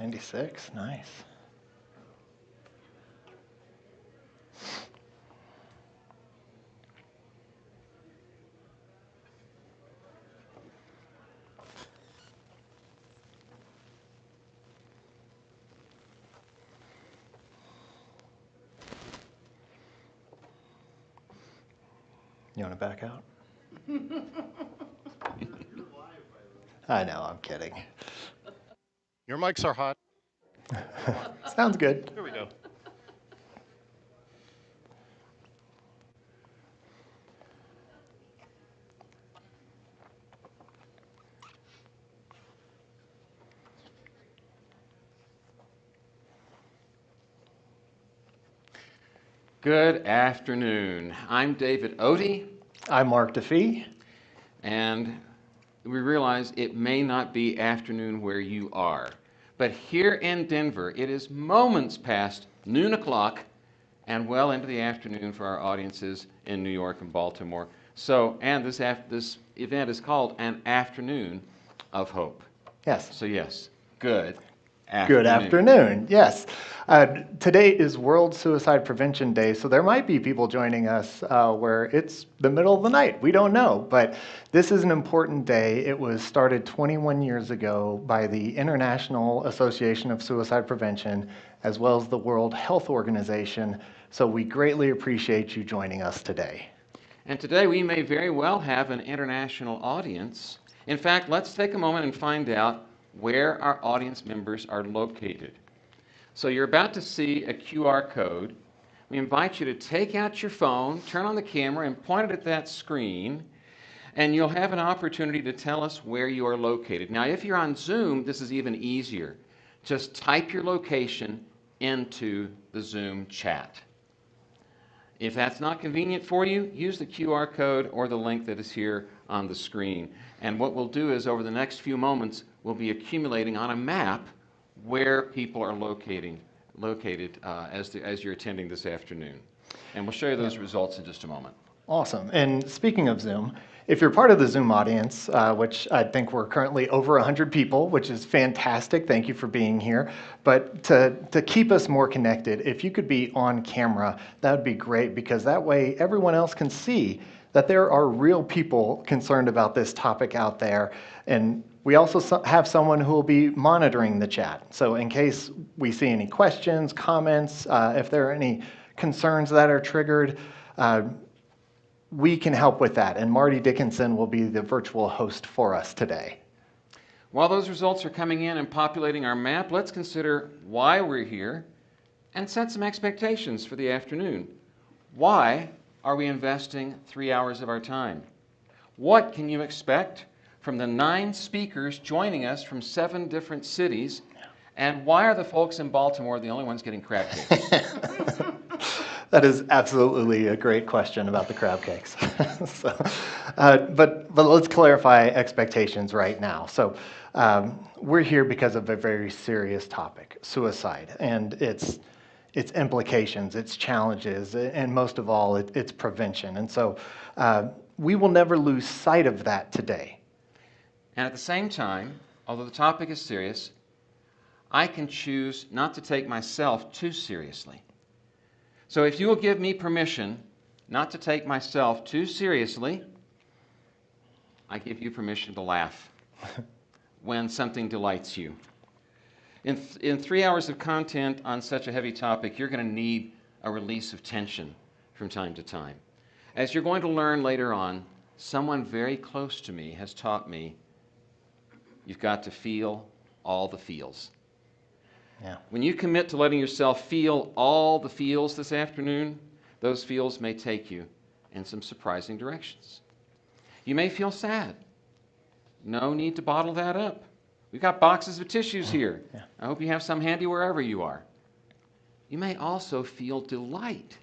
96, nice. You want to back out? I know, I'm kidding. Your mics are hot. Sounds good. Here we go. Good afternoon. I'm David Odie, I'm Mark DeFee. and we realize it may not be afternoon where you are, but here in Denver, it is moments past noon o'clock and well into the afternoon for our audiences in New York and Baltimore. So, and this event is called An Afternoon of Hope. Yes. So yes, good afternoon. Good afternoon. Yes. Today is World Suicide Prevention Day, so there might be people joining us where it's the middle of the night. We don't know, but this is an important day. It was started 21 years ago by the International Association of Suicide Prevention, as well as the World Health Organization. So we greatly appreciate you joining us today. And today we may very well have an international audience. In fact, let's take a moment and find out where our audience members are located. So you're about to see a QR code. We invite you to take out your phone, turn on the camera, and point it at that screen, and you'll have an opportunity to tell us where you are located. Now, if you're on Zoom, this is even easier. Just type your location into the Zoom chat. If that's not convenient for you, use the QR code or the link that is here on the screen. And what we'll do is over the next few moments, we'll be accumulating on a map where people are located as you're attending this afternoon. And we'll show you those results in just a moment. Awesome. And speaking of Zoom, if you're part of the Zoom audience, which I think we're currently over 100 people, which is fantastic, thank you for being here. But to keep us more connected, if you could be on camera, that would be great, because that way everyone else can see that there are real people concerned about this topic out there. And we also have someone who will be monitoring the chat. So in case we see any questions, comments, if there are any concerns that are triggered, we can help with that, and Marty Dickinson will be the virtual host for us today. While those results are coming in and populating our map, let's consider why we're here and set some expectations for the afternoon. Why are we investing 3 hours of our time? What can you expect from the 9 speakers joining us from 7 different cities? And why are the folks in Baltimore the only ones getting crab cakes? That is absolutely a great question about the crab cakes. But let's clarify expectations right now. So we're here because of a very serious topic, suicide, and its implications, its challenges, and most of all, its prevention. And so we will never lose sight of that today. And at the same time, although the topic is serious, I can choose not to take myself too seriously. So if you will give me permission not to take myself too seriously, I give you permission to laugh when something delights you. In 3 hours of content on such a heavy topic, you're going to need a release of tension from time to time. As you're going to learn later on, someone very close to me has taught me you've got to feel all the feels. Yeah. When you commit to letting yourself feel all the feels this afternoon, those feels may take you in some surprising directions. You may feel sad. No need to bottle that up. We've got boxes of tissues here. Yeah. I hope you have some handy wherever you are. You may also feel delight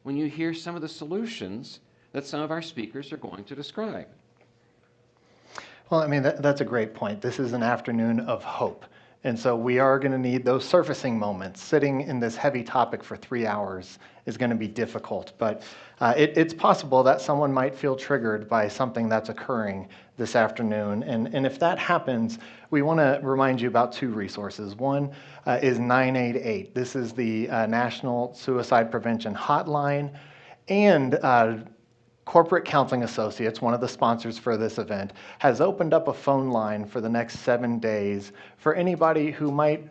when you hear some of the solutions that some of our speakers are going to describe. Well, I mean, that's a great point. This is an afternoon of hope. And so we are going to need those surfacing moments. Sitting in this heavy topic for 3 hours is going to be difficult, but it's possible that someone might feel triggered by something that's occurring this afternoon. And if that happens, we want to remind you about 2 resources. One is 988. This is the National Suicide Prevention Hotline, and Corporate Counseling Associates, one of the sponsors for this event, has opened up a phone line for the next 7 days for anybody who might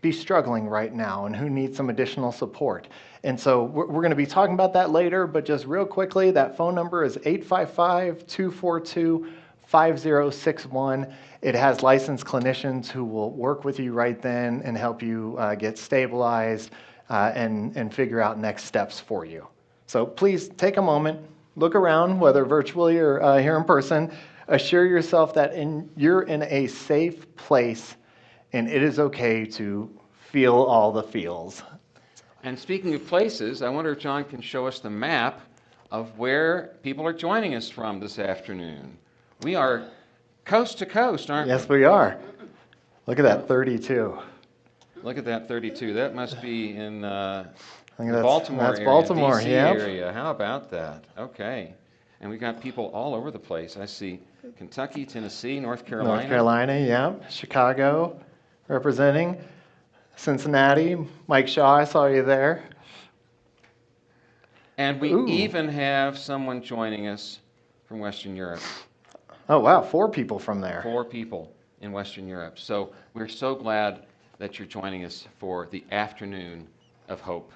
be struggling right now and who needs some additional support. And so we're going to be talking about that later, but just real quickly, that phone number is 855-242-5061. It has licensed clinicians who will work with you right then and help you get stabilized and figure out next steps for you. So please take a moment, look around, whether virtually or here in person. Assure yourself that you're in a safe place and it is okay to feel all the feels. And speaking of places, I wonder if John can show us the map of where people are joining us from this afternoon. We are coast to coast, aren't we? Yes, we are. Look at that 32. Look at that 32. That must be in I think the Baltimore that's area, Baltimore, DC yep. area. How about that? Okay. And we've got people all over the place. I see Kentucky, Tennessee, North Carolina. North Carolina, yeah. Chicago representing. Cincinnati. Mike Shaw, I saw you there. And we Ooh. even have someone joining us from Western Europe. Oh, wow. 4 people from there. 4 people in Western Europe. So we're so glad that you're joining us for the afternoon of hope.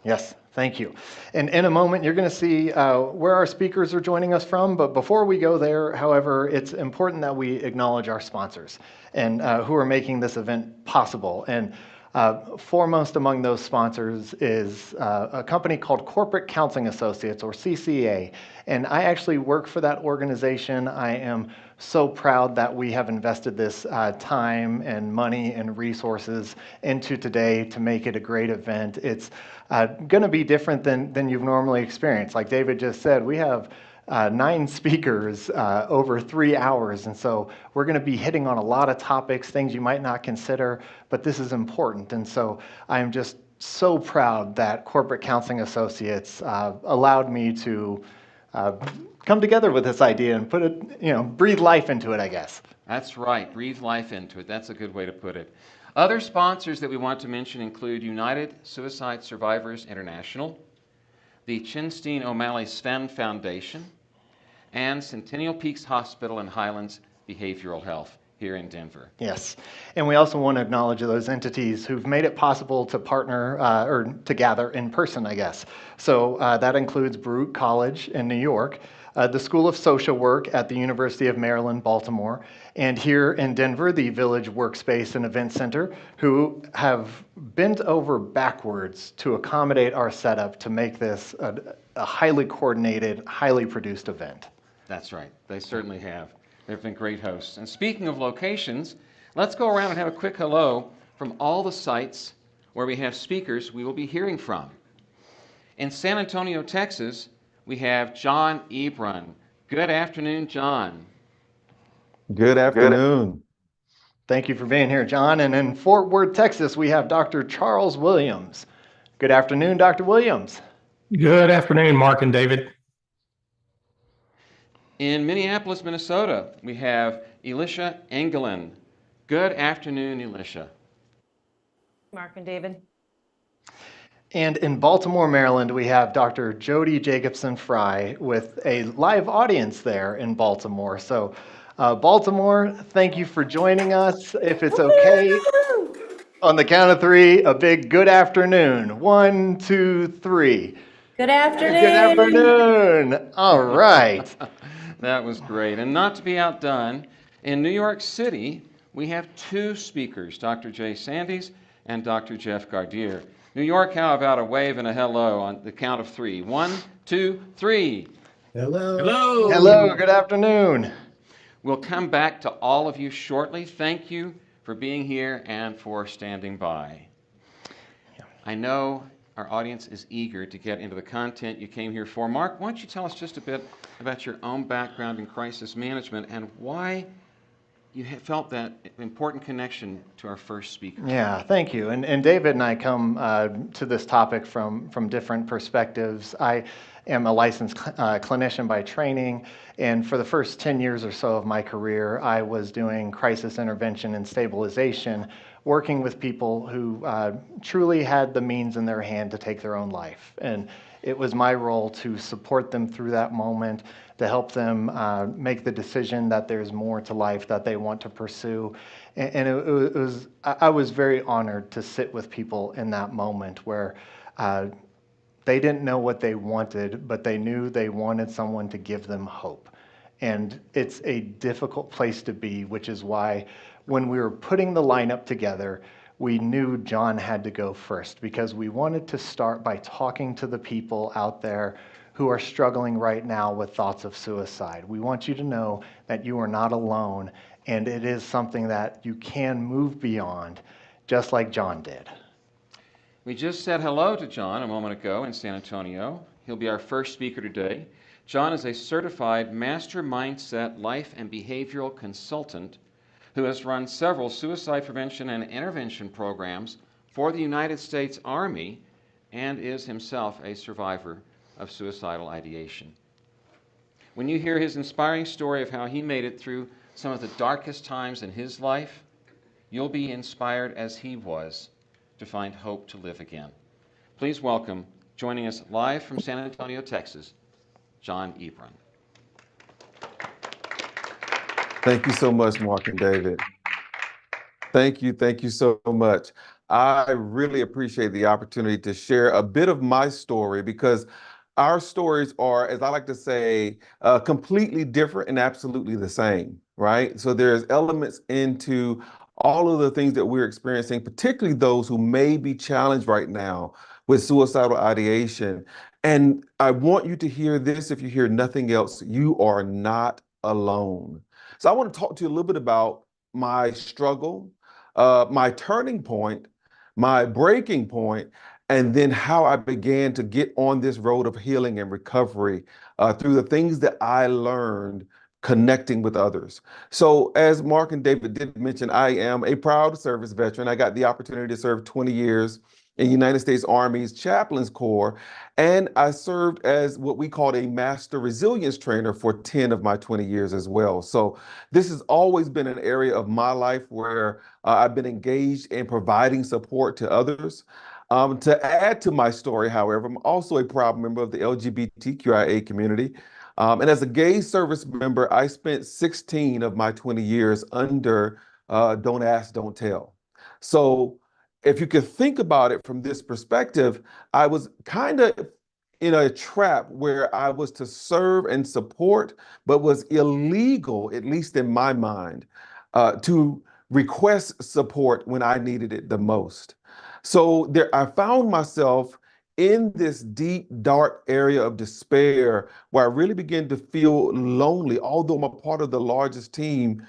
Yes, thank you. And in a moment, you're going to see where our speakers are joining us from. But before we go there, however, it's important that we acknowledge our sponsors and who are making this event possible. And foremost among those sponsors is a company called Corporate Counseling Associates, or CCA. And I actually work for that organization. I am so proud that we have invested this time and money and resources into today to make it a great event. It's going to be different than you've normally experienced. Like David just said, we have 9 speakers over 3 hours, and so we're going to be hitting on a lot of topics, things you might not consider, but this is important. And so I'm just so proud that Corporate Counseling Associates allowed me to come together with this idea and put it, breathe life into it, I guess. That's right. Breathe life into it. That's a good way to put it. Other sponsors that we want to mention include United Suicide Survivors International, the Chinstein O'Malley Sven Foundation, and Centennial Peaks Hospital and Highlands Behavioral Health here in Denver. Yes, and we also want to acknowledge those entities who've made it possible to partner or to gather in person, I guess. So that includes Baruch College in New York, the School of Social Work at the University of Maryland, Baltimore, and here in Denver, the Village Workspace and Event Center, who have bent over backwards to accommodate our setup to make this a highly coordinated, highly produced event. That's right. They certainly have. They've been great hosts. And speaking of locations, let's go around and have a quick hello from all the sites where we have speakers we will be hearing from. In San Antonio, Texas, we have John Ebron. Good afternoon, John. Good afternoon. Thank you for being here, John. And in Fort Worth, Texas, we have Dr. Charles Williams. Good afternoon, Dr. Williams. Good afternoon, Mark and David. In Minneapolis, Minnesota, we have Elisha Engelin. Good afternoon, Elisha. Mark and David. And in Baltimore, Maryland, we have Dr. Jody Jacobson Fry with a live audience there in Baltimore. So, Baltimore, thank you for joining us. If it's okay, on the count of 3, a big good afternoon. 1, 2, 3. Good afternoon. Good afternoon. All right. That was great. And not to be outdone, in New York City, we have 2 speakers, Dr. Jay Sandys and Dr. Jeff Gardier. New York, how about a wave and a hello on the count of 3? 1, 2, 3. Hello. Hello. Hello, good afternoon. We'll come back to all of you shortly. Thank you for being here and for standing by. I know our audience is eager to get into the content you came here for. Mark, why don't you tell us just a bit about your own background in crisis management and why you felt that important connection to our first speaker. Yeah, thank you. And David and I come to this topic from different perspectives. I am a licensed clinician by training, and for the first 10 years or so of my career, I was doing crisis intervention and stabilization, working with people who truly had the means in their hand to take their own life. And it was my role to support them through that moment, to help them make the decision that there's more to life that they want to pursue. And I was very honored to sit with people in that moment where they didn't know what they wanted, but they knew they wanted someone to give them hope. And it's a difficult place to be, which is why when we were putting the lineup together, we knew John had to go first because we wanted to start by talking to the people out there who are struggling right now with thoughts of suicide. We want you to know that you are not alone, and it is something that you can move beyond, just like John did. We just said hello to John a moment ago in San Antonio. He'll be our first speaker today. John is a certified master mindset, life, and behavioral consultant who has run several suicide prevention and intervention programs for the United States Army and is himself a survivor of suicidal ideation. When you hear his inspiring story of how he made it through some of the darkest times in his life, you'll be inspired as he was to find hope to live again. Please welcome, joining us live from San Antonio, Texas, John Ebron. Thank you so much, Mark and David. Thank you so much. I really appreciate the opportunity to share a bit of my story because our stories are, as I like to say, completely different and absolutely the same, right? So there's elements into all of the things that we're experiencing, particularly those who may be challenged right now with suicidal ideation. And I want you to hear this, if you hear nothing else, you are not alone. So I want to talk to you a little bit about my struggle, my turning point, my breaking point, and then how I began to get on this road of healing and recovery through the things that I learned connecting with others. So as Mark and David did mention, I am a proud service veteran. I got the opportunity to serve 20 years in the United States Army's Chaplains Corps, and I served as what we called a master resilience trainer for 10 of my 20 years as well. So this has always been an area of my life where I've been engaged in providing support to others. To add to my story, however, I'm also a proud member of the LGBTQIA community. And as a gay service member, I spent 16 of my 20 years under Don't Ask, Don't Tell. So if you could think about it from this perspective, I was kind of in a trap where I was to serve and support, but was illegal, at least in my mind, to request support when I needed it the most. So there, I found myself in this deep, dark area of despair where I really began to feel lonely, although I'm a part of the largest team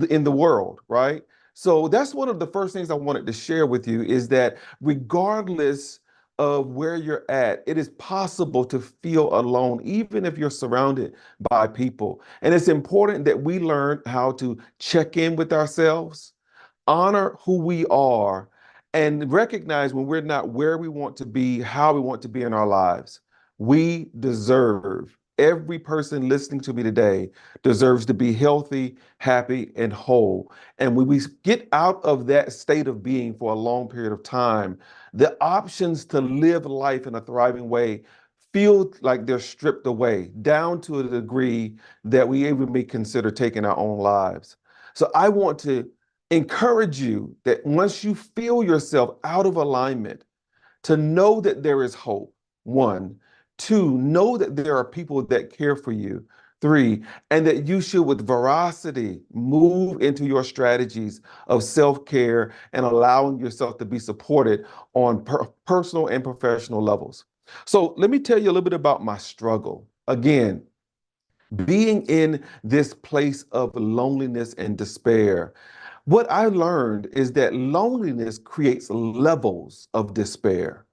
in the world, right? So that's one of the first things I wanted to share with you is that regardless of where you're at, it is possible to feel alone, even if you're surrounded by people. And it's important that we learn how to check in with ourselves, honor who we are, and recognize when we're not where we want to be, how we want to be in our lives. We deserve, every person listening to me today deserves to be healthy, happy, and whole. And when we get out of that state of being for a long period of time, the options to live life in a thriving way feel like they're stripped away, down to a degree that we even may consider taking our own lives. So I want to encourage you that once you feel yourself out of alignment, to know that there is hope. One, two, know that there are people that care for you. Three, and that you should, with veracity, move into your strategies of self-care and allowing yourself to be supported on personal and professional levels. So let me tell you a little bit about my struggle. Again, being in this place of loneliness and despair, what I learned is that loneliness creates levels of despair.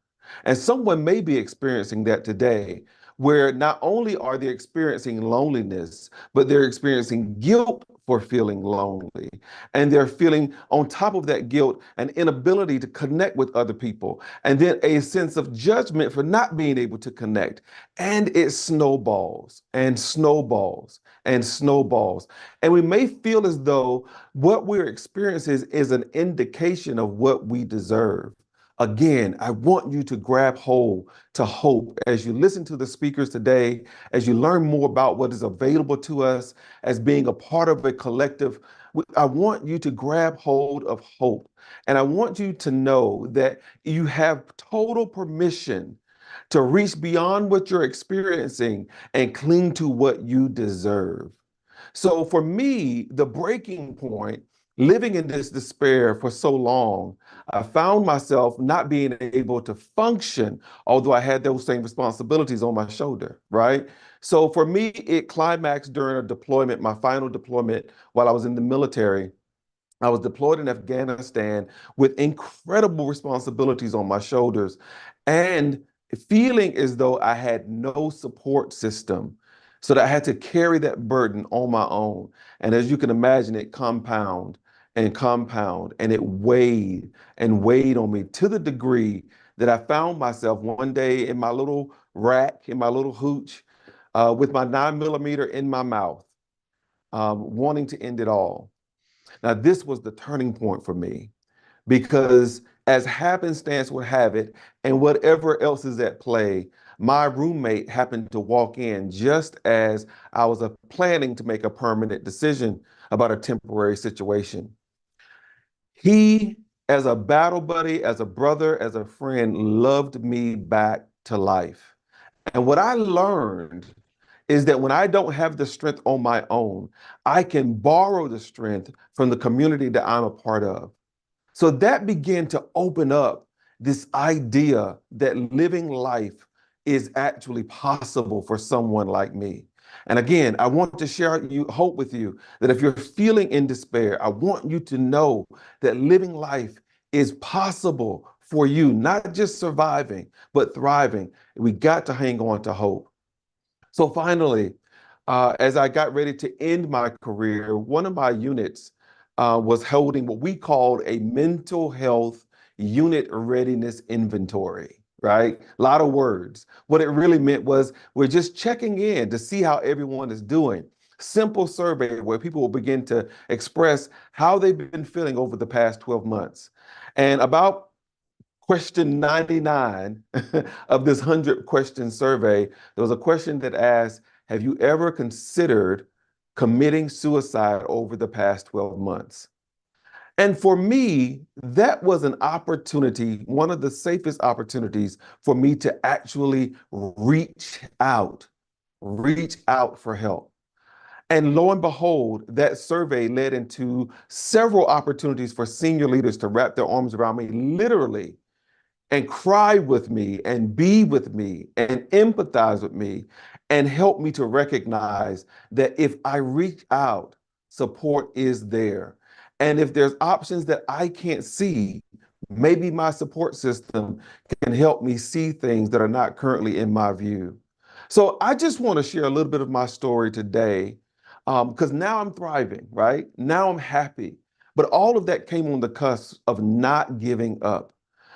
And someone may be experiencing that today, where not only are they experiencing loneliness, but they're experiencing guilt for feeling lonely. And they're feeling, on top of that guilt, an inability to connect with other people, and then a sense of judgment for not being able to connect. And it snowballs and snowballs and snowballs. And we may feel as though what we're experiencing is an indication of what we deserve. Again, I want you to grab hold to hope as you listen to the speakers today, as you learn more about what is available to us as being a part of a collective. I want you to grab hold of hope. And I want you to know that you have total permission to reach beyond what you're experiencing and cling to what you deserve. So for me, the breaking point, living in this despair for so long, I found myself not being able to function, although I had those same responsibilities on my shoulder, right? So for me, it climaxed during a deployment, my final deployment while I was in the military. I was deployed in Afghanistan with incredible responsibilities on my shoulders and feeling as though I had no support system. So that I had to carry that burden on my own. And as you can imagine, it compound, and it weighed and weighed on me to the degree that I found myself one day in my little rack, in my little hooch, with my 9mm in my mouth, wanting to end it all. Now, this was the turning point for me because, as happenstance would have it, and whatever else is at play, my roommate happened to walk in just as I was planning to make a permanent decision about a temporary situation. He, as a battle buddy, as a brother, as a friend, loved me back to life. And what I learned is that when I don't have the strength on my own, I can borrow the strength from the community that I'm a part of. So that began to open up this idea that living life is actually possible for someone like me. And again, I want to share hope with you that if you're feeling in despair, I want you to know that living life is possible for you, not just surviving, but thriving. We got to hang on to hope. So finally, as I got ready to end my career, one of my units was holding what we called a mental health unit readiness inventory, right? A lot of words. What it really meant was we're just checking in to see how everyone is doing. Simple survey where people will begin to express how they've been feeling over the past 12 months. And about question 99 of this 100-question survey, there was a question that asked, have you ever considered committing suicide over the past 12 months? And for me, that was an opportunity, one of the safest opportunities for me to actually reach out for help. And lo and behold, that survey led into several opportunities for senior leaders to wrap their arms around me, literally, and cry with me and be with me and empathize with me and help me to recognize that if I reach out, support is there. And if there's options that I can't see, maybe my support system can help me see things that are not currently in my view. So I just want to share a little bit of my story today because now I'm thriving, right? Now I'm happy. But all of that came on the cusp of not giving up.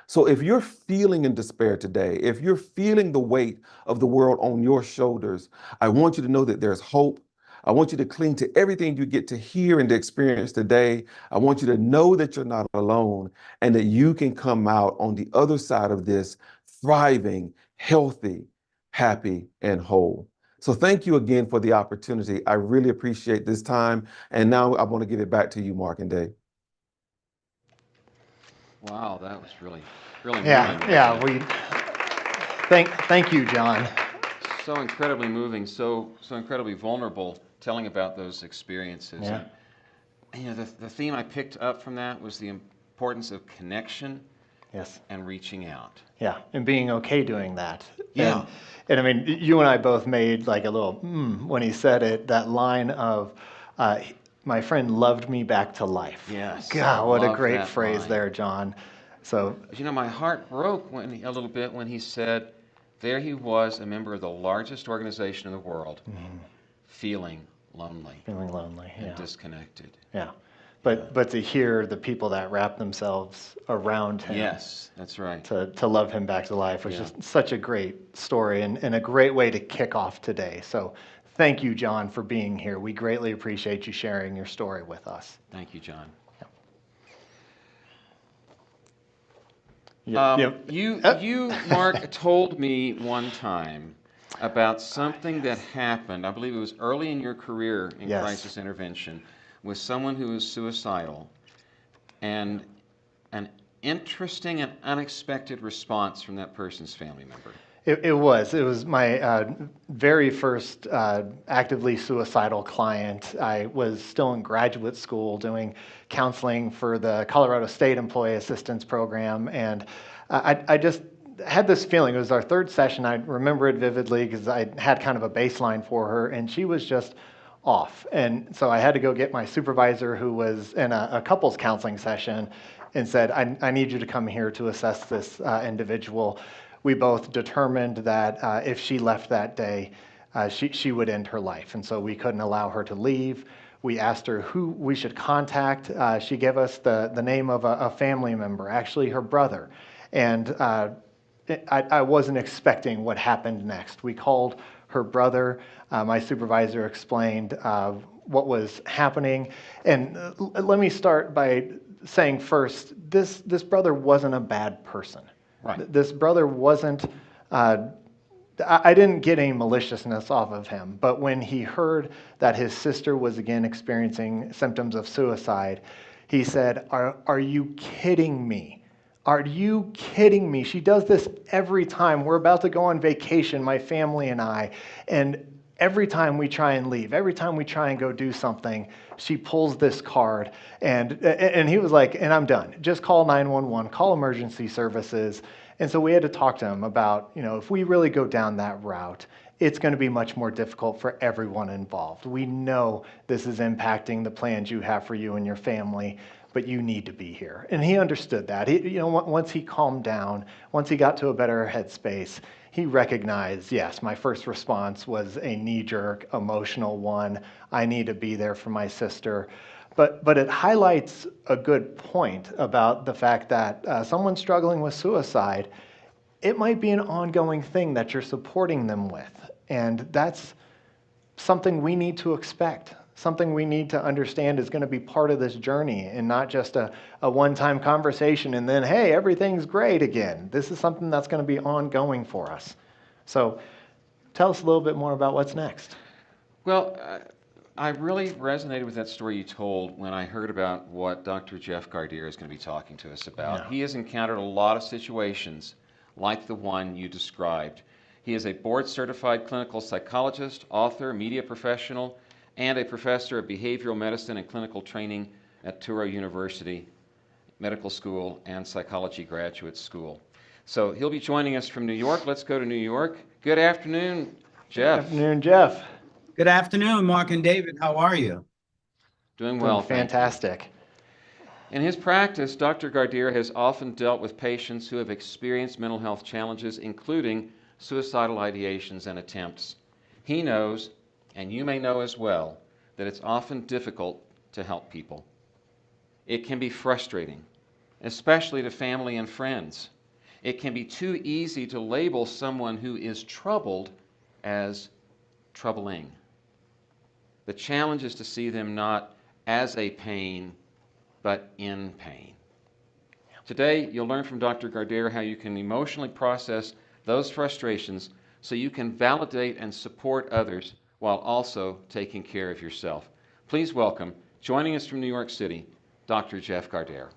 So if you're feeling in despair today, if you're feeling the weight of the world on your shoulders, I want you to know that there's hope. I want you to cling to everything you get to hear and to experience today. I want you to know that you're not alone and that you can come out on the other side of this thriving, healthy, happy, and whole. So thank you again for the opportunity. I really appreciate this time. And now I want to give it back to you, Mark and Dave. Wow, that was really, really Yeah, moving. yeah. Wasn't it? Thank you, John. So incredibly moving, so incredibly vulnerable, telling about those experiences. Yeah. And the theme I picked up from that was the importance of connection Yes. and reaching out. Yeah, and being okay doing that. Yeah. And I mean, you and I both made like a little when he said it. That line of, "My friend loved me back to life." Yes, I God, what a love great that phrase line. there, John. So But my heart broke a little bit when he said, There he was, a member of the largest organization in the world, Mhm. feeling lonely Feeling lonely, and yeah. disconnected. Yeah. But to hear the people that wrap themselves around him Yes, that's right. to love him back to life was Yeah. just such a great story and a great way to kick off today. So thank you, John, for being here. We greatly appreciate you sharing your story with us. Thank you, John. Yep. You, Mark, told me one time about something that happened, I believe it was early in your career in Yes. crisis intervention, with someone who was suicidal, and an interesting and unexpected response from that person's family member. It was my very first actively suicidal client. I was still in graduate school doing counseling for the Colorado State Employee Assistance Program, and I just had this feeling. It was our third session. I remember it vividly because I had kind of a baseline for her, and she was just off. And so I had to go get my supervisor, who was in a couples counseling session, and said, I need you to come here to assess this individual. We both determined that if she left that day, she would end her life. And so we couldn't allow her to leave. We asked her who we should contact. She gave us the name of a family member, actually her brother. And I wasn't expecting what happened next. We called her brother. My supervisor explained what was happening. And let me start by saying first, this brother wasn't a bad person. Right. This brother wasn't, I didn't get any maliciousness off of him, but when he heard that his sister was again experiencing symptoms of suicide, he said, are you kidding me? Are you kidding me? She does this every time. We're about to go on vacation, my family and I, and every time we try and leave, every time we try and go do something, she pulls this card. And he was like, and I'm done. Just call 911, call emergency services. And so we had to talk to him about, if we really go down that route, it's going to be much more difficult for everyone involved. We know this is impacting the plans you have for you and your family, but you need to be here. And he understood that. Once he calmed down, once he got to a better headspace, he recognized, yes, my first response was a knee-jerk, emotional one. I need to be there for my sister. But it highlights a good point about the fact that someone struggling with suicide, it might be an ongoing thing that you're supporting them with. And that's something we need to expect, something we need to understand is going to be part of this journey and not just a one-time conversation and then, hey, everything's great again. This is something that's going to be ongoing for us. So tell us a little bit more about what's next. Well, I really resonated with that story you told when I heard about what Dr. Jeff Gardere is going to be talking to us about. Yeah. He has encountered a lot of situations like the one you described. He is a board-certified clinical psychologist, author, media professional, and a professor of behavioral medicine and clinical training at Touro University Medical School and Psychology Graduate School. So he'll be joining us from New York. Let's go to New York. Good afternoon, Jeff. Good afternoon, Jeff. Good afternoon, Mark and David. How are you? Doing well, Doing fantastic. In his practice, Dr. Gardere has often dealt with patients who have experienced mental health challenges, including suicidal ideations and attempts. He knows, and you may know as well, that it's often difficult to help people. It can be frustrating, especially to family and friends. It can be too easy to label someone who is troubled as troubling. The challenge is to see them not as a pain, but in pain. Today, you'll learn from Dr. Gardere how you can emotionally process those frustrations so you can validate and support others while also taking care of yourself. Please welcome, joining us from New York City, Dr. Jeff Gardere.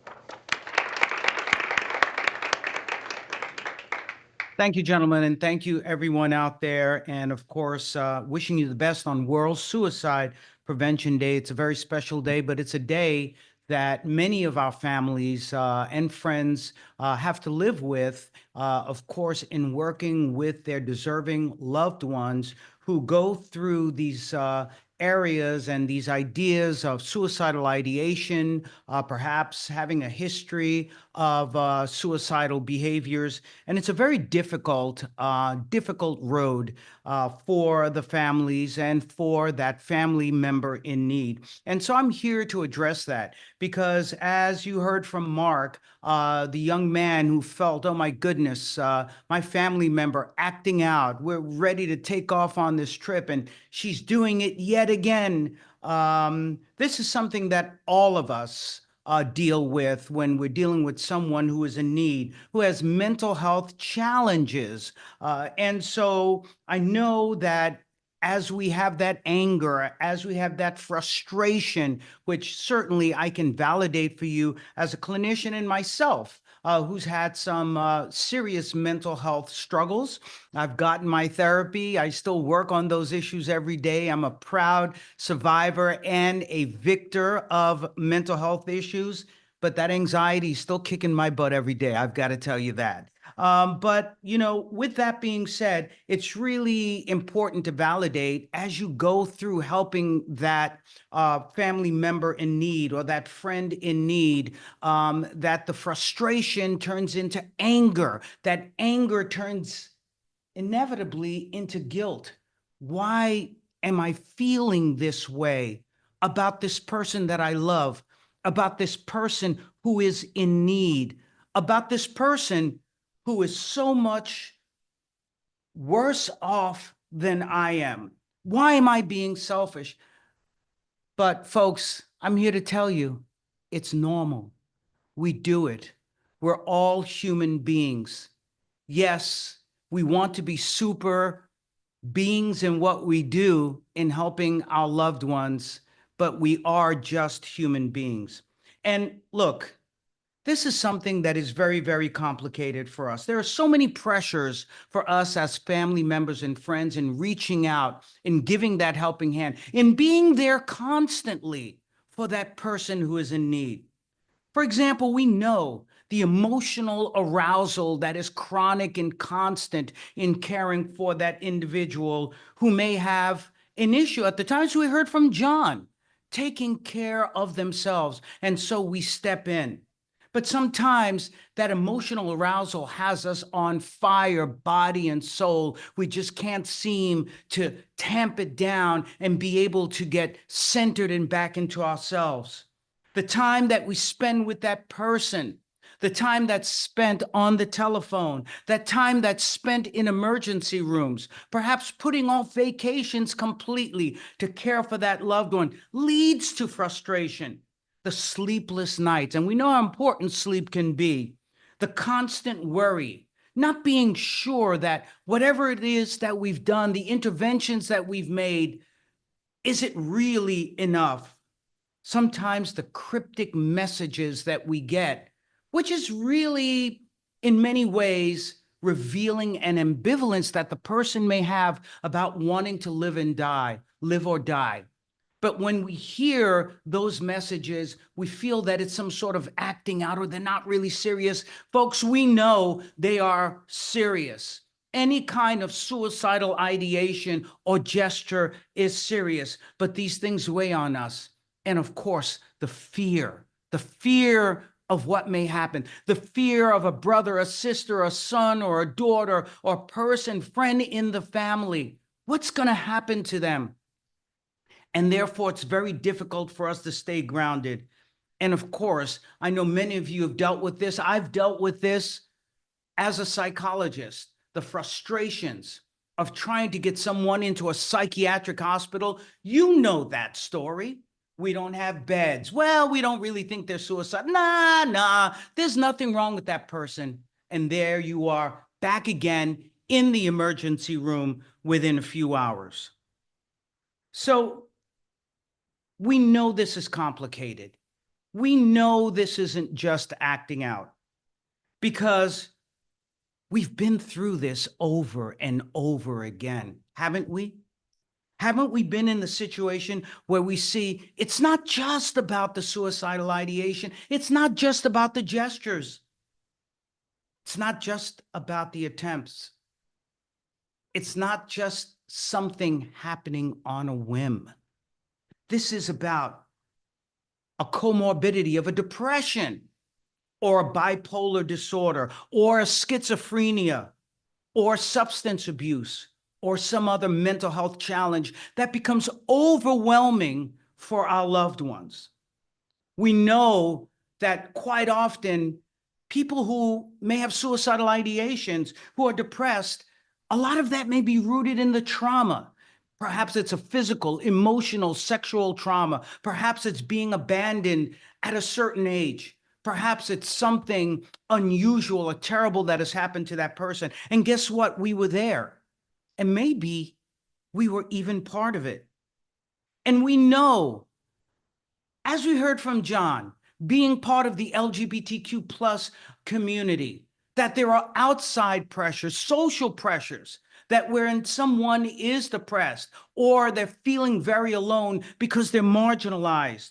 Thank you, gentlemen, and thank you, everyone out there. And of course, wishing you the best on World Suicide Prevention Day. It's a very special day, but it's a day that many of our families and friends have to live with, of course, in working with their deserving loved ones who go through these areas and these ideas of suicidal ideation, perhaps having a history of suicidal behaviors. And it's a very difficult road for the families and for that family member in need. And so I'm here to address that because, as you heard from Mark, the young man who felt, oh my goodness, my family member acting out, we're ready to take off on this trip and she's doing it yet again. This is something that all of us deal with when we're dealing with someone who is in need, who has mental health challenges. And so I know that as we have that anger, as we have that frustration, which certainly I can validate for you as a clinician and myself, who's had some serious mental health struggles. I've gotten my therapy. I still work on those issues every day. I'm a proud survivor and a victor of mental health issues, but that anxiety is still kicking my butt every day. I've got to tell you that. But, with that being said, it's really important to validate as you go through helping that family member in need or that friend in need, that the frustration turns into anger, that anger turns inevitably into guilt. Why am I feeling this way about this person that I love, about this person who is in need, about this person who is so much worse off than I am? Why am I being selfish? But folks, I'm here to tell you, it's normal. We do it. We're all human beings. Yes, we want to be super beings in what we do in helping our loved ones, but we are just human beings. And look, this is something that is very, very complicated for us. There are so many pressures for us as family members and friends in reaching out, in giving that helping hand, in being there constantly for that person who is in need. For example, we know the emotional arousal that is chronic and constant in caring for that individual who may have an issue. At the times we heard from John, taking care of themselves. And so we step in. But sometimes that emotional arousal has us on fire, body and soul. We just can't seem to tamp it down and be able to get centered and back into ourselves. The time that we spend with that person, the time that's spent on the telephone, that time that's spent in emergency rooms, perhaps putting off vacations completely to care for that loved one, leads to frustration. The sleepless nights, and we know how important sleep can be, the constant worry, not being sure that whatever it is that we've done, the interventions that we've made, is it really enough? Sometimes the cryptic messages that we get, which is really, in many ways, revealing an ambivalence that the person may have about wanting to live or die. But when we hear those messages, we feel that it's some sort of acting out or they're not really serious. Folks, we know they are serious. Any kind of suicidal ideation or gesture is serious, but these things weigh on us. And of course, the fear of what may happen, the fear of a brother, a sister, a son, or a daughter, or person, friend in the family. What's going to happen to them? And therefore, it's very difficult for us to stay grounded. And of course, I know many of you have dealt with this. I've dealt with this as a psychologist, the frustrations of trying to get someone into a psychiatric hospital. You know that story. We don't have beds. Well, we don't really think they're suicidal. Nah, there's nothing wrong with that person. And there you are back again in the emergency room within a few hours. So we know this is complicated. We know this isn't just acting out because we've been through this over and over again, haven't we? Haven't we been in the situation where we see it's not just about the suicidal ideation, it's not just about the gestures, it's not just about the attempts, it's not just something happening on a whim. This is about a comorbidity of a depression or a bipolar disorder or a schizophrenia or substance abuse or some other mental health challenge that becomes overwhelming for our loved ones. We know that quite often people who may have suicidal ideations, who are depressed, a lot of that may be rooted in the trauma. Perhaps it's a physical, emotional, sexual trauma. Perhaps it's being abandoned at a certain age. Perhaps it's something unusual or terrible that has happened to that person. And guess what? We were there. And maybe we were even part of it. And we know, as we heard from John, being part of the LGBTQ plus community, that there are outside pressures, social pressures, that wherein someone is depressed or they're feeling very alone because they're marginalized,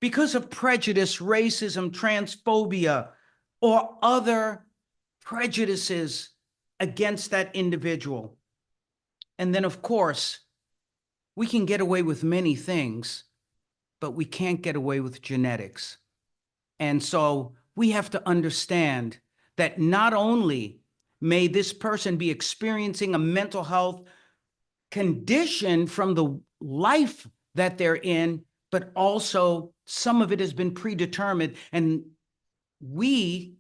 because of prejudice, racism, transphobia, or other prejudices against that individual. And then, of course, we can get away with many things, but we can't get away with genetics. And so we have to understand that not only may this person be experiencing a mental health condition from the life that they're in, but also some of it has been predetermined. And we,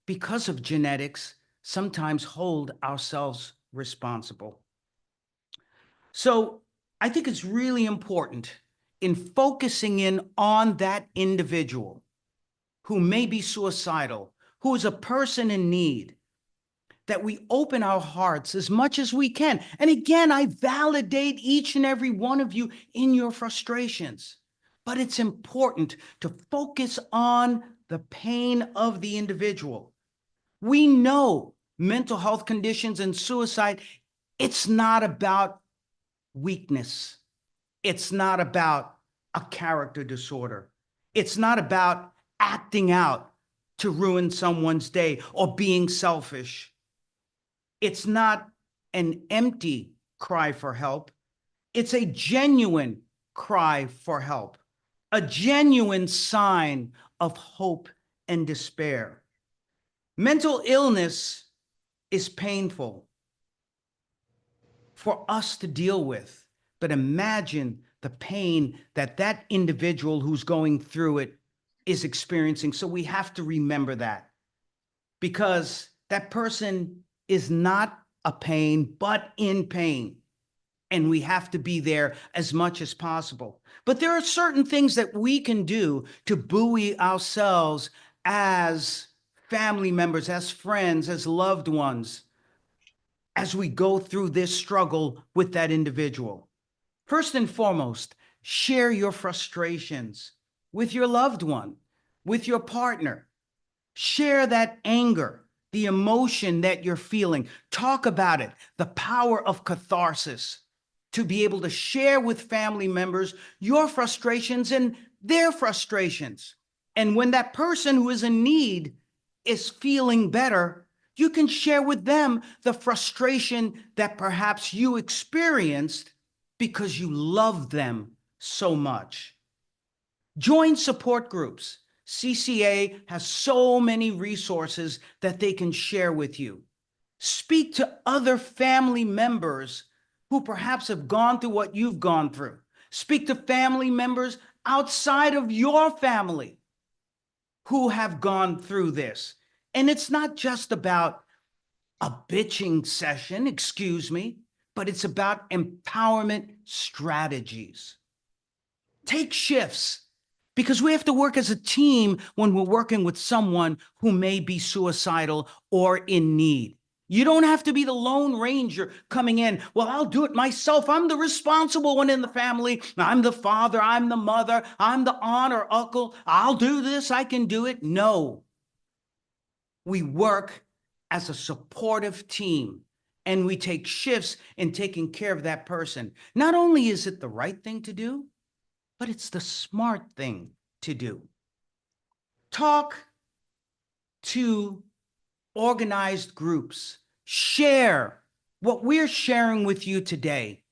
because of genetics, sometimes hold ourselves responsible. So I think it's really important in focusing in on that individual who may be suicidal, who is a person in need, that we open our hearts as much as we can. And again, I validate each and every one of you in your frustrations, but it's important to focus on the pain of the individual. We know mental health conditions and suicide, it's not about weakness. It's not about a character disorder. It's not about acting out to ruin someone's day or being selfish. It's not an empty cry for help. It's a genuine cry for help, a genuine sign of hope and despair. Mental illness is painful for us to deal with, but imagine the pain that that individual who's going through it is experiencing. So we have to remember that, because that person is not a pain, but in pain. And we have to be there as much as possible. But there are certain things that we can do to buoy ourselves as family members, as friends, as loved ones, as we go through this struggle with that individual. First and foremost, share your frustrations with your loved one, with your partner. Share that anger, the emotion that you're feeling. Talk about it, the power of catharsis, to be able to share with family members your frustrations and their frustrations. And when that person who is in need is feeling better, you can share with them the frustration that perhaps you experienced because you love them so much. Join support groups. CCA has so many resources that they can share with you. Speak to other family members who perhaps have gone through what you've gone through. Speak to family members outside of your family who have gone through this. And it's not just about a bitching session, excuse me, but it's about empowerment strategies. Take shifts, because we have to work as a team when we're working with someone who may be suicidal or in need. You don't have to be the Lone Ranger coming in. Well, I'll do it myself. I'm the responsible one in the family. I'm the father. I'm the mother. I'm the aunt or uncle. I'll do this. I can do it. No. We work as a supportive team, and we take shifts in taking care of that person. Not only is it the right thing to do, but it's the smart thing to do. Talk to organized groups. Share what we're sharing with you today,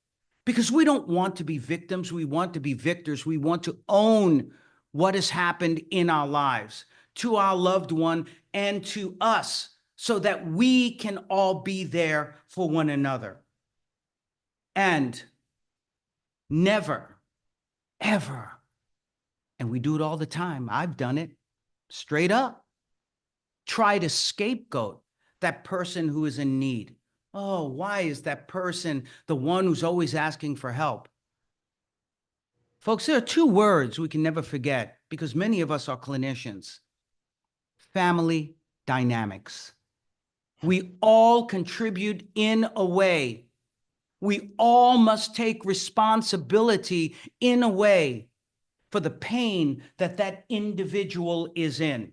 because we don't want to be victims. We want to be victors. We want to own what has happened in our lives to our loved one and to us so that we can all be there for one another. And never, ever, and we do it all the time, I've done it straight up, try to scapegoat that person who is in need. Oh, why is that person the one who's always asking for help? Folks, there are two words we can never forget because many of us are clinicians: family dynamics. We all contribute in a way. We all must take responsibility in a way for the pain that that individual is in.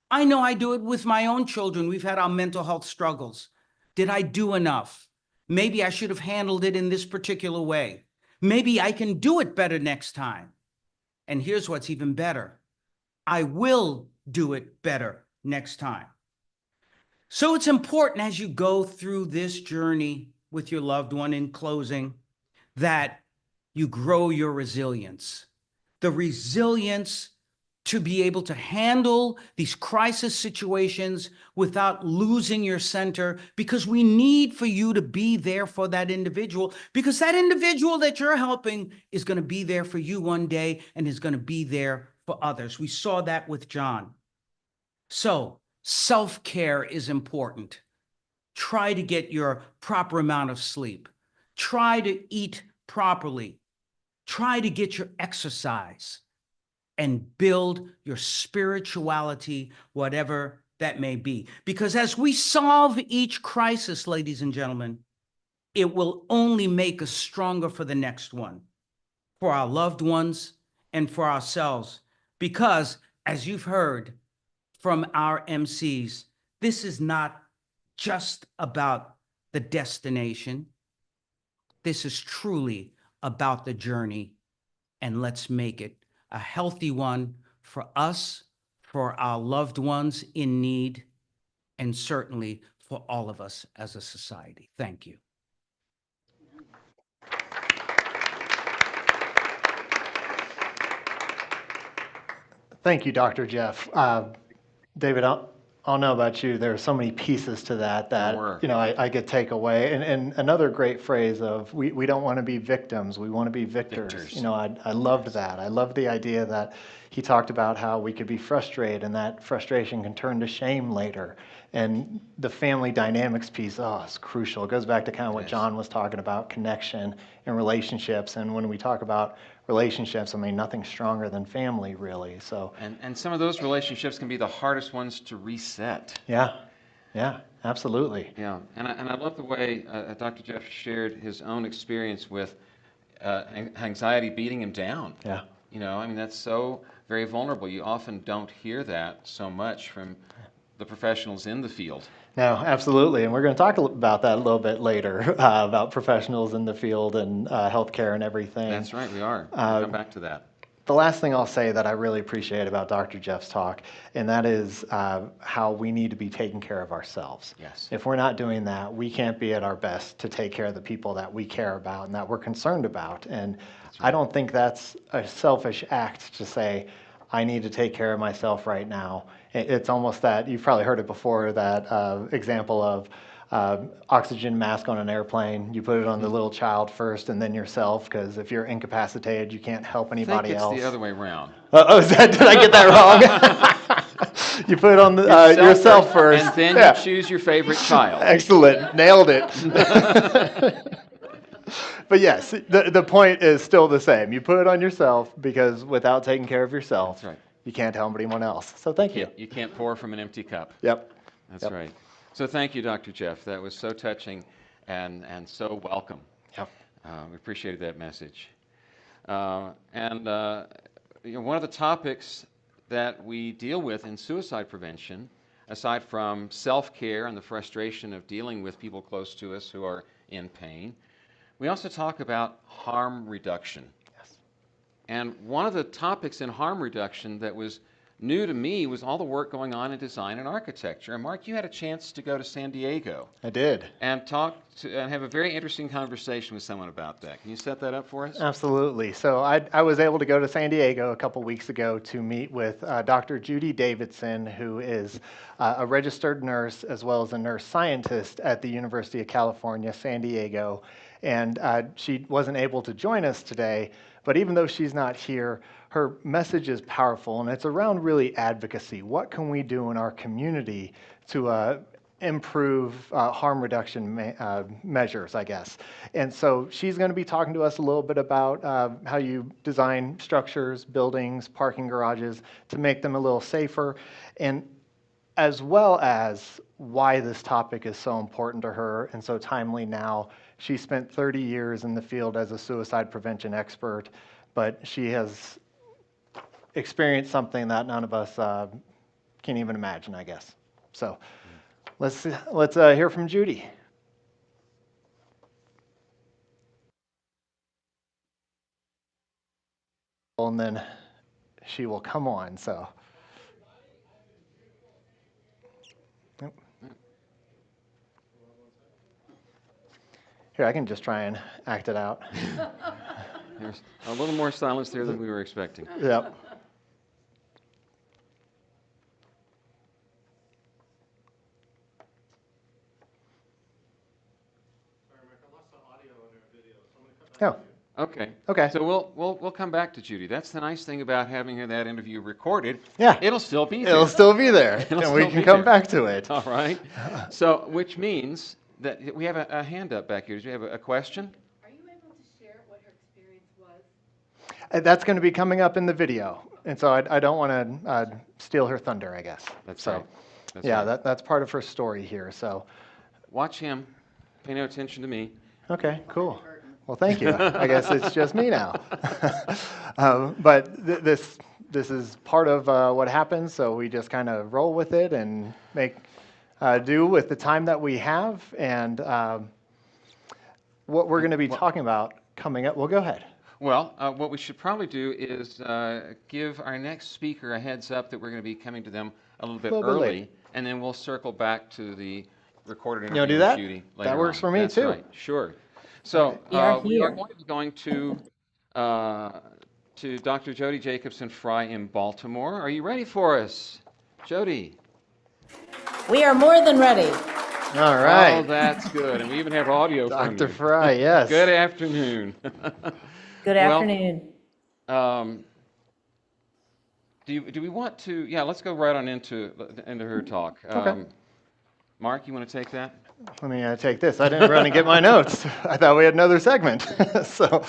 I know I do it with my own children. We've had our mental health struggles. Did I do enough? Maybe I should have handled it in this particular way. Maybe I can do it better next time. And here's what's even better: I will do it better next time. So it's important as you go through this journey with your loved one, in closing, that you grow your resilience. The resilience to be able to handle these crisis situations without losing your center, because we need for you to be there for that individual, because that individual that you're helping is going to be there for you one day and is going to be there for others. We saw that with John. So self-care is important. Try to get your proper amount of sleep. Try to eat properly. Try to get your exercise and build your spirituality, whatever that may be. Because as we solve each crisis, ladies and gentlemen, it will only make us stronger for the next one, for our loved ones and for ourselves. Because, as you've heard from our MCs, this is not just about the destination. This is truly about the journey, and let's make it a healthy one for us, for our loved ones in need, and certainly for all of us as a society. Thank you. Thank you, Dr. Jeff. David, I'll know about you. There are so many pieces to that Sure. I could take away. And another great phrase of we don't want to be victims, we want to be victors. Victors. I loved that. I loved the idea that he talked about how we could be frustrated and that frustration can turn to shame later. And the family dynamics piece, it's crucial. It goes back to kind of what John was talking about, connection and relationships. And when we talk about relationships, I mean, nothing stronger than family, really. So, And some of those relationships can be the hardest ones to reset. yeah, absolutely. Yeah, and I love the way Dr. Jeff shared his own experience with anxiety beating him down. Yeah. I mean, that's so very vulnerable. You often don't hear that so much from the professionals in the field. No, absolutely. And we're going to talk about that a little bit later, about professionals in the field and healthcare and everything. That's right, we are. We'll come back to that. The last thing I'll say that I really appreciate about Dr. Jeff's talk, and that is how we need to be taking care of ourselves. Yes. If we're not doing that, we can't be at our best to take care of the people that we care about and that we're concerned about. And I don't think that's a selfish act to say, I need to take care of myself right now. It's almost that, you've probably heard it before, that example of oxygen mask on an airplane. You put it on the little child first and then yourself, because if you're incapacitated, you can't help anybody else. I think it's the other way around. Did I get that wrong? You put it on yourself first. And then you choose your favorite child. Excellent. Nailed it. But yes, the point is still the same. You put it on yourself, because without taking care of yourself, That's right. you can't help anyone else. So thank you. You can't pour from an empty cup. Yep. That's right. So thank you, Dr. Jeff. That was so touching and so welcome. Yep. We appreciated that message. One of the topics that we deal with in suicide prevention, aside from self-care and the frustration of dealing with people close to us who are in pain, we also talk about harm reduction. Yes. And one of the topics in harm reduction that was new to me was all the work going on in design and architecture. And Mark, you had a chance to go to San Diego I did. and talk to, and have a very interesting conversation with someone about that. Can you set that up for us? Absolutely. So I was able to go to San Diego a couple weeks ago to meet with Dr. Judy Davidson, who is a registered nurse as well as a nurse scientist at the University of California, San Diego. And she wasn't able to join us today, but even though she's not here, her message is powerful, and it's around really advocacy. What can we do in our community to improve harm reduction measures, I guess. And so she's going to be talking to us a little bit about how you design structures, buildings, parking garages to make them a little safer, and as well as why this topic is so important to her and so timely now. She spent 30 years in the field as a suicide prevention expert, but she has experienced something that none of us can even imagine, I guess. So let's hear from Judy. And then she will come on. So. Yep. Here, I can just try and act it out. There's a little more silence there than we were expecting. Yep. Oh. Okay. Okay. So we'll come back to Judy. That's the nice thing about having that interview recorded. Yeah. It'll still be there. It'll still be there, It'll and we still can be come there. back to it. All right. So, which means that we have a hand up back here. Do you have a question? Are you able to share what her experience was? That's going to be coming up in the video, and so I don't want to steal her thunder, I guess. That's so, right. That's yeah, right. that's part of her story here. So, Watch him. Pay no attention to me. okay, cool. Well, thank you. I guess it's just me now. But this is part of what happens, so we just kind of roll with it and make do with the time that we have. And what we're going to be talking about coming up. Well, go ahead. Well, what we should probably do is give our next speaker a heads up that we're going to be coming to them a little bit Little bit early, late. and then we'll circle back to the recorded You wanna interview do that? with Judy That later works on. for me, That's too. Right. Sure. So We are we are here. going to be going to Dr. Jody Jacobson Fry in Baltimore. Are you ready for us, Jody? We are more than ready. All Oh, right. that's good, and we have audio from Dr. you. Fry, yes. Good afternoon. Good Well, afternoon. Do we want to? Yeah, let's go right on into her talk. Okay. Mark, you want to take that? Let me take this. I didn't run and get my notes. I thought we had another segment. So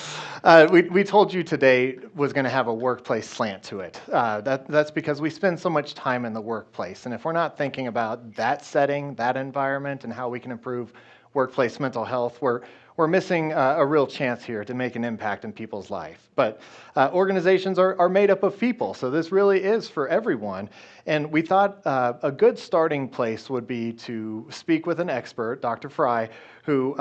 we told you today was going to have a workplace slant to it. That's because we spend so much time in the workplace. And if we're not thinking about that setting, that environment, and how we can improve workplace mental health, we're missing a real chance here to make an impact in people's life. But organizations are made up of people, so this really is for everyone. And we thought a good starting place would be to speak with an expert, Dr. Fry, who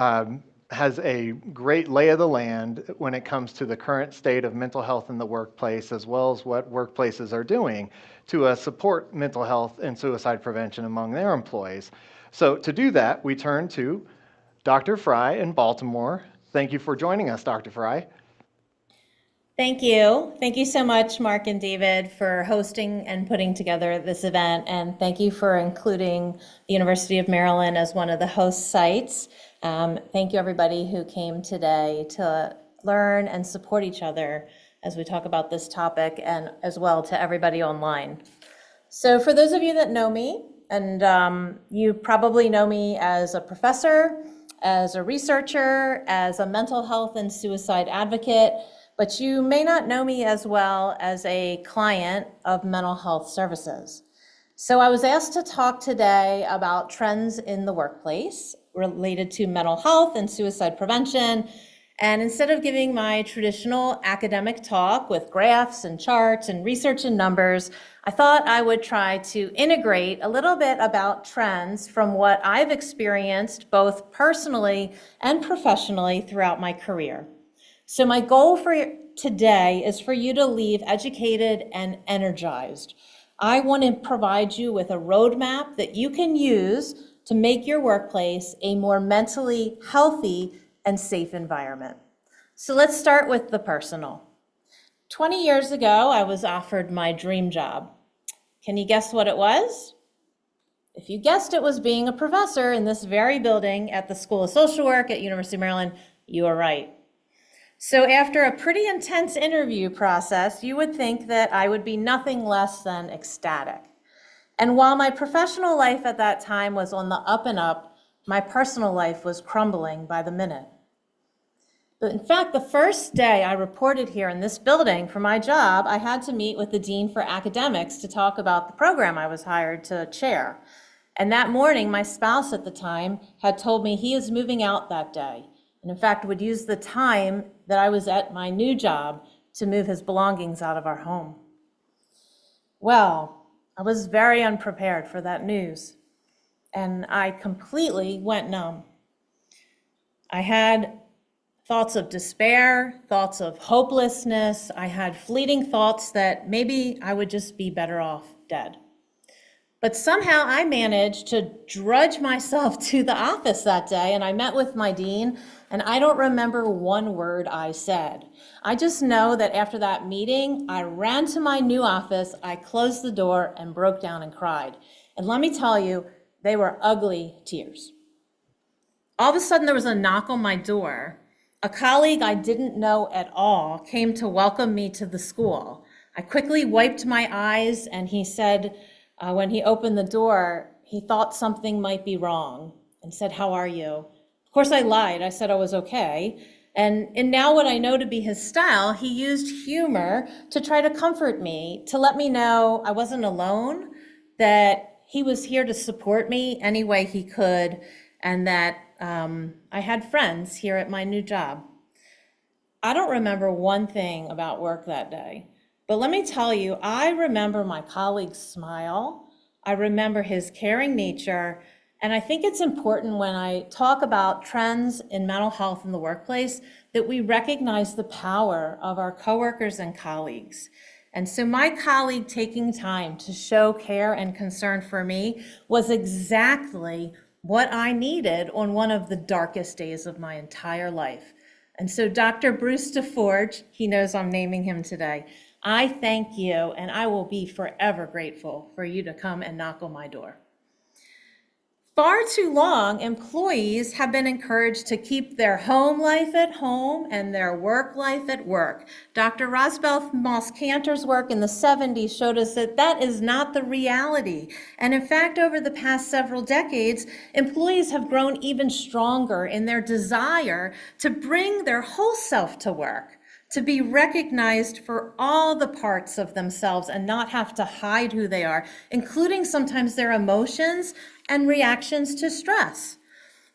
has a great lay of the land when it comes to the current state of mental health in the workplace, as well as what workplaces are doing to support mental health and suicide prevention among their employees. So to do that, we turn to Dr. Fry in Baltimore. Thank you for joining us, Dr. Fry. Thank you. Thank you so much, Mark and David, for hosting and putting together this event. And thank you for including the University of Maryland as one of the host sites. Thank you, everybody who came today to learn and support each other as we talk about this topic, and as well to everybody online. So for those of you that know me, and you probably know me as a professor, as a researcher, as a mental health and suicide advocate, but you may not know me as well as a client of mental health services. So I was asked to talk today about trends in the workplace related to mental health and suicide prevention. And instead of giving my traditional academic talk with graphs and charts and research and numbers, I thought I would try to integrate a little bit about trends from what I've experienced both personally and professionally throughout my career. So my goal for today is for you to leave educated and energized. I want to provide you with a roadmap that you can use to make your workplace a more mentally healthy and safe environment. So let's start with the personal. 20 years ago, I was offered my dream job. Can you guess what it was? If you guessed it was being a professor in this very building at the School of Social Work at University of Maryland, you are right. So after a pretty intense interview process, you would think that I would be nothing less than ecstatic. And while my professional life at that time was on the up and up, my personal life was crumbling by the minute. But in fact, the first day I reported here in this building for my job, I had to meet with the Dean for Academics to talk about the program I was hired to chair. And that morning, my spouse at the time had told me he is moving out that day, and in fact would use the time that I was at my new job to move his belongings out of our home. Well, I was very unprepared for that news, and I completely went numb. I had thoughts of despair, thoughts of hopelessness. I had fleeting thoughts that maybe I would just be better off dead. But somehow I managed to drudge myself to the office that day, and I met with my dean, and I don't remember one word I said. I just know that after that meeting, I ran to my new office, I closed the door and broke down and cried. And let me tell you, they were ugly tears. All of a sudden, there was a knock on my door. A colleague I didn't know at all came to welcome me to the school. I quickly wiped my eyes, and he said, when he opened the door, he thought something might be wrong and said, "How are you?" Of course, I lied. I said I was okay. And now what I know to be his style, he used humor to try to comfort me, to let me know I wasn't alone, that he was here to support me any way he could, and that I had friends here at my new job. I don't remember one thing about work that day, but let me tell you, I remember my colleague's smile, I remember his caring nature, and I think it's important when I talk about trends in mental health in the workplace that we recognize the power of our coworkers and colleagues. And so my colleague taking time to show care and concern for me was exactly what I needed on one of the darkest days of my entire life. And so Dr. Bruce DeForge, he knows I'm naming him today, I thank you, and I will be forever grateful for you to come and knock on my door. Far too long, employees have been encouraged to keep their home life at home and their work life at work. Dr. Rosbeth Moss-Cantor's work in the 70s showed us that that is not the reality. And in fact, over the past several decades, employees have grown even stronger in their desire to bring their whole self to work, to be recognized for all the parts of themselves and not have to hide who they are, including sometimes their emotions and reactions to stress.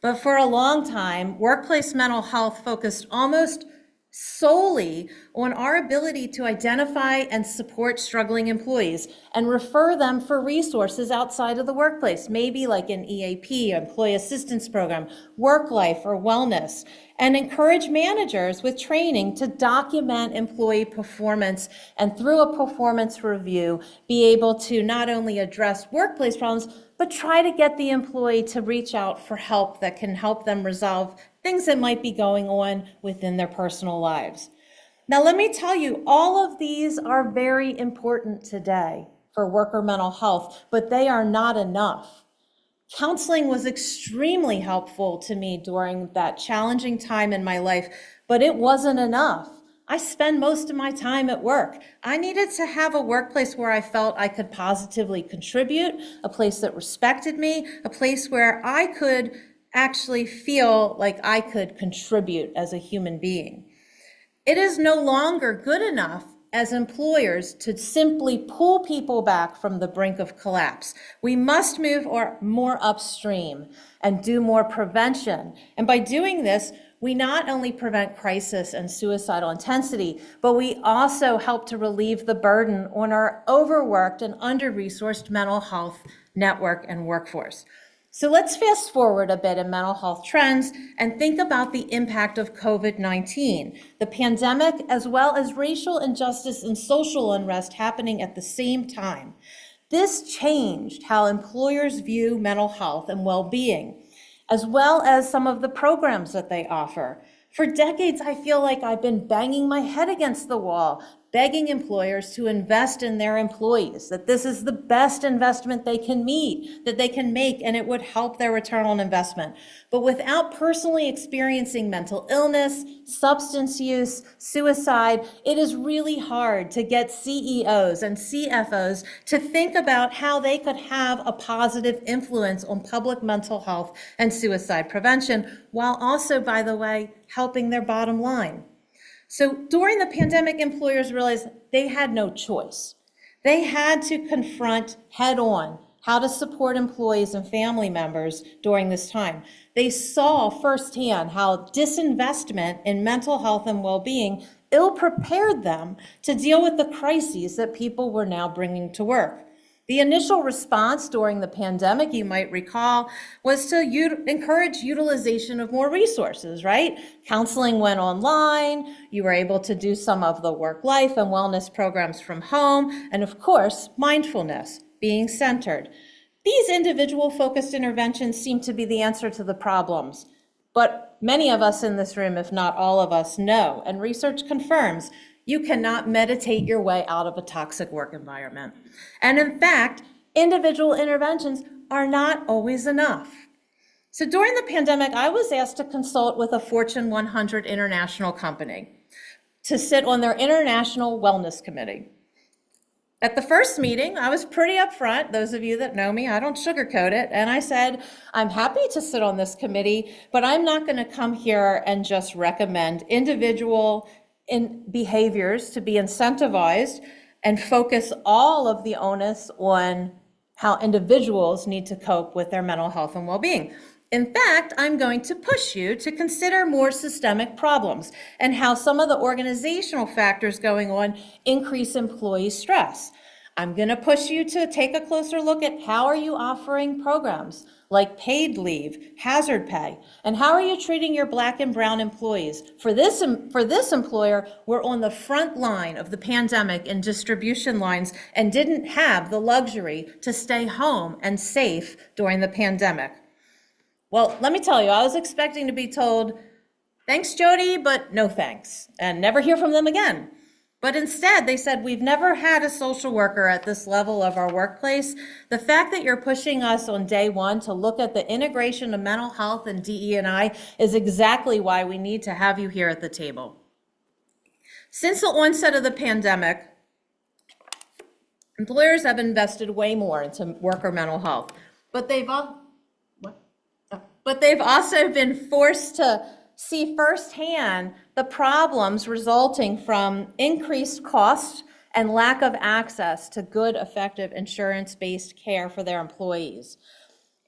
But for a long time, workplace mental health focused almost solely on our ability to identify and support struggling employees and refer them for resources outside of the workplace, maybe like an EAP, employee assistance program, work life, or wellness, and encourage managers with training to document employee performance and through a performance review, be able to not only address workplace problems, but try to get the employee to reach out for help that can help them resolve things that might be going on within their personal lives. Now, let me tell you, all of these are very important today for worker mental health, but they are not enough. Counseling was extremely helpful to me during that challenging time in my life, but it wasn't enough. I spend most of my time at work. I needed to have a workplace where I felt I could positively contribute, a place that respected me, a place where I could actually feel like I could contribute as a human being. It is no longer good enough as employers to simply pull people back from the brink of collapse. We must move more upstream and do more prevention. And by doing this, we not only prevent crisis and suicidal intensity, but we also help to relieve the burden on our overworked and under-resourced mental health network and workforce. So let's fast forward a bit in mental health trends and think about the impact of COVID-19, the pandemic, as well as racial injustice and social unrest happening at the same time. This changed how employers view mental health and well-being, as well as some of the programs that they offer. For decades, I feel like I've been banging my head against the wall, begging employers to invest in their employees, that this is the best investment they can make, and it would help their return on investment. But without personally experiencing mental illness, substance use, suicide, it is really hard to get CEOs and CFOs to think about how they could have a positive influence on public mental health and suicide prevention, while also, by the way, helping their bottom line. So during the pandemic, employers realized they had no choice. They had to confront head-on how to support employees and family members during this time. They saw firsthand how disinvestment in mental health and well-being ill-prepared them to deal with the crises that people were now bringing to work. The initial response during the pandemic, you might recall, was to encourage utilization of more resources, right? Counseling went online, you were able to do some of the work-life and wellness programs from home, and of course, mindfulness, being centered. These individual-focused interventions seem to be the answer to the problems, but many of us in this room, if not all of us, know, and research confirms, you cannot meditate your way out of a toxic work environment. And in fact, individual interventions are not always enough. So during the pandemic, I was asked to consult with a Fortune 100 international company to sit on their International Wellness Committee. At the first meeting, I was pretty upfront. Those of you that know me, I don't sugarcoat it. And I said, I'm happy to sit on this committee, but I'm not going to come here and just recommend individual behaviors to be incentivized and focus all of the onus on how individuals need to cope with their mental health and well-being. In fact, I'm going to push you to consider more systemic problems and how some of the organizational factors going on increase employee stress. I'm going to push you to take a closer look at how are you offering programs like paid leave, hazard pay, and how are you treating your Black and brown employees? For this employer, we're on the front line of the pandemic in distribution lines and didn't have the luxury to stay home and safe during the pandemic. Well, let me tell you, I was expecting to be told, thanks, Jody, but no thanks, and never hear from them again. But instead, they said, we've never had a social worker at this level of our workplace. The fact that you're pushing us on day one to look at the integration of mental health and DE&I is exactly why we need to have you here at the table. Since the onset of the pandemic, employers have invested way more into worker mental health, but they've also been forced to see firsthand the problems resulting from increased cost and lack of access to good, effective insurance-based care for their employees.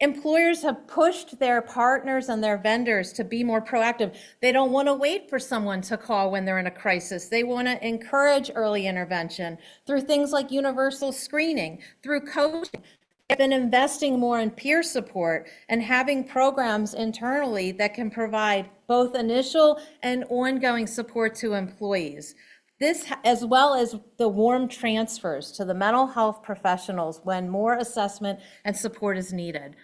Employers have pushed their partners and their vendors to be more proactive. They don't want to wait for someone to call when they're in a crisis. They want to encourage early intervention through things like universal screening, through coaching. They've been investing more in peer support and having programs internally that can provide both initial and ongoing support to employees. This, as well as the warm transfers to the mental health professionals when more assessment and support is needed.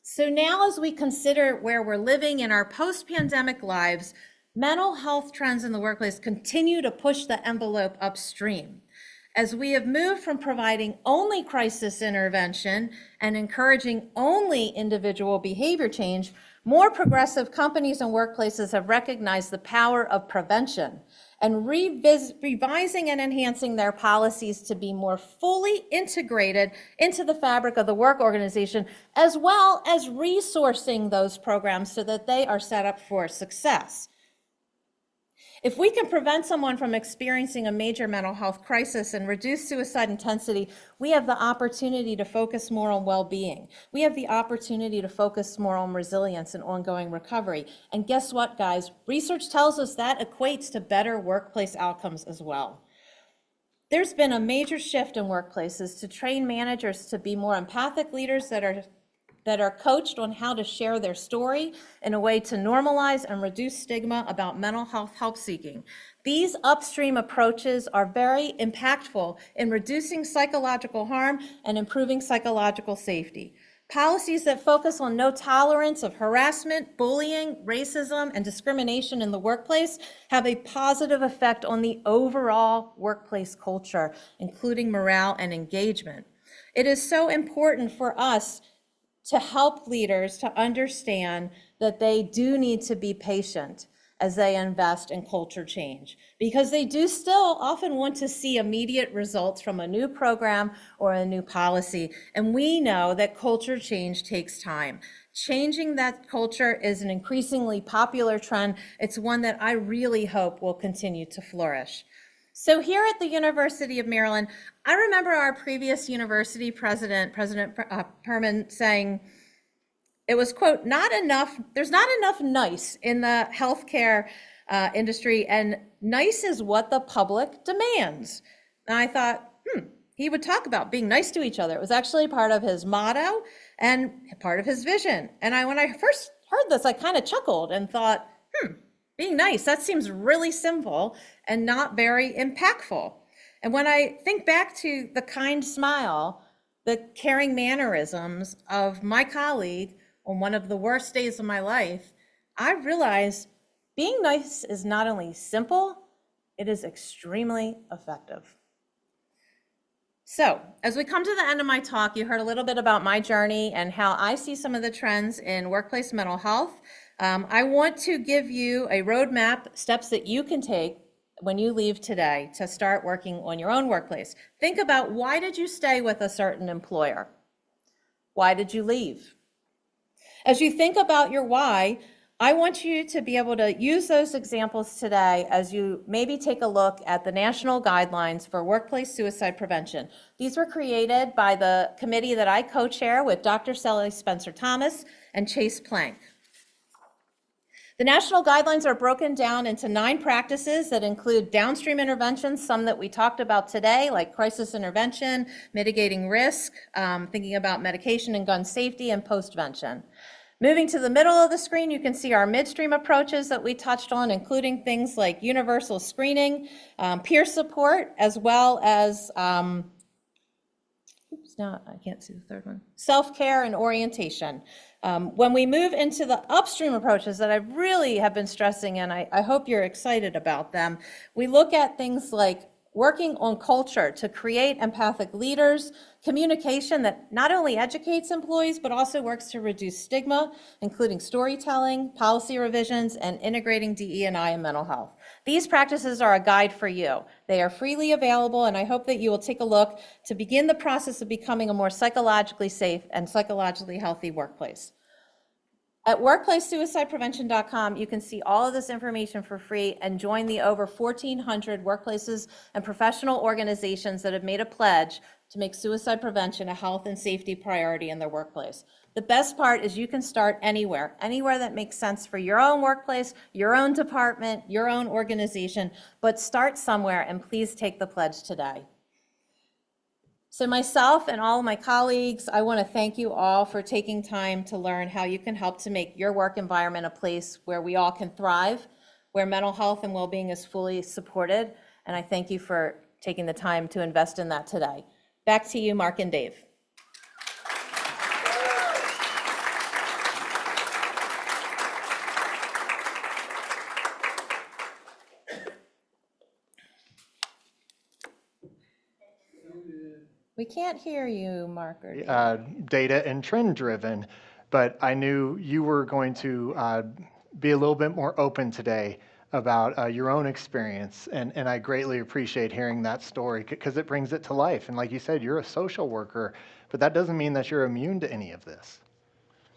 So now, as we consider where we're living in our post-pandemic lives, mental health trends in the workplace continue to push the envelope upstream. As we have moved from providing only crisis intervention and encouraging only individual behavior change, more progressive companies and workplaces have recognized the power of prevention and revising and enhancing their policies to be more fully integrated into the fabric of the work organization, as well as resourcing those programs so that they are set up for success. If we can prevent someone from experiencing a major mental health crisis and reduce suicide intensity, we have the opportunity to focus more on well-being. We have the opportunity to focus more on resilience and ongoing recovery. And guess what, guys? Research tells us that equates to better workplace outcomes as well. There's been a major shift in workplaces to train managers to be more empathic leaders that are that are coached on how to share their story in a way to normalize and reduce stigma about mental health help seeking. These upstream approaches are very impactful in reducing psychological harm and improving psychological safety. Policies that focus on no tolerance of harassment, bullying, racism, and discrimination in the workplace have a positive effect on the overall workplace culture, including morale and engagement. It is so important for us to help leaders to understand that they do need to be patient as they invest in culture change, because they do still often want to see immediate results from a new program or a new policy. And we know that culture change takes time. Changing that culture is an increasingly popular trend. It's one that I really hope will continue to flourish. So here at the University of Maryland, I remember our previous university president, President Perman, saying, it was, quote, there's not enough nice in the healthcare industry, and nice is what the public demands. And I thought, he would talk about being nice to each other. It was actually part of his motto and part of his vision. And when I first heard this, I kind of chuckled and thought, being nice, that seems really simple and not very impactful. And when I think back to the kind smile, the caring mannerisms of my colleague on one of the worst days of my life, I realized being nice is not only simple, it is extremely effective. So, as we come to the end of my talk, you heard a little bit about my journey and how I see some of the trends in workplace mental health. I want to give you a roadmap, steps that you can take when you leave today to start working on your own workplace. Think about, why did you stay with a certain employer? Why did you leave? As you think about your why, I want you to be able to use those examples today as you maybe take a look at the national guidelines for workplace suicide prevention. These were created by the committee that I co-chair with Dr. Sally Spencer-Thomas and Chase Plank. The national guidelines are broken down into 9 practices that include downstream interventions, some that we talked about today, like crisis intervention, mitigating risk, thinking about medication and gun safety, and postvention. Moving to the middle of the screen, you can see our midstream approaches that we touched on, including things like universal screening, peer support, as well as, I can't see the third one, self-care and orientation. When we move into the upstream approaches that I really have been stressing, and I hope you're excited about them, we look at things like working on culture to create empathic leaders, communication that not only educates employees, but also works to reduce stigma, including storytelling, policy revisions, and integrating DE&I and mental health. These practices are a guide for you. They are freely available, and I hope that you will take a look to begin the process of becoming a more psychologically safe and psychologically healthy workplace. At workplacesuicideprevention.com, you can see all of this information for free and join the over 1,400 workplaces and professional organizations that have made a pledge to make suicide prevention a health and safety priority in their workplace. The best part is you can start anywhere that makes sense for your own workplace, your own department, your own organization, but start somewhere, and please take the pledge today. So myself and all of my colleagues, I want to thank you all for taking time to learn how you can help to make your work environment a place where we all can thrive, where mental health and well-being is fully supported. And I thank you for taking the time to invest in that today. Back to you, Mark and Dave. We can't hear you, Mark. Data and trend driven, but I knew you were going to be a little bit more open today about your own experience, and I greatly appreciate hearing that story because it brings it to life. And like you said, you're a social worker, but that doesn't mean that you're immune to any of this.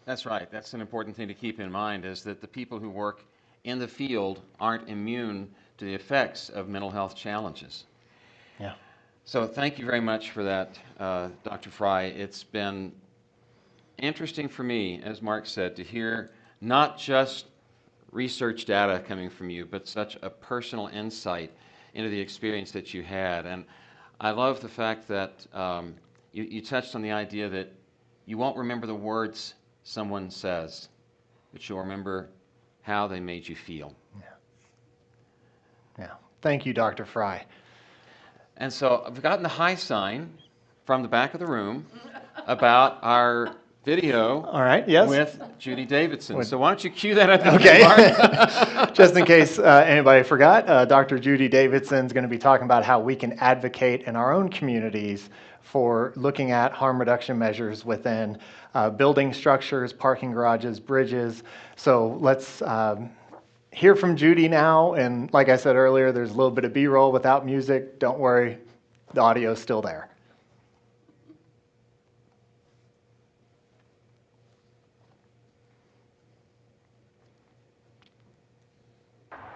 That's right. That's an important thing to keep in mind, is that the people who work in the field aren't immune to the effects of mental health challenges. Yeah. So thank you very much for that, Dr. Fry. It's been interesting for me, as Mark said, to hear not just research data coming from you, but such a personal insight into the experience that you had. And I love the fact that you touched on the idea that You won't remember the words someone says, but you'll remember how they made you feel. Yeah. Thank you, Dr. Fry. And so I've gotten the high sign from the back of the room about our video All right, yes. with Judy Davidson. With- So why don't you cue that up Okay. Mark? Just in case anybody forgot, Dr. Judy Davidson is going to be talking about how we can advocate in our own communities for looking at harm reduction measures within building structures, parking garages, bridges. So let's hear from Judy now. And like I said earlier, there's a little bit of B-roll without music. Don't worry, the audio is still there.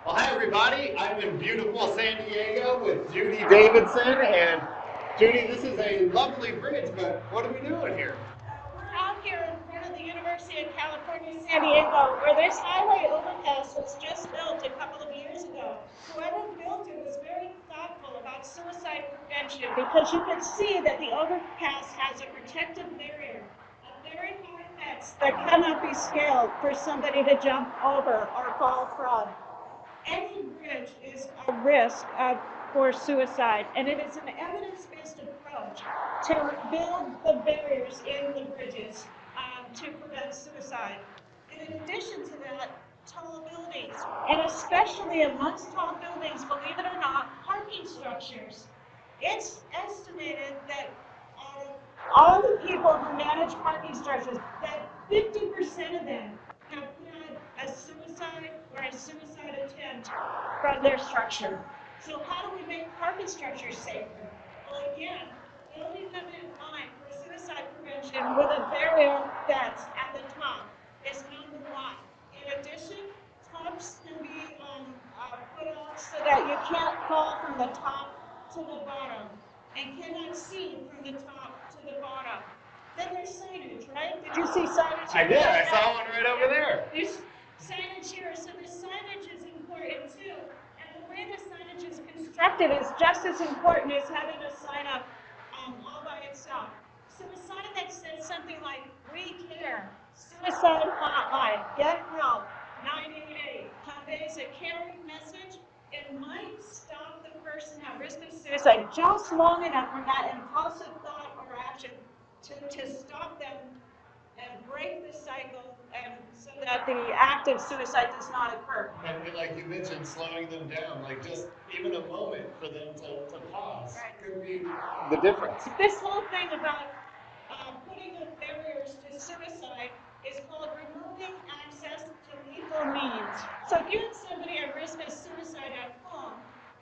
Well, hi, everybody. I'm in beautiful San Diego with Judy Davidson. And Judy, this is a lovely bridge, but what are we doing here? We're out here in front of the University of California, San Diego, where this highway overpass was just built a couple of years ago. Whoever built it was very thoughtful about suicide prevention because you can see that the overpass has a protective barrier, a very high fence that cannot be scaled for somebody to jump over or fall from. Any bridge is a risk for suicide, and it is an evidence-based approach to build the barriers in the bridges to prevent suicide. And in addition to that, tall buildings, and especially amongst tall buildings, believe it or not, parking structures. It's estimated that out of all the people who manage parking structures, that 50% of them have had a suicide or a suicide attempt from their structure. So how do we make parking structures safer? Well, again, building them in line for suicide prevention with a barrier fence at the top is number one. In addition, tops can be put off so that you can't fall from the top to the bottom and cannot see from the top to the bottom. Then there's signage, right? Did you see signage? I did. I saw one right over there. There's signage here, so the signage is important too. And the way the signage is constructed is just as important as having a sign up all by itself. So a sign that says something like, "We care, suicide hotline, get help, 988," conveys a caring message. It might stop the person at risk of suicide just long enough from that impulsive thought or action to stop them and break the cycle and so that the act of suicide does not occur. And like you mentioned, slowing them down, like just even a moment for them to pause could be the difference. This whole thing about putting up barriers to suicide is called removing access to lethal means. So if you have somebody at risk of suicide at home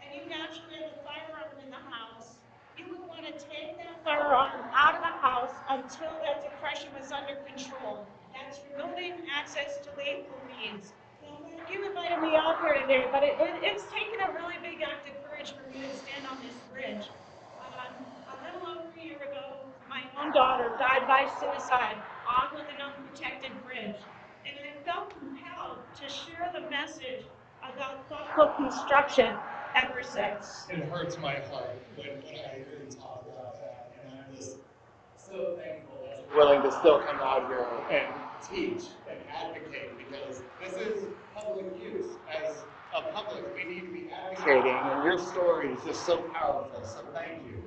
and you naturally have a firearm in the house, you would want to take that firearm out of the house until that depression was under control. That's removing access to lethal means. Now, you invited me out here today, but it's taken a really big act of courage for me to stand on this bridge. A little over a year ago, my own daughter died by suicide off of an unprotected bridge. And I felt compelled to share the message about thoughtful construction ever since. It hurts my heart when I hear you talk about that, and I'm just so thankful that you're willing to still come out here and teach and advocate, because this is public use. As a public, we need to be advocating, and your story is just so powerful, so thank you.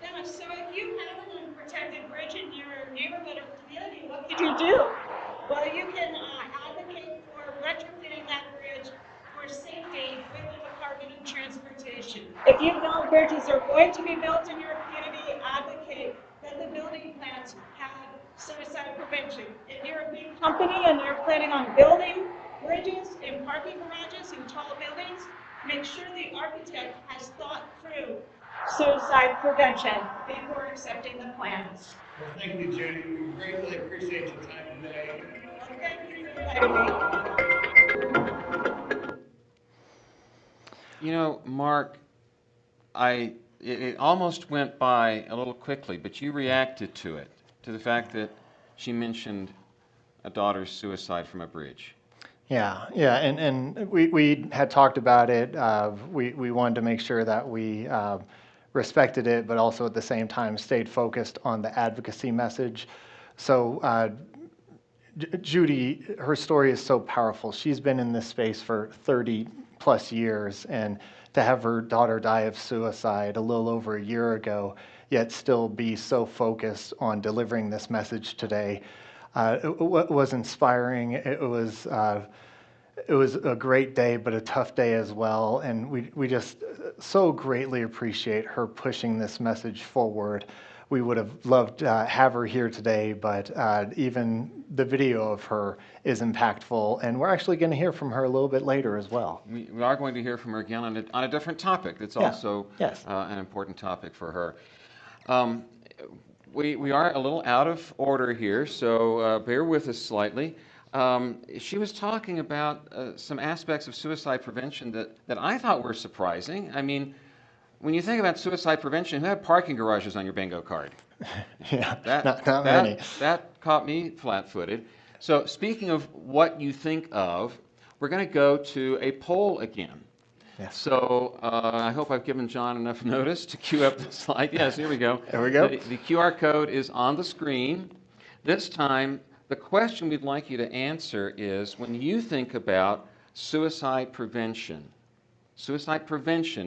Yeah, so if you have an unprotected bridge in your neighborhood or community, what can you do? Well, you can advocate for retrofitting that bridge for safety with the Department of Transportation. If you know bridges are going to be built in your community, advocate that the building plans have suicide prevention. If you're a big company and they're planning on building bridges and parking garages and tall buildings, make sure the architect has thought through suicide prevention before accepting the plans. Well, thank you, Judy. We greatly appreciate your time today. Thank you for inviting me. You know, Mark, it almost went by a little quickly, but you reacted to it, to the fact that she mentioned a daughter's suicide from a bridge. Yeah, and we had talked about it. We wanted to make sure that we respected it, but also at the same time stayed focused on the advocacy message. So Judy, her story is so powerful. She's been in this space for 30 plus years, and to have her daughter die of suicide a little over a year ago, yet still be so focused on delivering this message today, was inspiring. It was a great day, but a tough day as well. And we just so greatly appreciate her pushing this message forward. We would have loved to have her here today, but even the video of her is impactful. And we're actually going to hear from her a little bit later as well. We are going to hear from her again on a different topic. That's also Yes. an important topic for her. We are a little out of order here, so bear with us slightly. She was talking about some aspects of suicide prevention that I thought were surprising. I mean, when you think about suicide prevention, who had parking garages on your bingo card? Yeah, not many. That caught me flat-footed. So speaking of what you think of, we're going to go to a poll again. Yes. So I hope I've given John enough notice to cue up the slide. Yes, here we go. There we go. The QR code is on the screen. This time, the question we'd like you to answer is, when you think about suicide prevention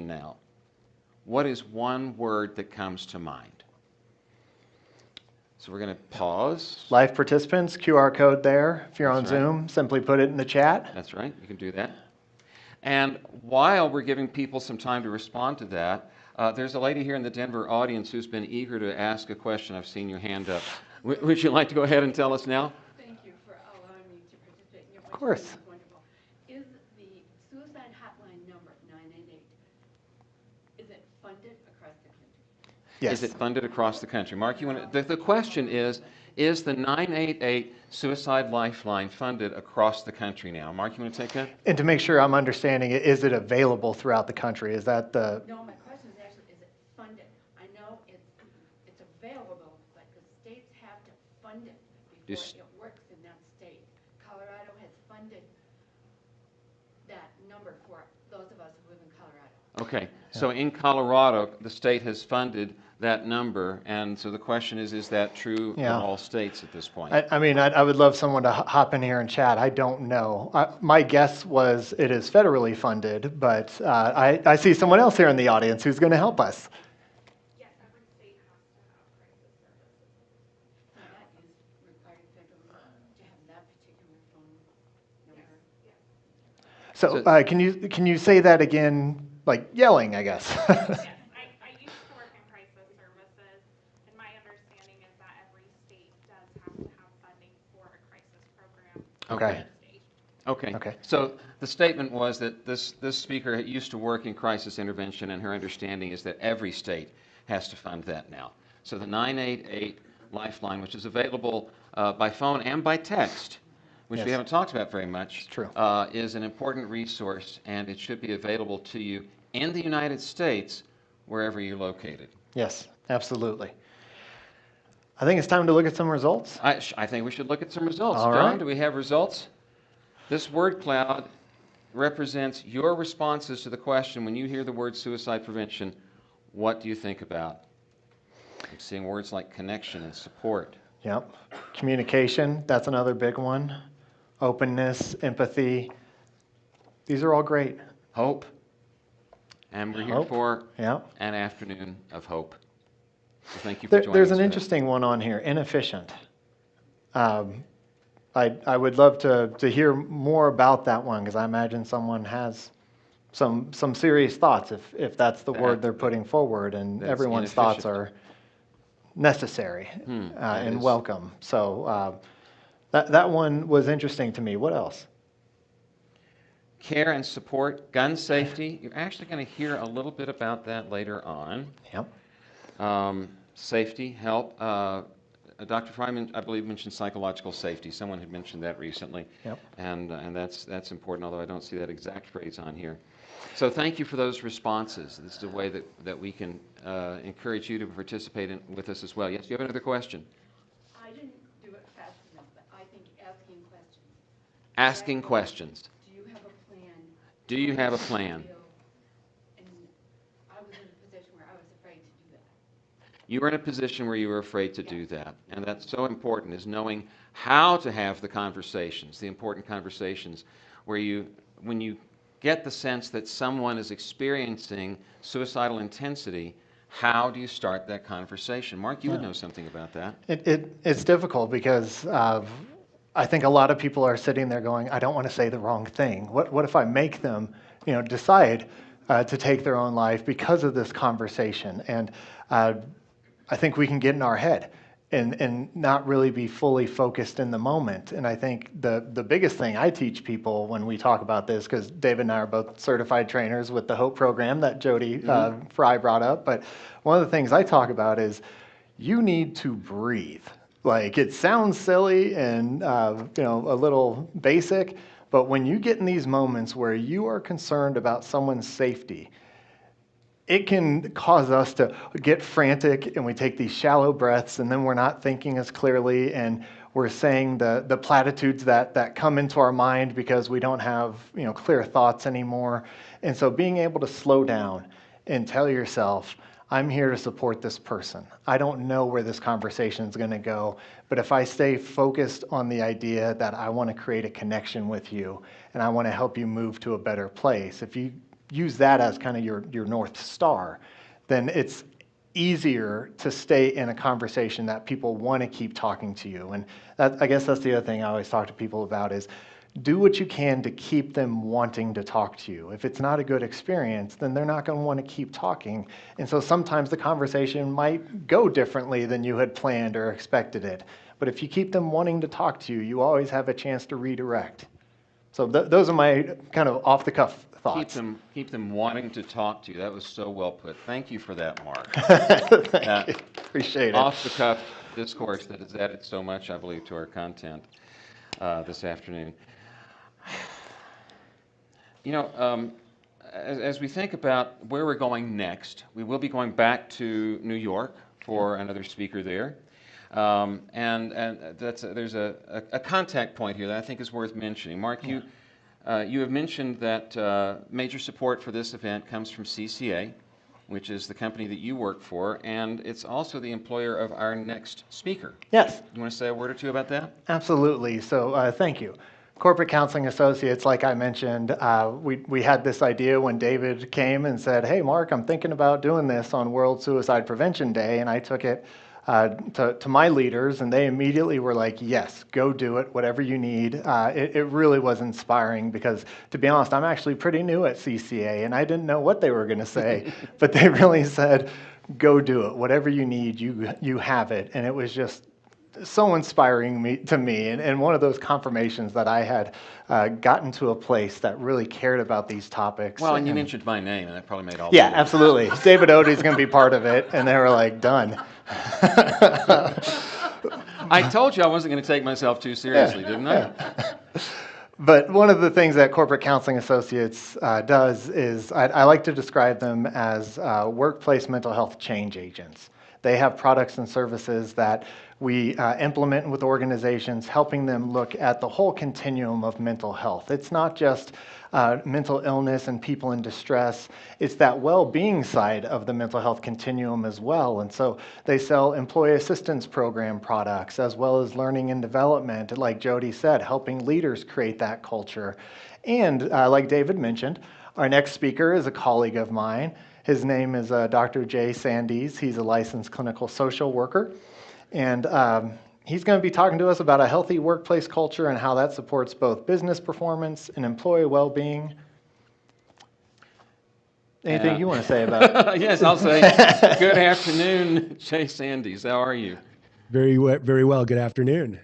now, what is one word that comes to mind? So we're going to pause. Live participants, QR code there. If you're on That's right. Zoom, simply put it in the chat. That's right, you can do that. And while we're giving people some time to respond to that, there's a lady here in the Denver audience who's been eager to ask a question. I've seen your hand up. Would you like to go ahead and tell us now? Thank you for allowing me to participate in your Of course. It's wonderful. Is the suicide hotline number 988, is it funded across the country? Yes. Is it funded across the country? Mark, you want to, the question is the 988 Suicide Lifeline funded across the country now? Mark, you want to take that? And to make sure I'm understanding it, is it available throughout the country? Is that the... No, my question is actually, is it funded? I know it's available, but the states have to fund it before it works in that state. Colorado has funded that number for those of us who live in Colorado. Okay, so in Colorado, the state has funded that number, and so the question is that true in all states at this point? I mean, I would love someone to hop in here and chat. I don't know. My guess was it is federally funded, but I see someone else here in the audience who's going to help us. Yes, every state has to have crisis services. So that is required federally to have that particular phone number. So can you say that again, like yelling, I guess? Yes, I used to work in crisis services, and my understanding is that every state does have to have funding for a crisis program. Okay. Okay. So the statement was that this speaker used to work in crisis intervention, and her understanding is that every state has to fund that now. So the 988 Lifeline, which is available by phone and by text, which we haven't talked about very much, True. is an important resource, and it should be available to you in the United States, wherever you're located. Yes, absolutely. I think it's time to look at some results. I think we should look at some results. All John, right. do we have results? This word cloud represents your responses to the question, when you hear the word suicide prevention, what do you think about? I'm seeing words like connection and support. Yep. Communication, that's another big one. Openness, empathy. These are all great. Hope. And we're here Hope. for Yep. an afternoon of hope. So thank you for joining us. There's an today. interesting one on here, inefficient. I would love to hear more about that one, because I imagine someone has some serious thoughts if that's the word they're putting forward, and that's everyone's thoughts inefficient. are necessary that and is. welcome. So that one was interesting to me. What else? Care and support, gun safety. You're actually going to hear a little bit about that later on. Yep. Safety, help. Dr. Fryman, I believe, mentioned psychological safety. Someone had mentioned that recently. Yep. And that's important, although I don't see that exact phrase on here. So thank you for those responses. This is a way that we can encourage you to participate with us as well. Yes, do you have another question? I didn't do it fast enough, but I think asking questions. Asking questions. Do you have a plan? Do you have a plan? And I was in a position where I was afraid to do that. You were in a position where you were afraid to do that. And that's so important, is knowing how to have the conversations, the important conversations, where when you get the sense that someone is experiencing suicidal intensity, how do you start that conversation? Mark, you would know something about that. It's difficult because I think a lot of people are sitting there going, I don't want to say the wrong thing. What if I make them, decide to take their own life because of this conversation? And I think we can get in our head and not really be fully focused in the moment. And I think the biggest thing I teach people when we talk about this, because David and I are both certified trainers with the HOPE program that Jody Fry brought up, but one of the things I talk about is you need to breathe. Like, it sounds silly and a little basic, but when you get in these moments where you are concerned about someone's safety, it can cause us to get frantic, and we take these shallow breaths, and then we're not thinking as clearly, and we're saying the platitudes that come into our mind because we don't have clear thoughts anymore. And so being able to slow down and tell yourself, I'm here to support this person. I don't know where this conversation is going to go, but if I stay focused on the idea that I want to create a connection with you and I want to help you move to a better place, if you use that as kind of your North Star, then it's easier to stay in a conversation that people want to keep talking to you. And I guess that's the other thing I always talk to people about is do what you can to keep them wanting to talk to you. If it's not a good experience, then they're not going to want to keep talking. And so sometimes the conversation might go differently than you had planned or expected it. But if you keep them wanting to talk to you, you always have a chance to redirect. So those are my kind of off-the-cuff thoughts. Keep them wanting to talk to you. That was so well put. Thank you for that, Mark. Thank you. Appreciate it. Off-the-cuff discourse that has added so much, I believe, to our content this afternoon. As we think about where we're going next, we will be going back to New York for another speaker there. And there's a contact point here that I think is worth mentioning. Mark, you have mentioned that major support for this event comes from CCA, which is the company that you work for, and it's also the employer of our next speaker. Yes. You want to say a word or two about that? Absolutely. So thank you. Corporate Counseling Associates, like I mentioned, we had this idea when David came and said, hey, Mark, I'm thinking about doing this on World Suicide Prevention Day, and I took it to my leaders, and they immediately were like, yes, go do it, whatever you need. It really was inspiring because, to be honest, I'm actually pretty new at CCA, and I didn't know what they were going to say, but they really said, go do it, whatever you need, you have it. And it was just so inspiring to me, and one of those confirmations that I had gotten to a place that really cared about these topics. Well, and you mentioned my name, and that probably made all yeah, the absolutely. David Odie's going to be part of it, and they were like, done. I told you I wasn't going to take myself too seriously, didn't I? But one of the things that Corporate Counseling Associates does is I like to describe them as workplace mental health change agents. They have products and services that we implement with organizations, helping them look at the whole continuum of mental health. It's not just mental illness and people in distress. It's that well-being side of the mental health continuum as well. And so they sell employee assistance program products as well as learning and development, like Jody said, helping leaders create that culture. And like David mentioned, our next speaker is a colleague of mine. His name is Dr. Jay Sandys. He's a licensed clinical social worker. And he's going to be talking to us about a healthy workplace culture and how that supports both business performance and employee well-being. Anything you want to say about it? Yes, I'll say good afternoon, Jay Sandys. How are you? Very well. Good afternoon.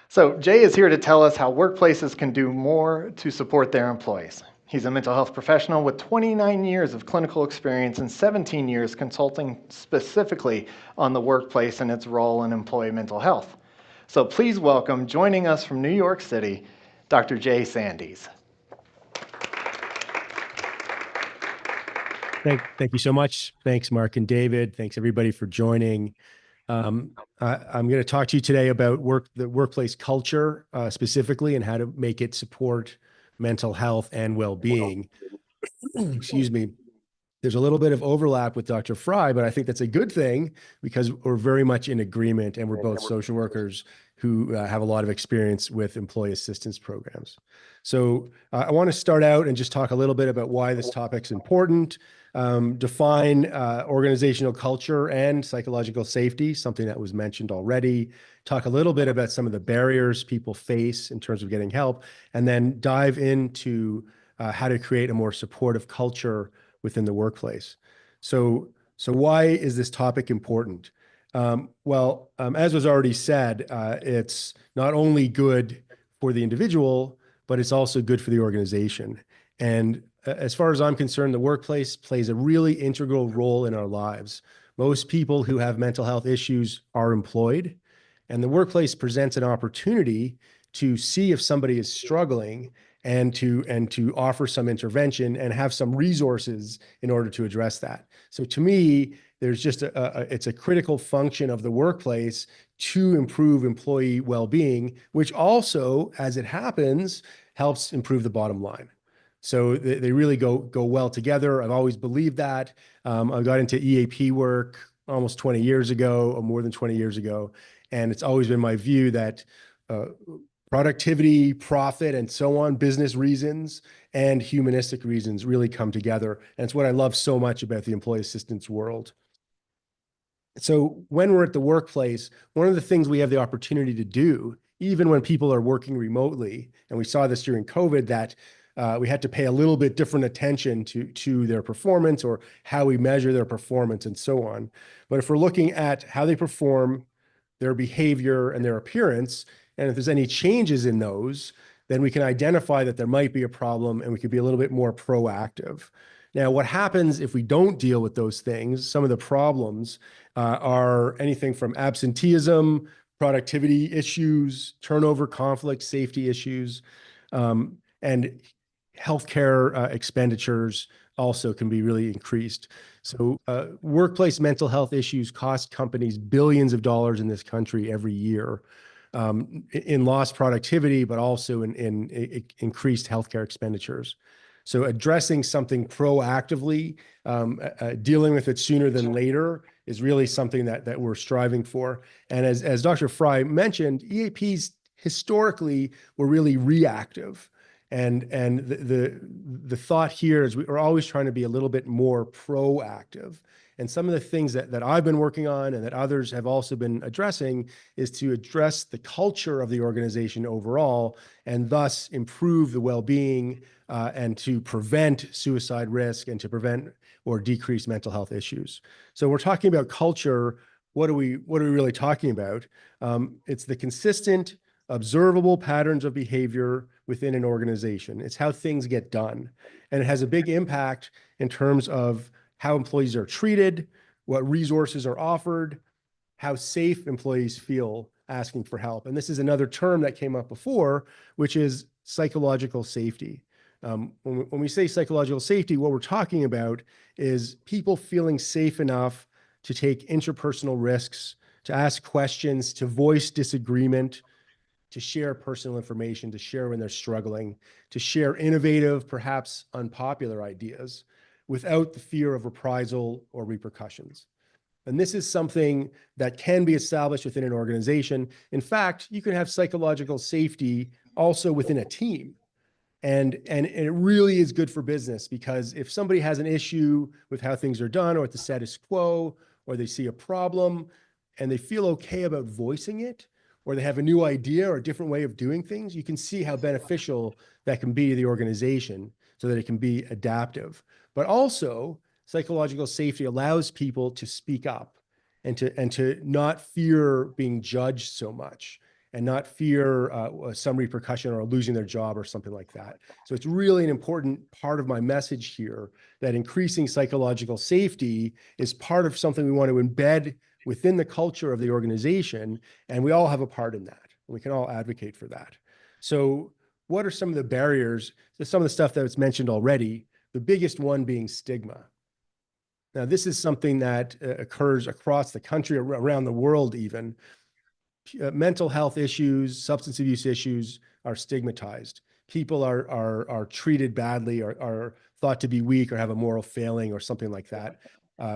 So Jay is here to tell us how workplaces can do more to support their employees. He's a mental health professional with 29 years of clinical experience and 17 years consulting specifically on the workplace and its role in employee mental health. So please welcome, joining us from New York City, Dr. Jay Sandys. Thank you so much. Thanks, Mark and David. Thanks, everybody, for joining. I'm going to talk to you today about the workplace culture specifically and how to make it support mental health and well-being. Excuse me. There's a little bit of overlap with Dr. Fry, but I think that's a good thing because we're very much in agreement and we're both social workers who have a lot of experience with employee assistance programs. So I want to start out and just talk a little bit about why this topic's important, define organizational culture and psychological safety, something that was mentioned already, talk a little bit about some of the barriers people face in terms of getting help, and then dive into how to create a more supportive culture within the workplace. So why is this topic important? As was already said, it's not only good for the individual, but it's also good for the organization. And as far as I'm concerned, the workplace plays a really integral role in our lives. Most people who have mental health issues are employed, and the workplace presents an opportunity to see if somebody is struggling and to offer some intervention and have some resources in order to address that. So to me, there's just it's a critical function of the workplace to improve employee well-being, which also, as it happens, helps improve the bottom line. So they really go well together. I've always believed that. I got into EAP work almost 20 years ago, or more than 20 years ago, and it's always been my view that productivity, profit, and so on, business reasons and humanistic reasons really come together. And it's what I love so much about the employee assistance world. So when we're at the workplace, one of the things we have the opportunity to do, even when people are working remotely, and we saw this during COVID, that we had to pay a little bit different attention to their performance or how we measure their performance and so on. But if we're looking at how they perform, their behavior and their appearance, and if there's any changes in those, then we can identify that there might be a problem and we could be a little bit more proactive. Now, what happens if we don't deal with those things? Some of the problems are anything from absenteeism, productivity issues, turnover, conflict, safety issues, and healthcare expenditures also can be really increased. So workplace mental health issues cost companies billions of dollars in this country every year in lost productivity, but also in increased healthcare expenditures. So addressing something proactively, dealing with it sooner than later is really something that we're striving for. And as Dr. Fry mentioned, EAPs historically were really reactive. And the thought here is we're always trying to be a little bit more proactive. And some of the things that I've been working on and that others have also been addressing is to address the culture of the organization overall and thus improve the well-being and to prevent suicide risk and to prevent or decrease mental health issues. So we're talking about culture. What are we really talking about? It's the consistent, observable patterns of behavior within an organization. It's how things get done. And it has a big impact in terms of how employees are treated, what resources are offered, how safe employees feel asking for help. And this is another term that came up before, which is psychological safety. When we say psychological safety, what we're talking about is people feeling safe enough to take interpersonal risks, to ask questions, to voice disagreement, to share personal information, to share when they're struggling, to share innovative, perhaps unpopular ideas without the fear of reprisal or repercussions. And this is something that can be established within an organization. In fact, you can have psychological safety also within a team. And it really is good for business because if somebody has an issue with how things are done or with the status quo, or they see a problem and they feel okay about voicing it, or they have a new idea or a different way of doing things, you can see how beneficial that can be to the organization so that it can be adaptive. But also, psychological safety allows people to speak up and to not fear being judged so much and not fear some repercussion or losing their job or something like that. So it's really an important part of my message here that increasing psychological safety is part of something we want to embed within the culture of the organization, and we all have a part in that. We can all advocate for that. So what are some of the barriers? Some of the stuff that was mentioned already, the biggest one being stigma. Now, this is something that occurs across the country, around the world even. Mental health issues, substance abuse issues are stigmatized. People are treated badly, are thought to be weak or have a moral failing or something like that.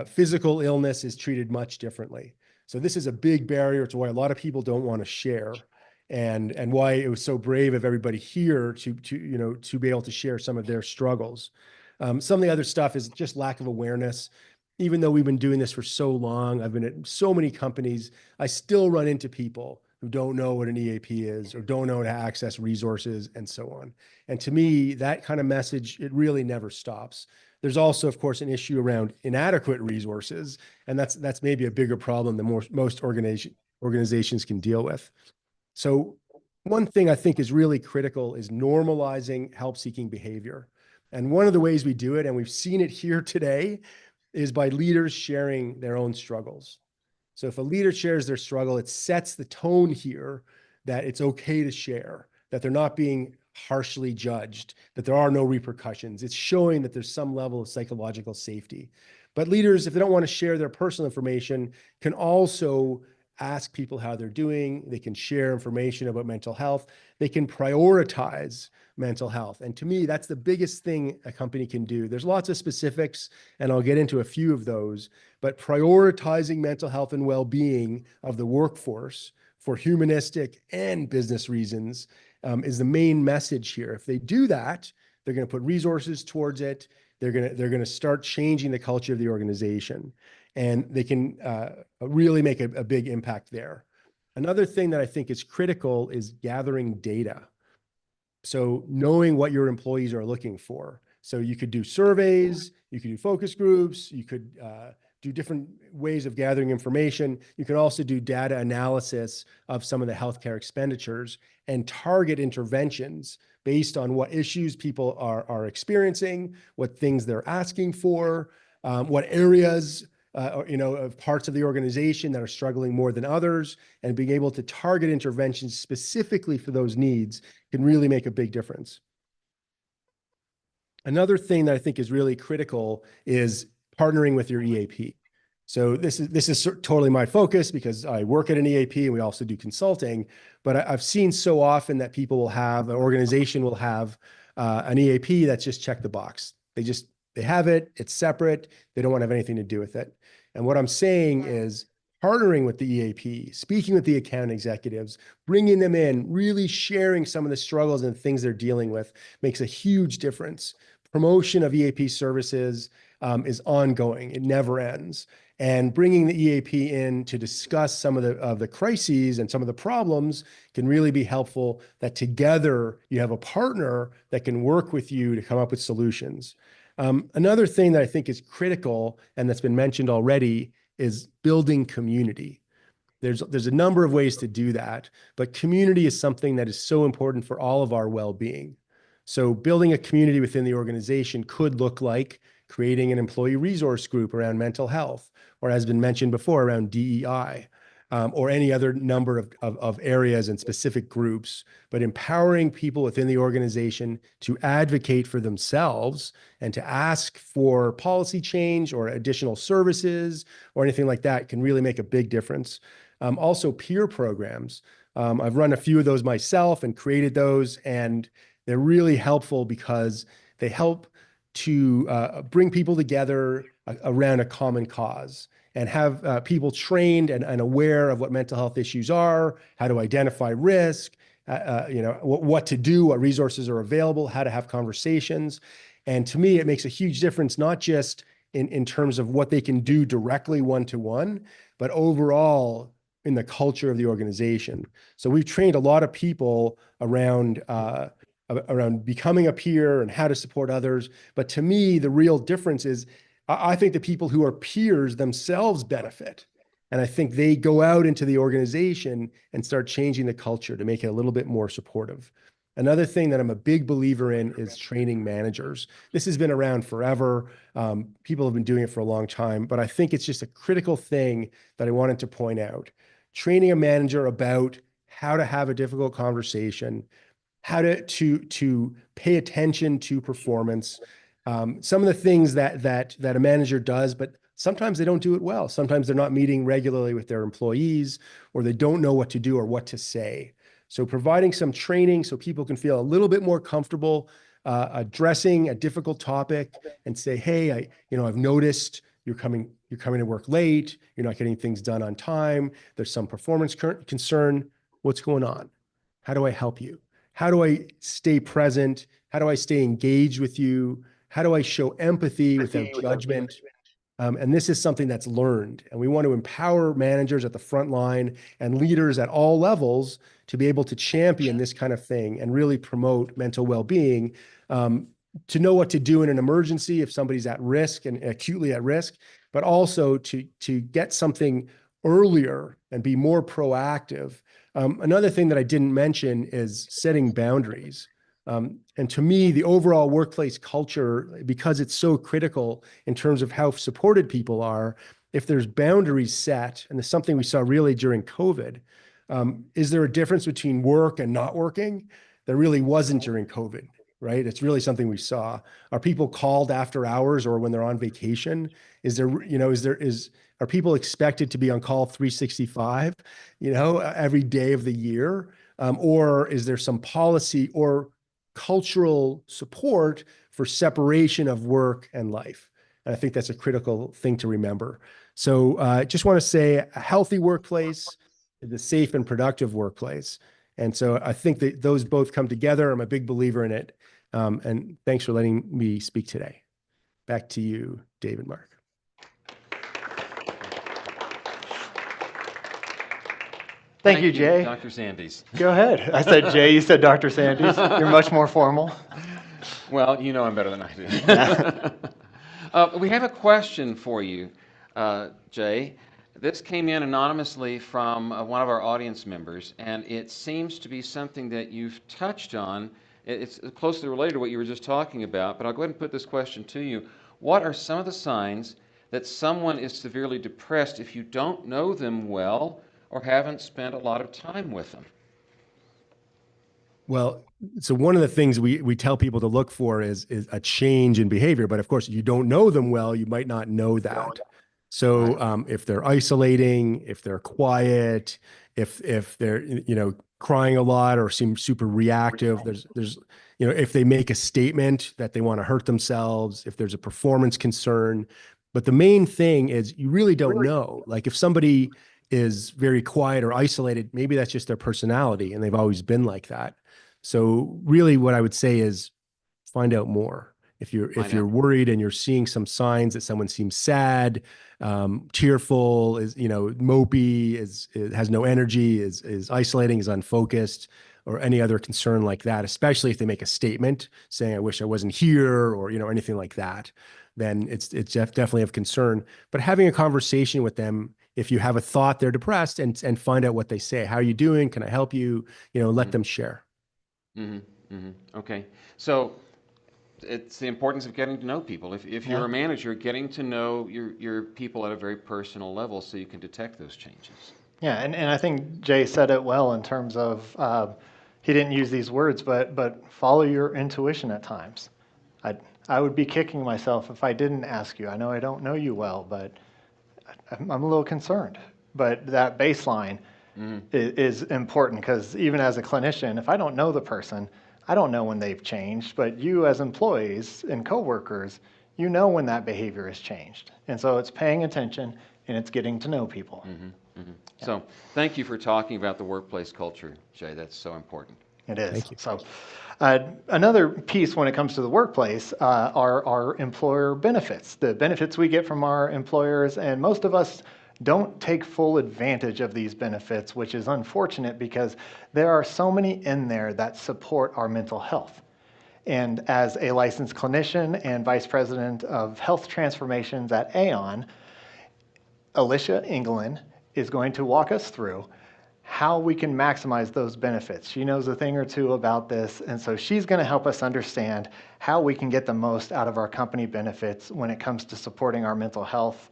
Physical illness is treated much differently. So this is a big barrier to why a lot of people don't want to share, and why it was so brave of everybody here to be able to share some of their struggles. Some of the other stuff is just lack of awareness. Even though we've been doing this for so long, I've been at so many companies, I still run into people who don't know what an EAP is or don't know how to access resources and so on. And to me, that kind of message, it really never stops. There's also, of course, an issue around inadequate resources, and that's maybe a bigger problem than most organizations can deal with. So one thing I think is really critical is normalizing help-seeking behavior. And one of the ways we do it, and we've seen it here today, is by leaders sharing their own struggles. So if a leader shares their struggle, it sets the tone here that it's okay to share, that they're not being harshly judged, that there are no repercussions. It's showing that there's some level of psychological safety. But leaders, if they don't want to share their personal information, can also ask people how they're doing. They can share information about mental health. They can prioritize mental health. And to me, that's the biggest thing a company can do. There's lots of specifics, and I'll get into a few of those, but prioritizing mental health and well-being of the workforce for humanistic and business reasons is the main message here. If they do that, they're going to put resources towards it. They're going to start changing the culture of the organization, and they can really make a big impact there. Another thing that I think is critical is gathering data. So knowing what your employees are looking for. So you could do surveys, you could do focus groups, you could do different ways of gathering information. You can also do data analysis of some of the healthcare expenditures and target interventions based on what issues people are experiencing, what things they're asking for, what areas of parts of the organization that are struggling more than others, and being able to target interventions specifically for those needs can really make a big difference. Another thing that I think is really critical is partnering with your EAP. So this is totally my focus because I work at an EAP and we also do consulting, but I've seen so often that an organization will have an EAP that's just check the box. They have it, it's separate, they don't want to have anything to do with it. And what I'm saying is partnering with the EAP, speaking with the account executives, bringing them in, really sharing some of the struggles and things they're dealing with makes a huge difference. Promotion of EAP services is ongoing. It never ends. And bringing the EAP in to discuss some of the crises and some of the problems can really be helpful, that together you have a partner that can work with you to come up with solutions. Another thing that I think is critical and that's been mentioned already is building community. There's a number of ways to do that, but community is something that is so important for all of our well-being. So building a community within the organization could look like creating an employee resource group around mental health, or as has been mentioned before, around DEI, or any other number of areas and specific groups, but empowering people within the organization to advocate for themselves and to ask for policy change or additional services or anything like that can really make a big difference. Also, peer programs. I've run a few of those myself and created those, and they're really helpful because they help to bring people together around a common cause and have people trained and aware of what mental health issues are, how to identify risk, what to do, what resources are available, how to have conversations. And to me, it makes a huge difference, not just in terms of what they can do directly one-to-one, but overall in the culture of the organization. So we've trained a lot of people around becoming a peer and how to support others. But to me, the real difference is I think the people who are peers themselves benefit. And I think they go out into the organization and start changing the culture to make it a little bit more supportive. Another thing that I'm a big believer in is training managers. This has been around forever. People have been doing it for a long time, but I think it's just a critical thing that I wanted to point out. Training a manager about how to have a difficult conversation, how to pay attention to performance. Some of the things that a manager does, but sometimes they don't do it well. Sometimes they're not meeting regularly with their employees, or they don't know what to do or what to say. So providing some training so people can feel a little bit more comfortable addressing a difficult topic and say, hey, I've noticed you're coming to work late. You're not getting things done on time. There's some performance concern. What's going on? How do I help you? How do I stay present? How do I stay engaged with you? How do I show empathy without judgment? And this is something that's learned. And we want to empower managers at the front line and leaders at all levels to be able to champion this kind of thing and really promote mental well-being, to know what to do in an emergency if somebody's at risk and acutely at risk, but also to get something earlier and be more proactive. Another thing that I didn't mention is setting boundaries. And to me, the overall workplace culture, because it's so critical in terms of how supported people are, if there's boundaries set, and it's something we saw really during COVID, is there a difference between work and not working? There really wasn't during COVID, right? It's really something we saw. Are people called after hours or when they're on vacation? Are people expected to be on call 365, every day of the year? Or is there some policy or cultural support for separation of work and life? And I think that's a critical thing to remember. So I just want to say a healthy workplace, the safe and productive workplace. And so I think that those both come together. I'm a big believer in it. And thanks for letting me speak today. Back to you, David, Mark. Thank you, Jay. Dr. Sandys. Go ahead. I said Jay, you said Dr. Sandys. You're much more formal. Well, you know I'm better than I do. We have a question for you, Jay. This came in anonymously from one of our audience members, and it seems to be something that you've touched on. It's closely related to what you were just talking about, but I'll go ahead and put this question to you. What are some of the signs that someone is severely depressed if you don't know them well or haven't spent a lot of time with them? Well, so one of the things we tell people to look for is a change in behavior, but of course, you don't know them well, you might not know that. So if they're isolating, if they're quiet, if they're crying a lot or seem super reactive, there's if they make a statement that they want to hurt themselves, if there's a performance concern. But the main thing is you really don't know. Like if somebody is very quiet or isolated, maybe that's just their personality and they've always been like that. So really what I would say is find out more. If you're worried and you're seeing some signs that someone seems sad, tearful, is mopey, has no energy, is isolating, is unfocused, or any other concern like that, especially if they make a statement saying, I wish I wasn't here, or anything like that, then it's definitely of concern. But having a conversation with them, if you have a thought they're depressed, and find out what they say. How are you doing? Can I help you? Let them share. Okay. So it's the importance of getting to know people. If you're a manager, getting to know your people at a very personal level so you can detect those changes. Yeah, and I think Jay said it well in terms of he didn't use these words, but follow your intuition at times. I would be kicking myself if I didn't ask you. I know I don't know you well, but I'm a little concerned. But that baseline is important, because even as a clinician, if I don't know the person, I don't know when they've changed. But you as employees and coworkers, you know when that behavior has changed. And so it's paying attention and it's getting to know people. Yeah. So thank you for talking about the workplace culture, Jay. That's so important. It is. Thank you. So another piece when it comes to the workplace are our employer benefits, the benefits we get from our employers. And most of us don't take full advantage of these benefits, which is unfortunate because there are so many in there that support our mental health. And as a licensed clinician and vice president of health transformations at Aon, Alicia England is going to walk us through how we can maximize those benefits. She knows a thing or two about this, and so she's going to help us understand how we can get the most out of our company benefits when it comes to supporting our mental health.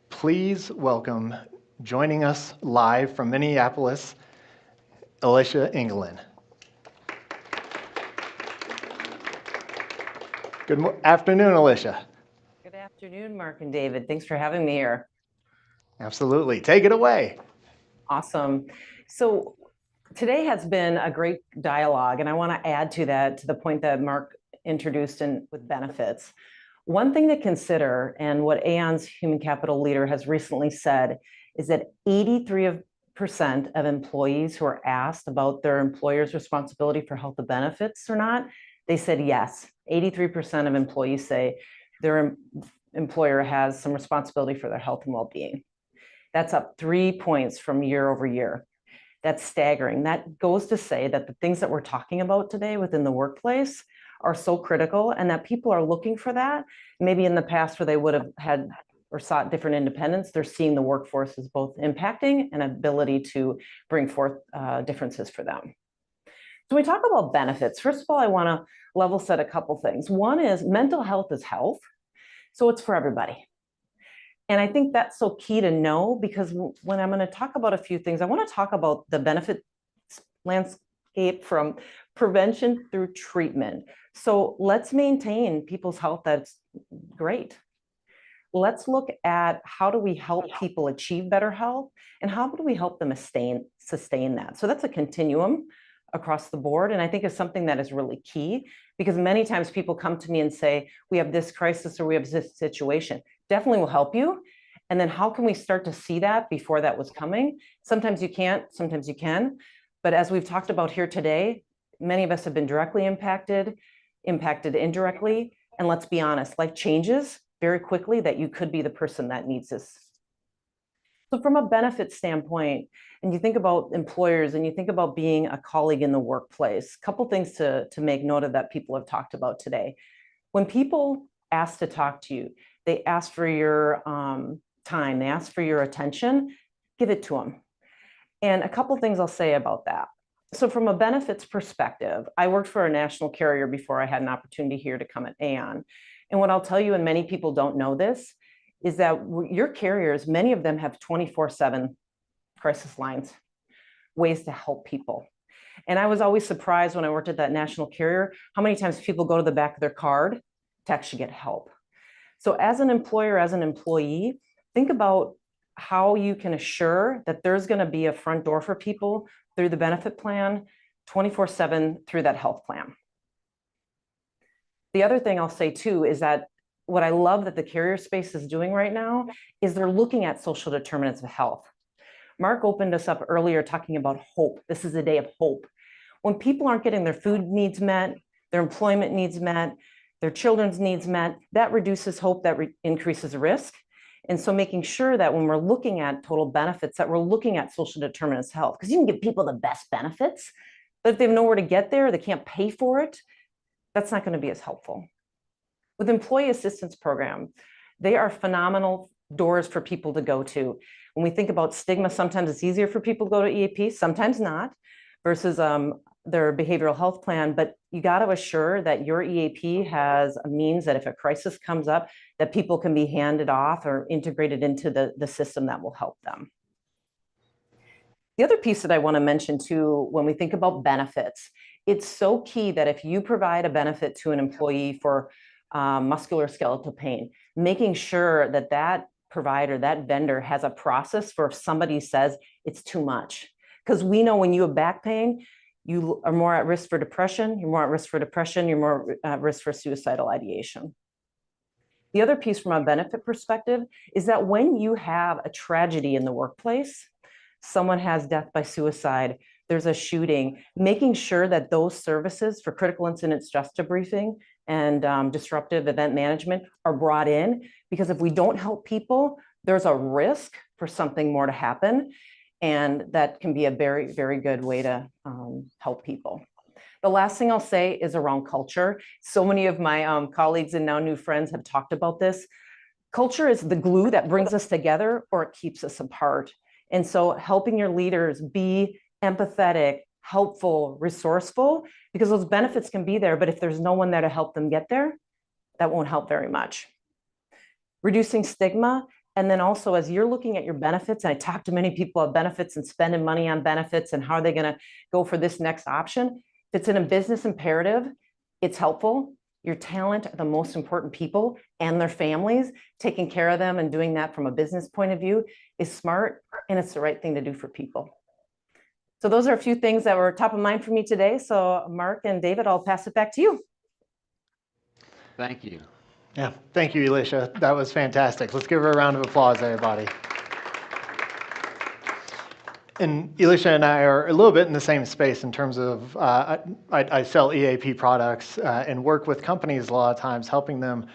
Please welcome, joining us live from Minneapolis, Alicia England. Good afternoon, Alicia. Good afternoon, Mark and David. Thanks for having me here. Absolutely. Take it away. Awesome. So today has been a great dialogue, and I want to add to that, to the point that Mark introduced in with benefits. One thing to consider, and what Aon's human capital leader has recently said, is that 83% of employees who are asked about their employer's responsibility for health and benefits or not, they said yes. 83% of employees say their employer has some responsibility for their health and well-being. That's up 3 points from year over year. That's staggering. That goes to say that the things that we're talking about today within the workplace are so critical, and that people are looking for that. Maybe in the past where they would have had or sought different independence, they're seeing the workforce as both impacting and ability to bring forth differences for them. So we talk about benefits. First of all, I want to level set a couple things. One is mental health is health, so it's for everybody. And I think that's so key to know, because when I'm going to talk about a few things, I want to talk about the benefit landscape from prevention through treatment. So let's maintain people's health. That's great. Let's look at how do we help people achieve better health, and how do we help them sustain that. So that's a continuum across the board. And I think it's something that is really key, because many times people come to me and say, we have this crisis or we have this situation. Definitely will help you. And then how can we start to see that before that was coming? Sometimes you can't, sometimes you can. But as we've talked about here today, many of us have been directly impacted indirectly. And let's be honest, life changes very quickly, that you could be the person that needs this. So from a benefit standpoint, and you think about employers and you think about being a colleague in the workplace, a couple things to make note of that people have talked about today. When people ask to talk to you, they ask for your time, they ask for your attention, give it to them. And a couple things I'll say about that. So from a benefits perspective, I worked for a national carrier before I had an opportunity here to come at Aon. And what I'll tell you, and many people don't know this, is that your carriers, many of them have 24/7 crisis lines, ways to help people. And I was always surprised when I worked at that national carrier, how many times people go to the back of their card to actually get help. So as an employer, as an employee, think about how you can assure that there's going to be a front door for people through the benefit plan, 24/7 through that health plan. The other thing I'll say too is that what I love that the carrier space is doing right now is they're looking at social determinants of health. Mark opened us up earlier talking about hope. This is a day of hope. When people aren't getting their food needs met, their employment needs met, their children's needs met, that reduces hope, that increases risk. And so making sure that when we're looking at total benefits, that we're looking at social determinants of health, because you can give people the best benefits, but if they have nowhere to get there, they can't pay for it, that's not going to be as helpful. With employee assistance programs, they are phenomenal doors for people to go to. When we think about stigma, sometimes it's easier for people to go to EAP, sometimes not, versus their behavioral health plan. But you got to assure that your EAP has a means that if a crisis comes up, that people can be handed off or integrated into the system that will help them. The other piece that I want to mention too, when we think about benefits, it's so key that if you provide a benefit to an employee for musculoskeletal pain, making sure that that provider, that vendor has a process for if somebody says it's too much. Because we know when you have back pain, you are more at risk for depression, you're more at risk for depression, you're more at risk for suicidal ideation. The other piece from a benefit perspective is that when you have a tragedy in the workplace, someone has death by suicide, there's a shooting, making sure that those services for critical incident stress debriefing and disruptive event management are brought in, because if we don't help people, there's a risk for something more to happen. And that can be a very, very good way to help people. The last thing I'll say is around culture. So many of my colleagues and now new friends have talked about this. Culture is the glue that brings us together or it keeps us apart. And so helping your leaders be empathetic, helpful, resourceful, because those benefits can be there, but if there's no one there to help them get there, that won't help very much. Reducing stigma. And then also, as you're looking at your benefits, and I talk to many people about benefits and spending money on benefits and how are they going to go for this next option. If it's in a business imperative, it's helpful. Your talent are the most important people and their families. Taking care of them and doing that from a business point of view is smart, and it's the right thing to do for people. So those are a few things that were top of mind for me today. So Mark and David, I'll pass it back to you. Thank you. Yeah, thank you, Elisha. That was fantastic. Let's give her a round of applause, everybody. And Elisha and I are a little bit in the same space in terms of I sell EAP products and work with companies a lot of times, helping them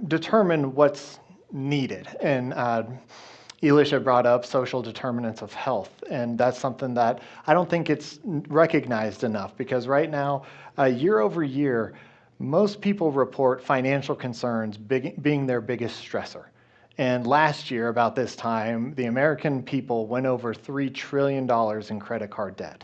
determine what's needed. And Elisha brought up social determinants of health, and that's something that I don't think it's recognized enough, because right now, year over year, most people report financial concerns being their biggest stressor. And last year, about this time, the American people went over $3 trillion in credit card debt.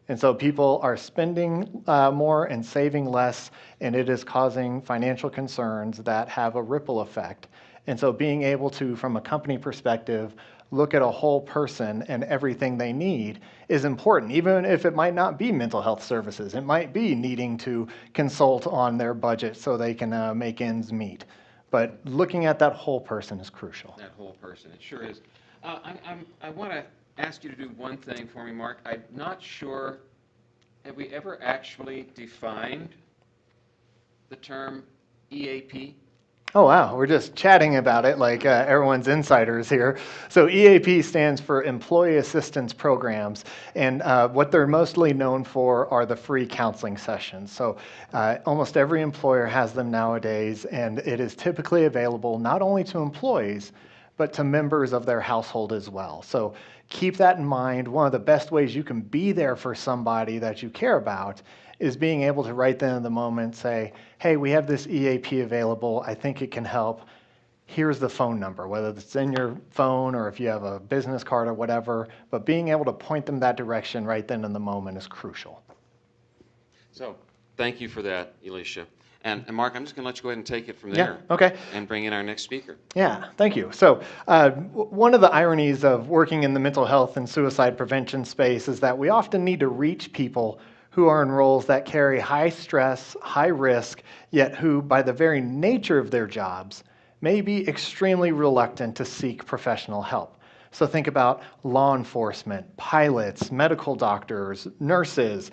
And so people are spending more and saving less, and it is causing financial concerns that have a ripple effect. And so being able to, from a company perspective, look at a whole person and everything they need is important, even if it might not be mental health services. It might be needing to consult on their budget so they can make ends meet. But looking at that whole person is crucial. That whole person, it sure is. I want to ask you to do one thing for me, Mark. I'm not sure, have we ever actually defined the term EAP? Oh, wow. We're just chatting about it like everyone's insiders here. So EAP stands for Employee Assistance Programs. And what they're mostly known for are the free counseling sessions. So almost every employer has them nowadays, and it is typically available not only to employees, but to members of their household as well. So keep that in mind. One of the best ways you can be there for somebody that you care about is being able to right then in the moment say, hey, we have this EAP available. I think it can help. Here's the phone number, whether it's in your phone or if you have a business card or whatever. But being able to point them that direction right then in the moment is crucial. So thank you for that, Elisha. And Mark, I'm just going to let you go ahead and take it from there. Yeah, okay. And bring in our next speaker. Yeah, thank you. So one of the ironies of working in the mental health and suicide prevention space is that we often need to reach people who are in roles that carry high stress, high risk, yet who, by the very nature of their jobs, may be extremely reluctant to seek professional help. So think about law enforcement, pilots, medical doctors, nurses,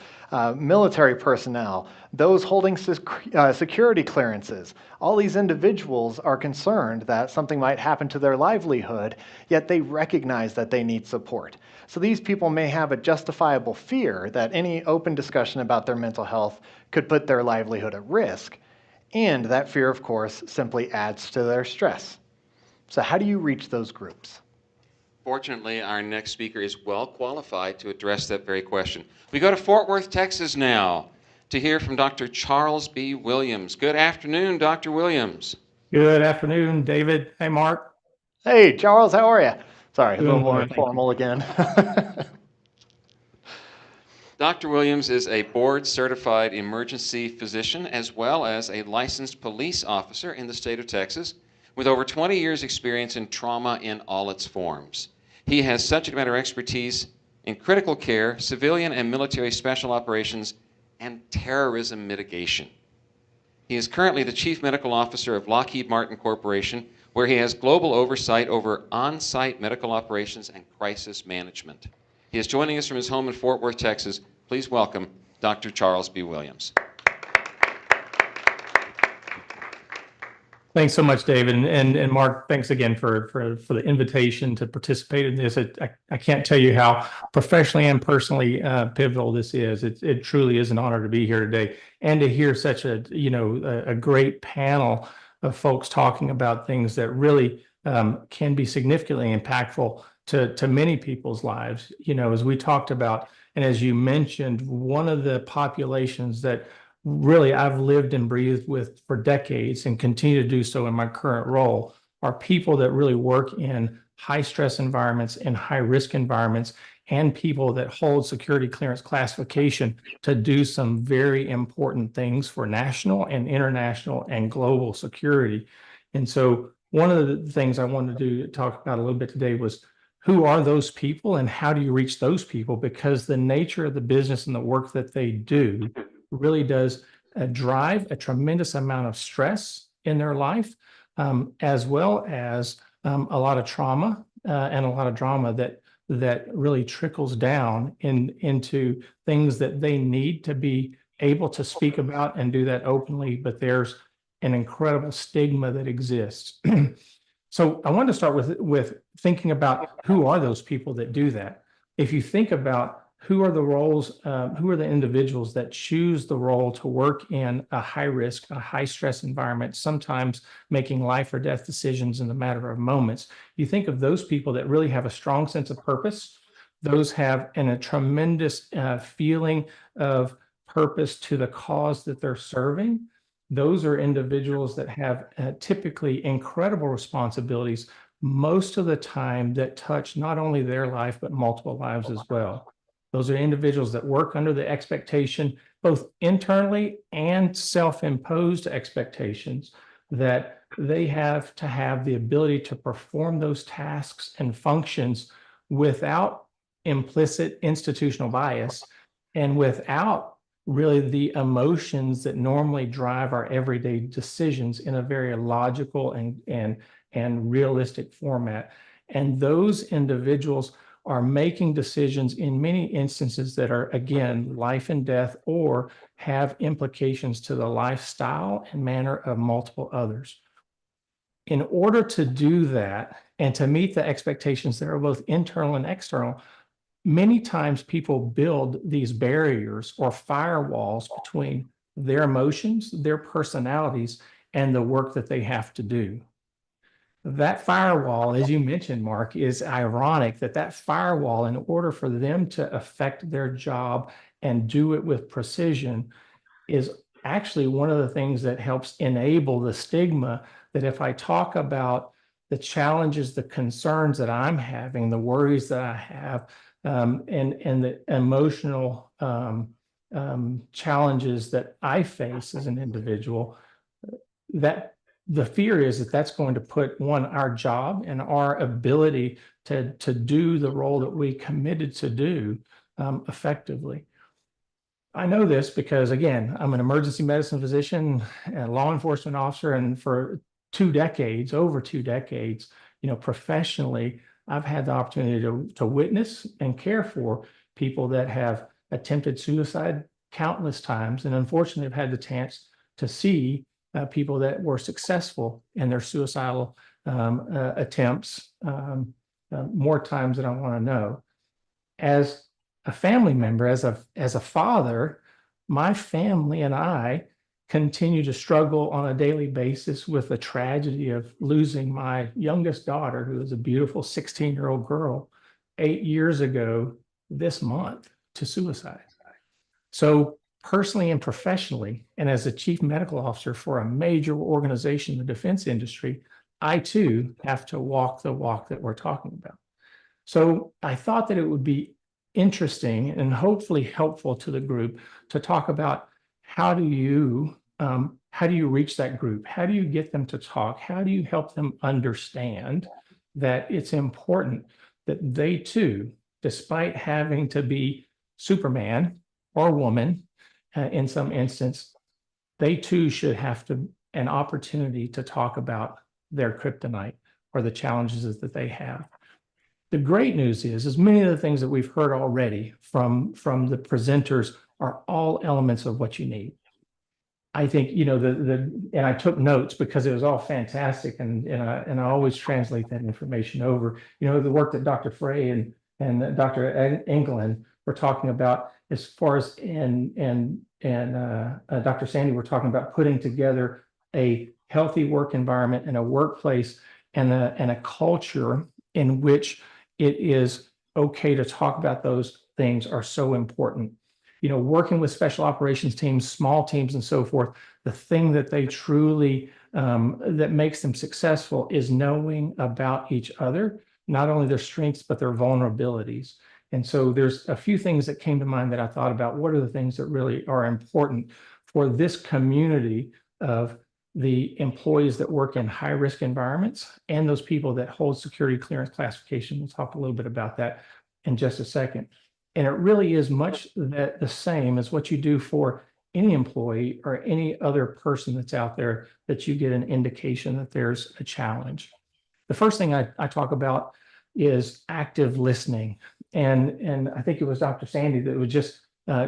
military personnel, those holding security clearances. All these individuals are concerned that something might happen to their livelihood, yet they recognize that they need support. So these people may have a justifiable fear that any open discussion about their mental health could put their livelihood at risk. And that fear, of course, simply adds to their stress. So how do you reach those groups? Fortunately, our next speaker is well qualified to address that very question. We go to Fort Worth, Texas now to hear from Dr. Charles B. Williams. Good afternoon, Dr. Williams. Good afternoon, David. Hey, Mark. Hey, Charles, how are you? Sorry, a little Doing more well, thank you. informal again. Dr. Williams is a board-certified emergency physician as well as a licensed police officer in the state of Texas with over 20 years' experience in trauma in all its forms. He has subject matter expertise in critical care, civilian and military special operations, and terrorism mitigation. He is currently the Chief Medical Officer of Lockheed Martin Corporation, where he has global oversight over on-site medical operations and crisis management. He is joining us from his home in Fort Worth, Texas. Please welcome Dr. Charles B. Williams. Thanks so much, David. And Mark, thanks again for the invitation to participate in this. I can't tell you how professionally and personally pivotal this is. It truly is an honor to be here today and to hear such a great panel of folks talking about things that really can be significantly impactful to many people's lives. As we talked about, and as you mentioned, one of the populations that really I've lived and breathed with for decades and continue to do so in my current role are people that really work in high stress environments and high risk environments, and people that hold security clearance classification to do some very important things for national and international and global security. And so one of the things I wanted to talk about a little bit today was, who are those people and how do you reach those people? Because the nature of the business and the work that they do really does drive a tremendous amount of stress in their life, as well as a lot of trauma and a lot of drama that really trickles down into things that they need to be able to speak about and do that openly. But there's an incredible stigma that exists. So I wanted to start with thinking about who are those people that do that. If you think about who are the roles, who are the individuals that choose the role to work in a high risk, a high stress environment, sometimes making life or death decisions in a matter of moments, you think of those people that really have a strong sense of purpose. Those have a tremendous feeling of purpose to the cause that they're serving. Those are individuals that have typically incredible responsibilities most of the time that touch not only their life, but multiple lives as well. Those are individuals that work under the expectation, both internally and self-imposed expectations, that they have to have the ability to perform those tasks and functions without implicit institutional bias and without really the emotions that normally drive our everyday decisions in a very logical and realistic format. And those individuals are making decisions in many instances that are, again, life and death, or have implications to the lifestyle and manner of multiple others. In order to do that and to meet the expectations that are both internal and external, many times people build these barriers or firewalls between their emotions, their personalities, and the work that they have to do. That firewall, as you mentioned, Mark, is ironic that firewall, in order for them to affect their job and do it with precision, is actually one of the things that helps enable the stigma that if I talk about the challenges, the concerns that I'm having, the worries that I have, and the emotional challenges that I face as an individual, that the fear is that that's going to put our job and our ability to do the role that we committed to do effectively. I know this because, again, I'm an emergency medicine physician and law enforcement officer, and for over 2 decades, professionally, I've had the opportunity to witness and care for people that have attempted suicide countless times, and unfortunately, I've had the chance to see people that were successful in their suicidal attempts more times than I want to know. As a family member, as a father, my family and I continue to struggle on a daily basis with the tragedy of losing my youngest daughter, who is a beautiful 16-year-old girl, 8 years ago this month, to suicide. So personally and professionally, and as a chief medical officer for a major organization in the defense industry, I too have to walk the walk that we're talking about. So I thought that it would be interesting and hopefully helpful to the group to talk about how do you reach that group? How do you get them to talk? How do you help them understand that it's important that they too, despite having to be Superman or woman in some instance, they too should have an opportunity to talk about their kryptonite or the challenges that they have. The great news is many of the things that we've heard already from the presenters are all elements of what you need. I think, and I took notes because it was all fantastic, and I always translate that information over. The work that Dr. Frey and Dr. England were talking about, as far as and Dr. Sandy were talking about putting together a healthy work environment and a workplace and a culture in which it is okay to talk about those things are so important. Working with special operations teams, small teams, and so forth, the thing that they truly, that makes them successful is knowing about each other, not only their strengths, but their vulnerabilities. And so there's a few things that came to mind that I thought about. What are the things that really are important for this community of the employees that work in high-risk environments and those people that hold security clearance classification? We'll talk a little bit about that in just a second. And it really is much the same as what you do for any employee or any other person that's out there, that you get an indication that there's a challenge. The first thing I talk about is active listening. And I think it was Dr. Sandy that was just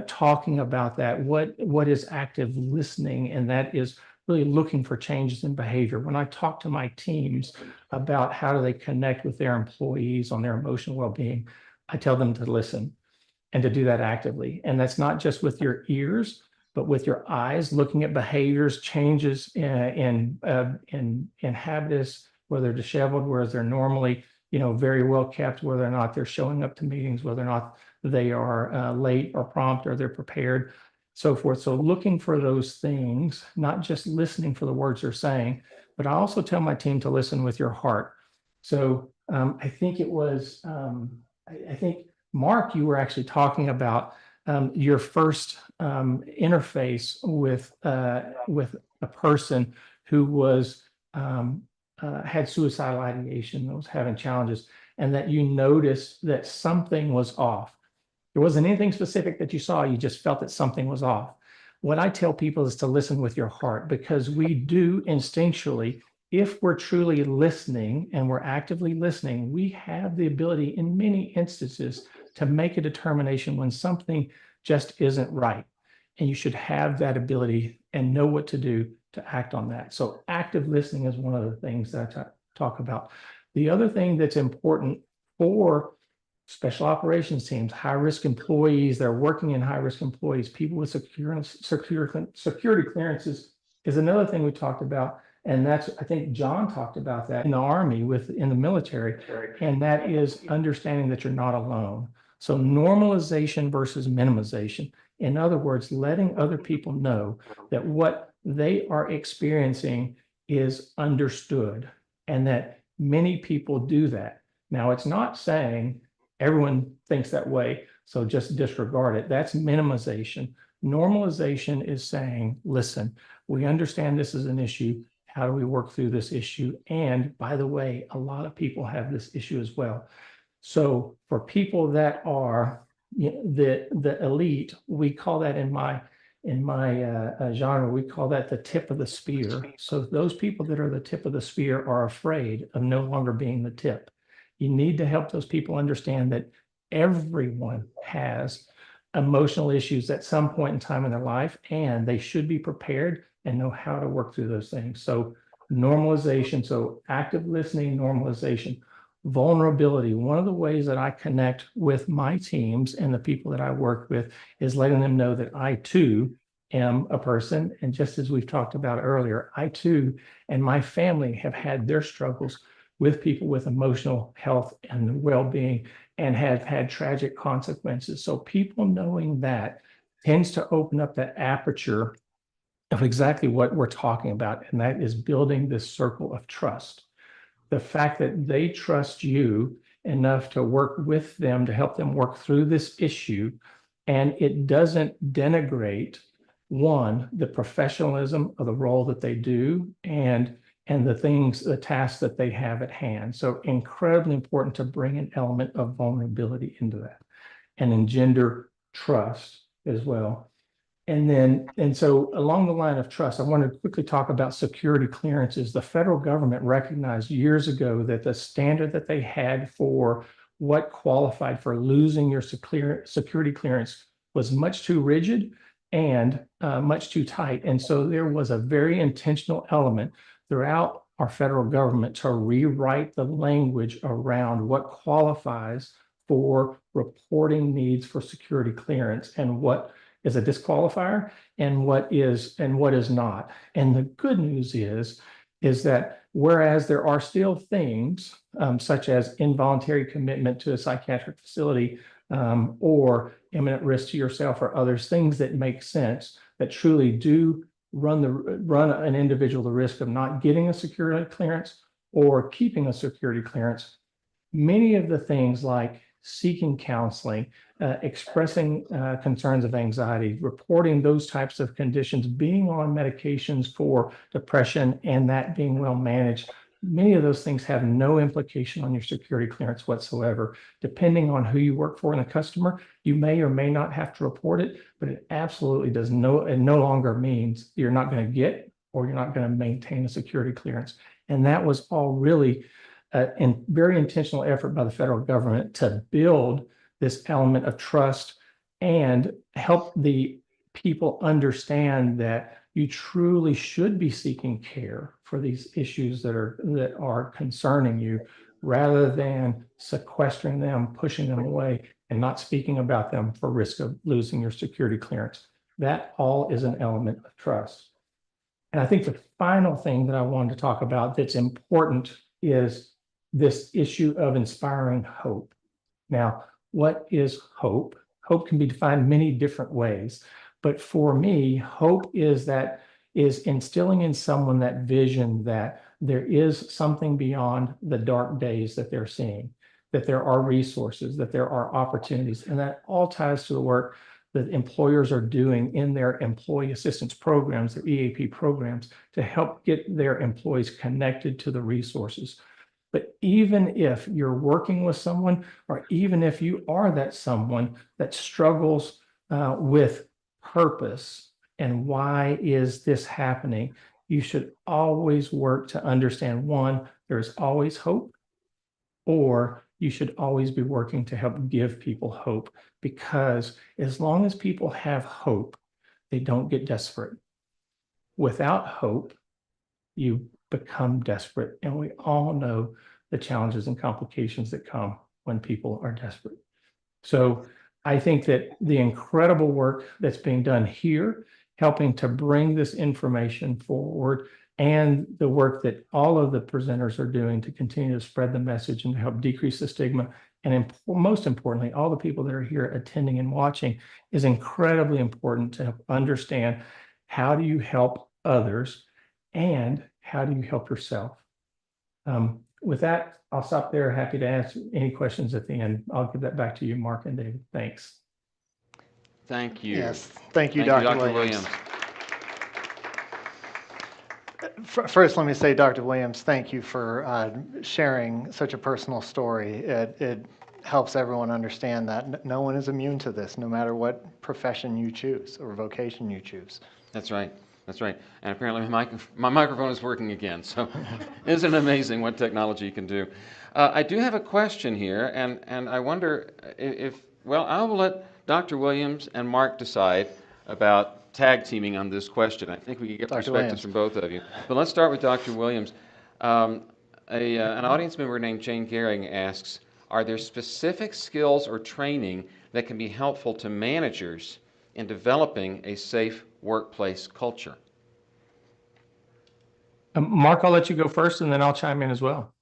talking about that. What is active listening? And that is really looking for changes in behavior. When I talk to my teams about how do they connect with their employees on their emotional well-being, I tell them to listen and to do that actively. And that's not just with your ears, but with your eyes, looking at behaviors, changes in habitus, whether they're disheveled, whereas they're normally, very well kept, whether or not they're showing up to meetings, whether or not they are late or prompt or they're prepared, so forth. So looking for those things, not just listening for the words they're saying, but I also tell my team to listen with your heart. So I think it was, I think, Mark, you were actually talking about your first interface with a person who was had suicidal ideation, was having challenges, and that you noticed that something was off. There wasn't anything specific that you saw, you just felt that something was off. What I tell people is to listen with your heart, because we do instinctually, if we're truly listening and we're actively listening, we have the ability in many instances to make a determination when something just isn't right. And you should have that ability and know what to do to act on that. So active listening is one of the things that I talk about. The other thing that's important for special operations teams, high-risk employees, they're working in high-risk employees, people with security clearances is another thing we talked about. And that's, I think John talked about that in the Army, in the military, and that is understanding that you're not alone. So normalization versus minimization. In other words, letting other people know that what they are experiencing is understood, and that many people do that. Now, it's not saying everyone thinks that way, so just disregard it. That's minimization. Normalization is saying, listen, we understand this is an issue. How do we work through this issue? And by the way, a lot of people have this issue as well. So for people that are the elite, we call that in my genre, we call that the tip of the spear. So those people that are the tip of the spear are afraid of no longer being the tip. You need to help those people understand that everyone has emotional issues at some point in time in their life, and they should be prepared and know how to work through those things. So normalization, so active listening, normalization. Vulnerability. One of the ways that I connect with my teams and the people that I work with is letting them know that I too am a person. And just as we've talked about earlier, I too and my family have had their struggles with people with emotional health and well-being and have had tragic consequences. So people knowing that tends to open up that aperture of exactly what we're talking about, and that is building this circle of trust. The fact that they trust you enough to work with them to help them work through this issue, and it doesn't denigrate, one, the professionalism of the role that they do and the tasks that they have at hand. So incredibly important to bring an element of vulnerability into that and engender trust as well. And so along the line of trust, I want to quickly talk about security clearances. The federal government recognized years ago that the standard that they had for what qualified for losing your security clearance was much too rigid and much too tight. And so there was a very intentional element throughout our federal government to rewrite the language around what qualifies for reporting needs for security clearance and what is a disqualifier and what is not. And the good news is that whereas there are still things such as involuntary commitment to a psychiatric facility or imminent risk to yourself or others, things that make sense, that truly do run an individual the risk of not getting a security clearance or keeping a security clearance, many of the things like seeking counseling, expressing concerns of anxiety, reporting those types of conditions, being on medications for depression and that being well managed, many of those things have no implication on your security clearance whatsoever. Depending on who you work for and the customer, you may or may not have to report it, but it absolutely it no longer means you're not going to get or you're not going to maintain a security clearance. And that was all really and very intentional effort by the federal government to build this element of trust and help the people understand that you truly should be seeking care for these issues that are concerning you, rather than sequestering them, pushing them away, and not speaking about them for risk of losing your security clearance. That all is an element of trust. And I think the final thing that I wanted to talk about that's important is this issue of inspiring hope. Now, what is hope? Hope can be defined many different ways, but for me, hope is instilling in someone that vision that there is something beyond the dark days that they're seeing, that there are resources, that there are opportunities, and that all ties to the work that employers are doing in their employee assistance programs, their EAP programs, to help get their employees connected to the resources. But even if you're working with someone, or even if you are that someone that struggles with purpose and why is this happening, you should always work to understand, one, there's always hope, or you should always be working to help give people hope, because as long as people have hope, they don't get desperate. Without hope, you become desperate. And we all know the challenges and complications that come when people are desperate. So I think that the incredible work that's being done here, helping to bring this information forward, and the work that all of the presenters are doing to continue to spread the message and help decrease the stigma, and most importantly, all the people that are here attending and watching, is incredibly important to help understand how do you help others and how do you help yourself. With that, I'll stop there. Happy to answer any questions at the end. I'll give that back to you, Mark and David. Thanks. Thank you. Yes, thank you, Thank you, Dr. Williams. First, let me say, Dr. Williams, thank you for sharing such a personal story. It helps everyone understand that no one is immune to this, no matter what profession you choose or vocation you choose. That's right. That's right. And apparently my microphone is working again. So isn't it amazing what technology can do? I do have a question here, and I wonder well, I will let Dr. Williams and Mark decide about tag teaming on this question. I think we can get perspectives from both of you. But let's start with Dr. Williams. An audience member named Jane Gehring asks, are there specific skills or training that can be helpful to managers in developing a safe workplace culture? Mark, I'll let you go first, and then I'll chime in as well.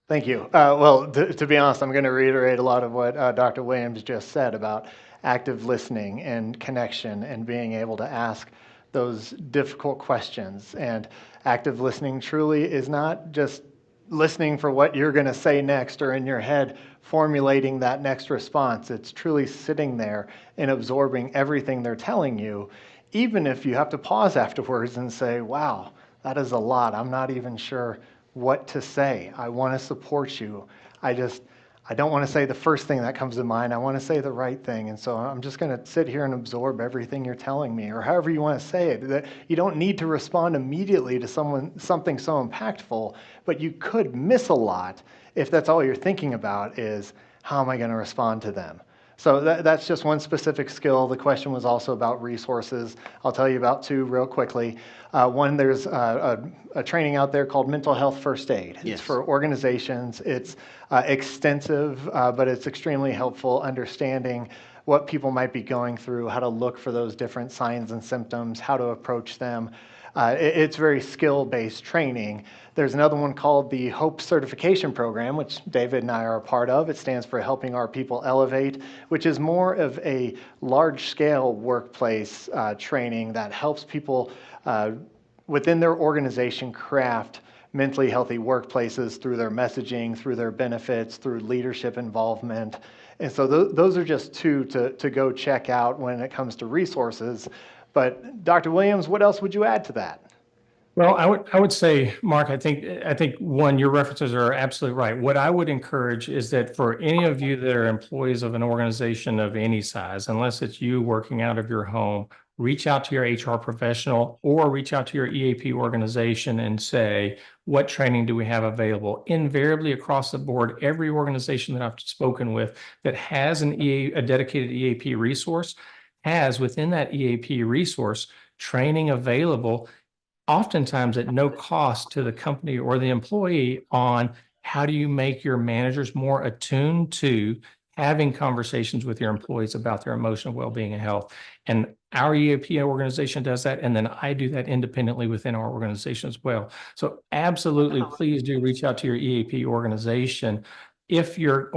Thank you. Well, to be honest, I'm going to reiterate a lot of what Dr. Williams just said about active listening and connection and being able to ask those difficult questions. And active listening truly is not just listening for what you're going to say next or in your head formulating that next response. It's truly sitting there and absorbing everything they're telling you, even if you have to pause afterwards and say, wow, that is a lot. I'm not even sure what to say. I want to support you. I don't want to say the first thing that comes to mind. I want to say the right thing. And so I'm just going to sit here and absorb everything you're telling me, or however you want to say it. That you don't need to respond immediately to something so impactful, but you could miss a lot if that's all you're thinking about is, how am I going to respond to them? So that's just one specific skill. The question was also about resources. I'll tell you about two real quickly. One, there's a training out there called Mental Health First Aid. Yes. It's for organizations. It's extensive, but it's extremely helpful understanding what people might be going through, how to look for those different signs and symptoms, how to approach them. It's very skill-based training. There's another one called the HOPE Certification Program, which David and I are a part of. It stands for Helping Our People Elevate, which is more of a large-scale workplace training that helps people within their organization craft mentally healthy workplaces through their messaging, through their benefits, through leadership involvement. And so those are just two to go check out when it comes to resources. But Dr. Williams, what else would you add to that? Well, I would say, Mark, I think one, your references are absolutely right. What I would encourage is that for any of you that are employees of an organization of any size, unless it's you working out of your home, reach out to your HR professional or reach out to your EAP organization and say, what training do we have available? Invariably across the board, every organization that I've spoken with that has a dedicated EAP resource has within that EAP resource training available, oftentimes at no cost to the company or the employee, on how do you make your managers more attuned to having conversations with your employees about their emotional well-being and health. And our EAP organization does that, and then I do that independently within our organization as well. So absolutely, please do reach out to your EAP organization if your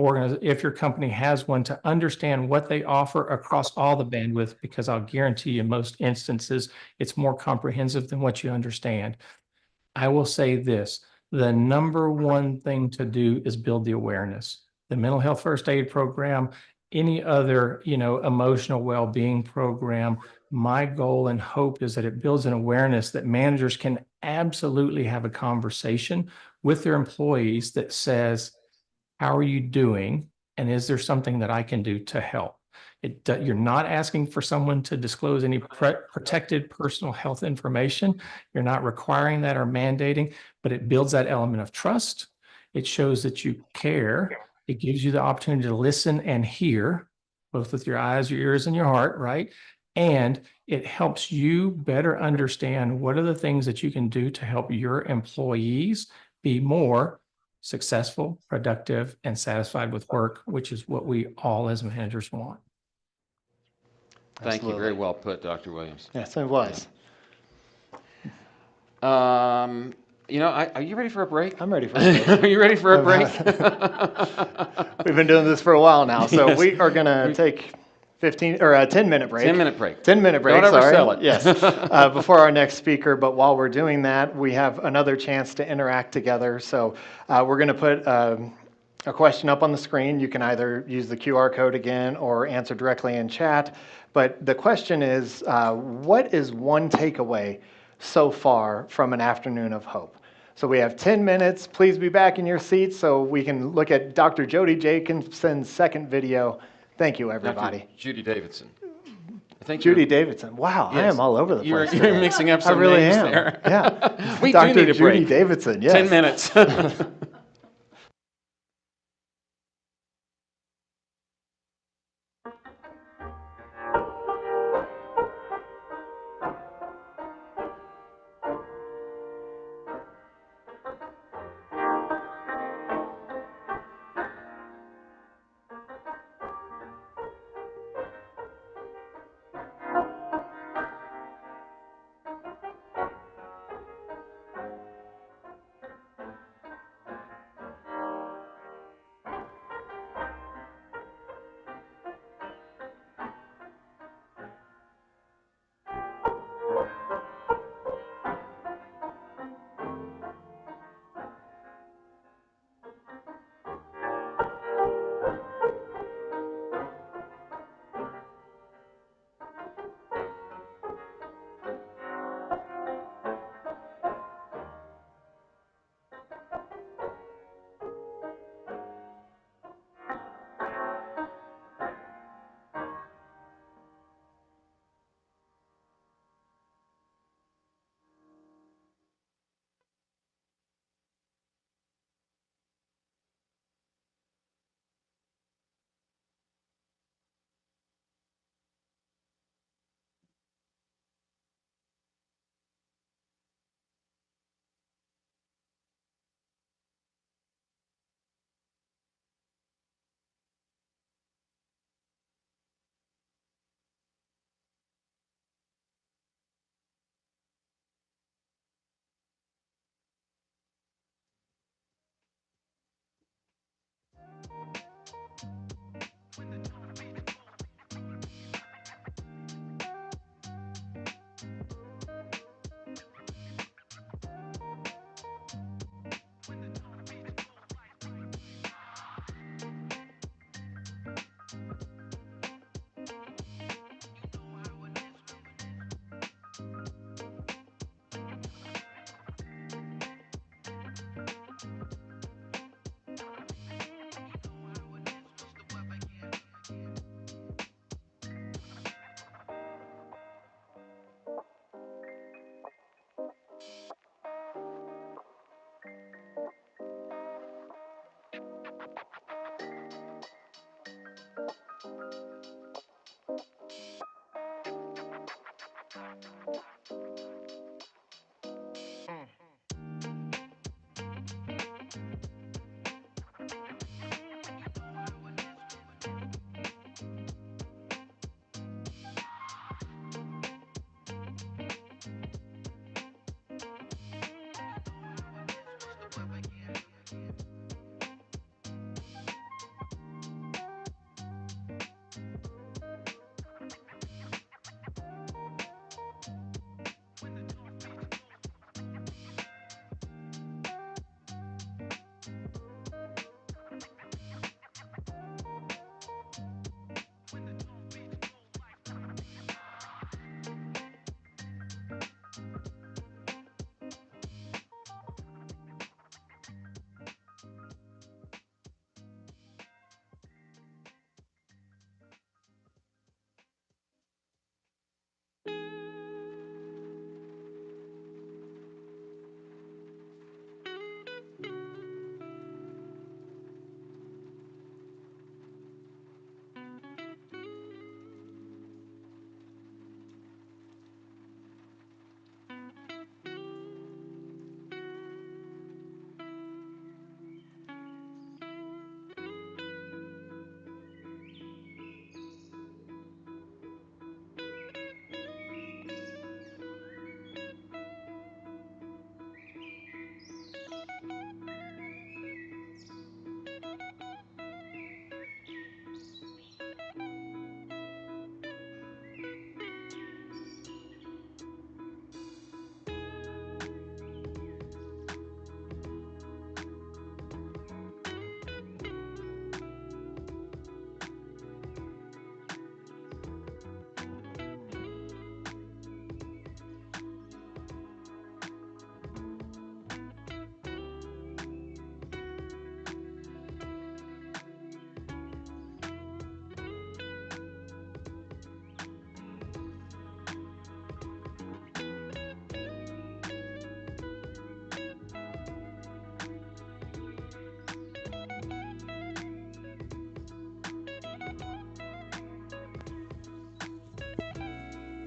company has one, to understand what they offer across all the bandwidth, because I'll guarantee you in most instances, it's more comprehensive than what you understand. I will say this, the number one thing to do is build the awareness. The mental health first aid program, any other, emotional well-being program, my goal and hope is that it builds an awareness that managers can absolutely have a conversation with their employees that says, how are you doing? And is there something that I can do to help? You're not asking for someone to disclose any protected personal health information. You're not requiring that or mandating, but it builds that element of trust. It shows that you care. It gives you the opportunity to listen and hear, both with your eyes, your ears, and your heart, right? And it helps you better understand what are the things that you can do to help your employees be more successful, productive, and satisfied with work, which is what we all as managers want. Thank you. Very Absolutely. well put, Dr. Williams. Yes, it was. Are you ready for a break? I'm ready for a break. Are you ready for a break? We've been doing this for a while now, so Yes. we are going to take 15 or a 10-minute break. 10-minute break. 10-minute break. Don't sorry. oversell it. Yes. Before our next speaker, but while we're doing that, we have another chance to interact together. So we're going to put a question up on the screen. You can either use the QR code again or answer directly in chat. But the question is, what is one takeaway so far from an afternoon of hope? So we have 10 minutes. Please be back in your seats so we can look at Dr. Jody Jacobson's second video. Thank you, everybody. Dr. Judy Davidson. I think Judy Davidson. Wow, I Yes. am all over the place. You're today. mixing up I some really names am. there. Yeah. We Dr. do need a Judy break. Davidson, yes. 10 minutes.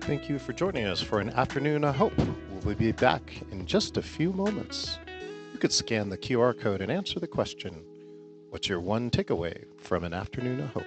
Thank you for joining us for an afternoon of hope. We'll be back in just a few moments. You could scan the QR code and answer the question, what's your one takeaway from an afternoon of hope?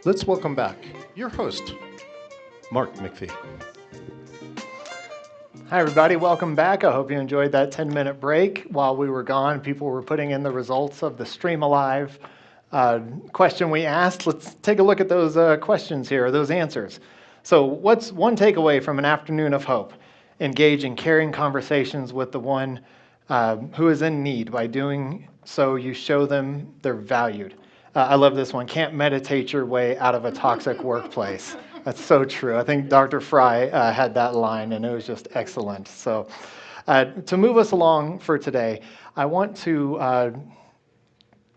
Let's welcome back your host, Mark McPhee. Hi, everybody. Welcome back. I hope you enjoyed that 10-minute break. While we were gone, people were putting in the results of the Stream Alive question we asked. Let's take a look at those questions here, those answers. So what's one takeaway from an afternoon of hope? Engage in caring conversations with the one who is in need. By doing so, you show them they're valued. I love this one. Can't meditate your way out of a toxic workplace. That's so true. I think Dr. Fry had that line, and it was just excellent. So to move us along for today, I want to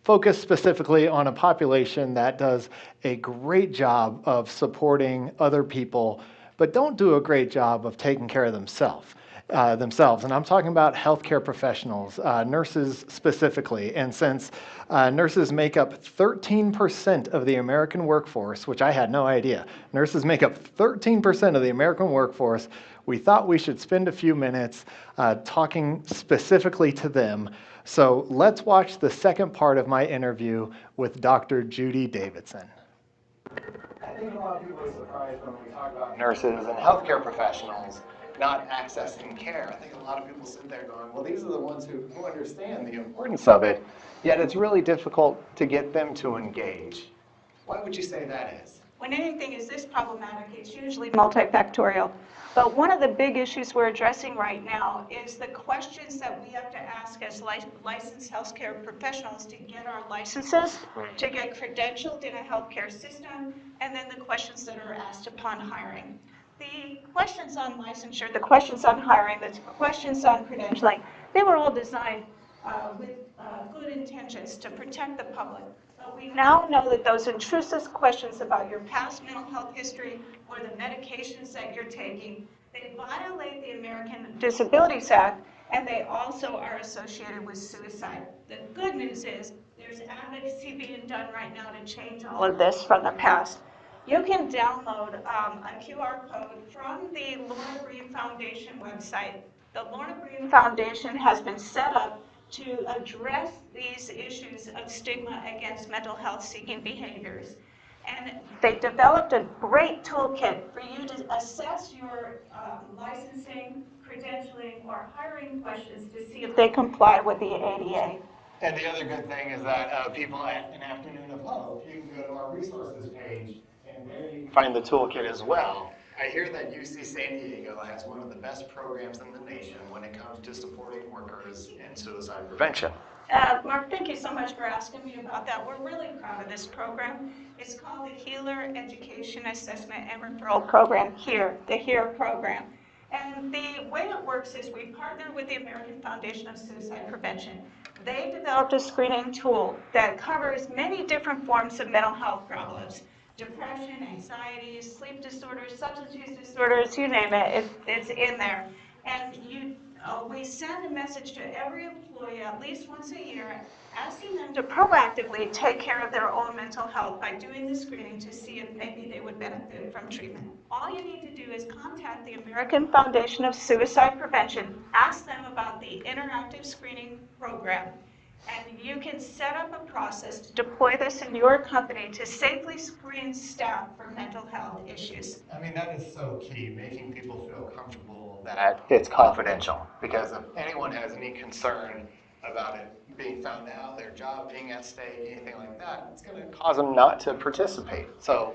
focus specifically on a population that does a great job of supporting other people, but don't do a great job of taking care of themselves. themselves. And I'm talking about healthcare professionals, nurses specifically. And since nurses make up 13% of the American workforce, which I had no idea, nurses make up 13% of the American workforce, we thought we should spend a few minutes talking specifically to them. So let's watch the second part of my interview with Dr. Judy Davidson. I think a lot of people are surprised when we talk about nurses and healthcare professionals not accessing care. I think a lot of people sit there going, well, these are the ones who understand the importance of it, yet it's really difficult to get them to engage. Why would you say that is? When anything is this problematic, it's usually multifactorial. But one of the big issues we're addressing right now is the questions that we have to ask as licensed healthcare professionals to get our licenses, to get credentialed in a healthcare system, and then the questions that are asked upon hiring. The questions on licensure, the questions on hiring, the questions on credentialing, they were all designed with good intentions to protect the public. But we now know that those intrusive questions about your past mental health history or the medications that you're taking, they violate the American Disabilities Act, and they also are associated with suicide. The good news is there's advocacy being done right now to change all of this from the past. You can download a QR code from the Lorna Breen Foundation website. The Lorna Breen Foundation has been set up to address these issues of stigma against mental health seeking behaviors. And they developed a great toolkit for you to assess your licensing, credentialing, or hiring questions to see if they comply with the ADA. And the other good thing is that people at An Afternoon of Hope, you can go to our resources page, and there you can find the toolkit as well. I hear that UC San Diego has one of the best programs in the nation when it comes to supporting workers in suicide prevention. Mark, thank you so much for asking me about that. We're really proud of this program. It's called the Healer Education Assessment and Referral Program, HEAR, the HEAR program. And the way it works is we partner with the American Foundation of Suicide Prevention. They developed a screening tool that covers many different forms of mental health problems: depression, anxiety, sleep disorders, substance use disorders, you name it, it's in there. And we send a message to every employee at least once a year, asking them to proactively take care of their own mental health by doing the screening to see if maybe they would benefit from treatment. All you need to do is contact the American Foundation of Suicide Prevention, ask them about the interactive screening program, and you can set up a process to deploy this in your company to safely screen staff for mental health issues. I mean, that is so key, making people feel comfortable that it's confidential. Because if anyone has any concern about it being found out, their job being at stake, anything like that, it's going to cause them not to participate. So,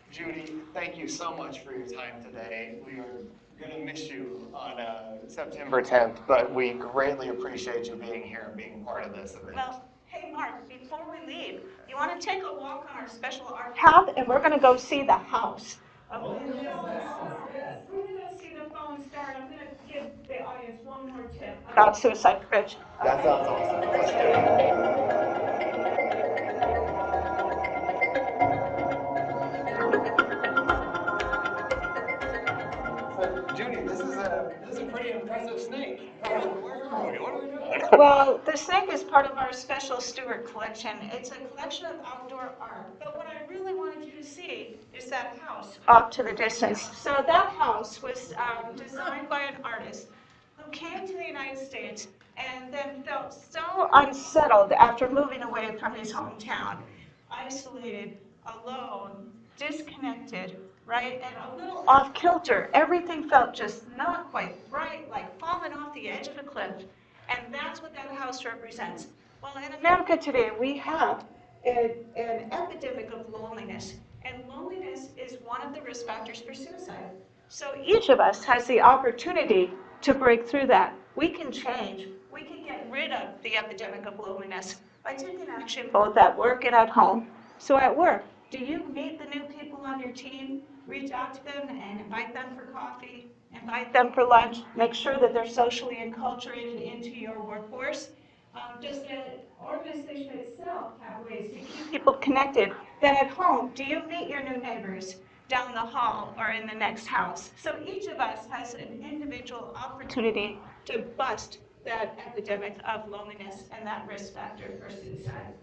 Judy, thank you so much for your time today. We are going to miss you on September 10th, but we greatly appreciate you being here and being part of this event. Well, hey, Mark, before we leave, you want to take a walk on our special art path, and we're going to go see the house. Okay. Oh, yes, yes. We're going to go see the phone start. I'm going to give the audience one more tip about suicide prevention. That sounds awesome. Let's do it. So, Judy, this is a pretty impressive snake. Where are we? What are we doing? Well, the snake is part of our special Stewart collection. It's a collection of outdoor art. But what I really wanted you to see is that house off to the distance. So that house was designed by an artist who came to the United States and then felt so unsettled after moving away from his hometown, isolated, alone, disconnected, right, and a little off kilter. Everything felt just not quite right, like falling off the edge of a cliff. And that's what that house represents. Well, in America today, we have an epidemic of loneliness, and loneliness is one of the risk factors for suicide. So each of us has the opportunity to break through that. We can change. We can get rid of the epidemic of loneliness by taking action both at work and at home. So at work, do you meet the new people on your team? Reach out to them and invite them for coffee, invite them for lunch, make sure that they're socially enculturated into your workforce. Does the organization itself have ways to keep people connected? Then at home, do you meet your new neighbors? down the hall or in the next house. So each of us has an individual opportunity to bust that epidemic of loneliness and that risk factor for suicide.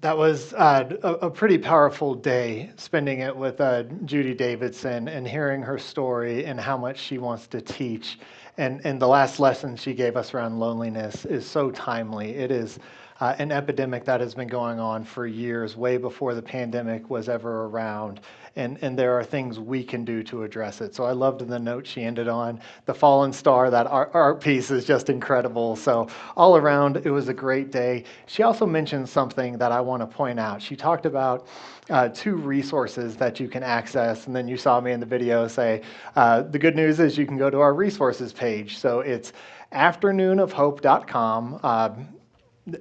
That was a pretty powerful day, spending it with Judy Davidson and hearing her story and how much she wants to teach. And the last lesson she gave us around loneliness is so timely. It is an epidemic that has been going on for years, way before the pandemic was ever around. And there are things we can do to address it. So I loved the note she ended on. The fallen star, that art piece is just incredible. So all around, it was a great day. She also mentioned something that I want to point out. She talked about 2 resources that you can access. And then you saw me in the video say, the good news is you can go to our resources page. So it's afternoonofhope.com.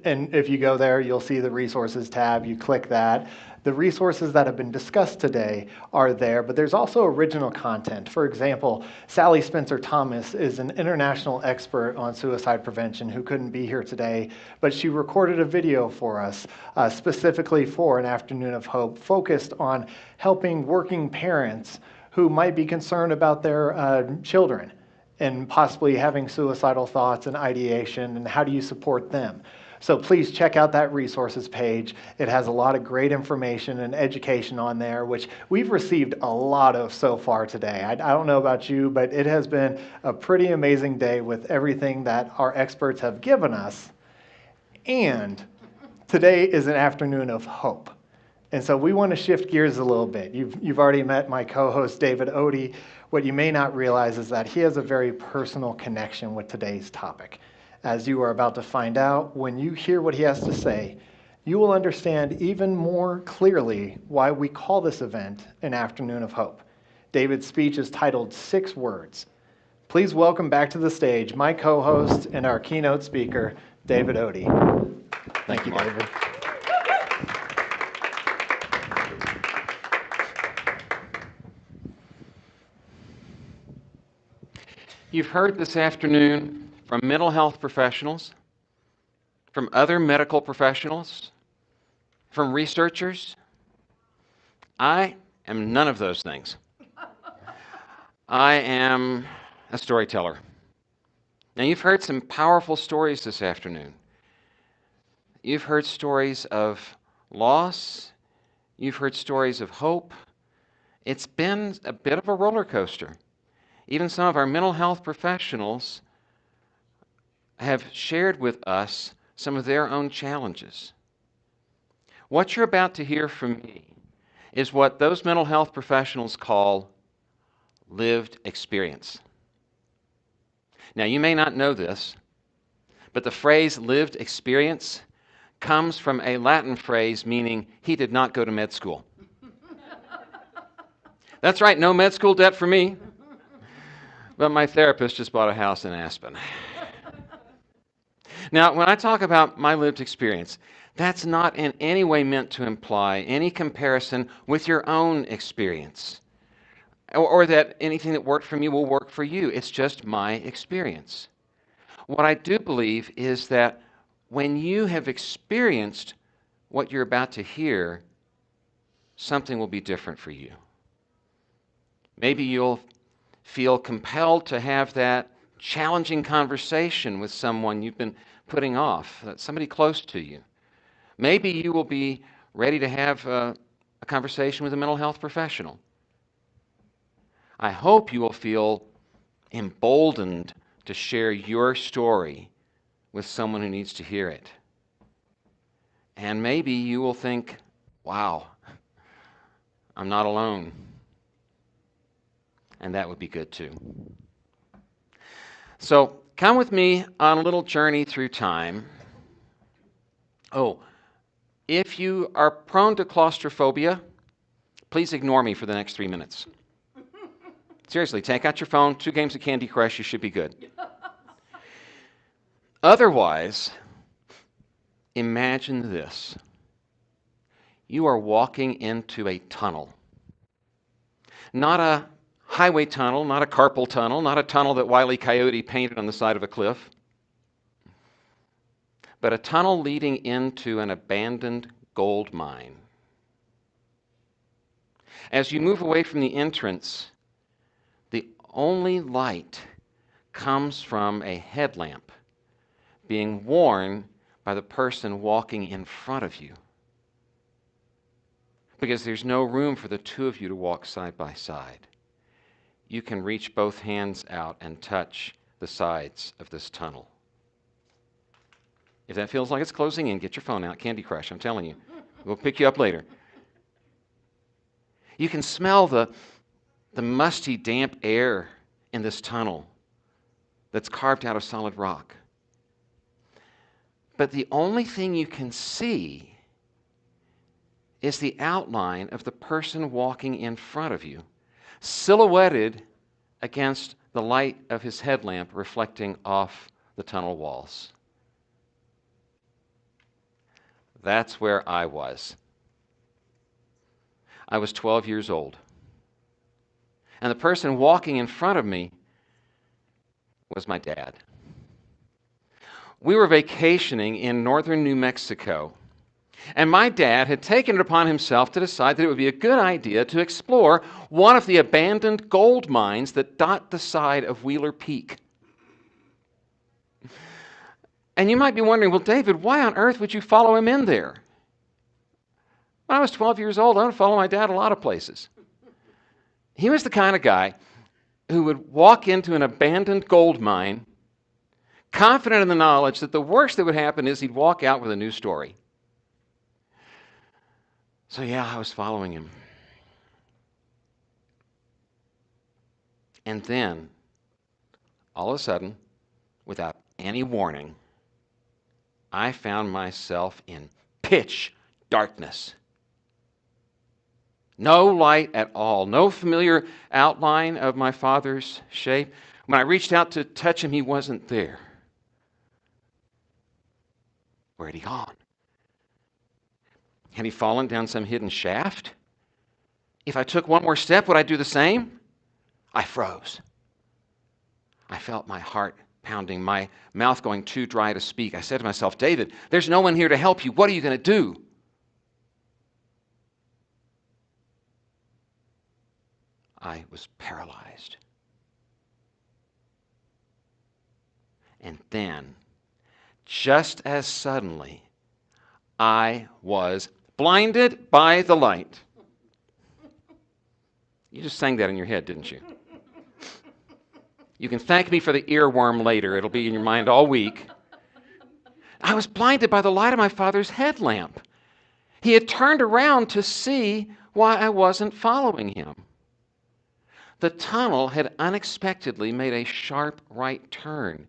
And if you go there, you'll see the resources tab. You click that. The resources that have been discussed today are there, but there's also original content. For example, Sally Spencer Thomas is an international expert on suicide prevention who couldn't be here today, but she recorded a video for us specifically for an Afternoon of Hope, focused on helping working parents who might be concerned about their children and possibly having suicidal thoughts and ideation, and how do you support them. So please check out that resources page. It has a lot of great information and education on there, which we've received a lot of so far today. I don't know about you, but it has been a pretty amazing day with everything that our experts have given us. And today is an afternoon of hope. And so we want to shift gears a little bit. You've already met my co-host, David Odie. What you may not realize is that he has a very personal connection with today's topic. As you are about to find out, when you hear what he has to say, you will understand even more clearly why we call this event an Afternoon of Hope. David's speech is titled 6 Words. Please welcome back to the stage my co-host and our keynote speaker, David Odie. Thank you, David. You've heard this afternoon from mental health professionals, from other medical professionals, from researchers. I am none of those things. I am a storyteller. Now, you've heard some powerful stories this afternoon. You've heard stories of loss. You've heard stories of hope. It's been a bit of a roller coaster. Even some of our mental health professionals have shared with us some of their own challenges. What you're about to hear from me is what those mental health professionals call lived experience. Now, you may not know this, but the phrase lived experience comes from a Latin phrase meaning he did not go to med school. That's right, no med school debt for me. But my therapist just bought a house in Aspen. Now, when I talk about my lived experience, that's not in any way meant to imply any comparison with your own experience, or that anything that worked for me will work for you. It's just my experience. What I do believe is that when you have experienced what you're about to hear, something will be different for you. Maybe you'll feel compelled to have that challenging conversation with someone you've been putting off, somebody close to you. Maybe you will be ready to have a conversation with a mental health professional. I hope you will feel emboldened to share your story with someone who needs to hear it. And maybe you will think, wow, I'm not alone. And that would be good too. So come with me on a little journey through time. Oh, if you are prone to claustrophobia, please ignore me for the next 3 minutes. Seriously, take out your phone, 2 games of Candy Crush, you should be good. Otherwise, imagine this. You are walking into a tunnel. Not a highway tunnel, not a carpal tunnel, not a tunnel that Wile E. Coyote painted on the side of a cliff, but a tunnel leading into an abandoned gold mine. As you move away from the entrance, the only light comes from a headlamp being worn by the person walking in front of you, because there's no room for the two of you to walk side by side. You can reach both hands out and touch the sides of this tunnel. If that feels like it's closing in, get your phone out. Candy Crush, I'm telling you. We'll pick you up later. You can smell the musty, damp air in this tunnel that's carved out of solid rock. But the only thing you can see is the outline of the person walking in front of you, silhouetted against the light of his headlamp reflecting off the tunnel walls. That's where I was. I was 12 years old. And the person walking in front of me was my dad. We were vacationing in northern New Mexico, and my dad had taken it upon himself to decide that it would be a good idea to explore one of the abandoned gold mines that dot the side of Wheeler Peak. And you might be wondering, well, David, why on earth would you follow him in there? When I was 12 years old, I would follow my dad a lot of places. He was the kind of guy who would walk into an abandoned gold mine, confident in the knowledge that the worst that would happen is he'd walk out with a new story. So yeah, I was following him. And then, all of a sudden, without any warning, I found myself in pitch darkness. No light at all, no familiar outline of my father's shape. When I reached out to touch him, he wasn't there. Where had he gone? Had he fallen down some hidden shaft? If I took one more step, would I do the same? I froze. I felt my heart pounding, my mouth going too dry to speak. I said to myself, David, there's no one here to help you. What are you going to do? I was paralyzed. And then, just as suddenly, I was blinded by the light. You just sang that in your head, didn't you? You can thank me for the earworm later. It'll be in your mind all week. I was blinded by the light of my father's headlamp. He had turned around to see why I wasn't following him. The tunnel had unexpectedly made a sharp right turn,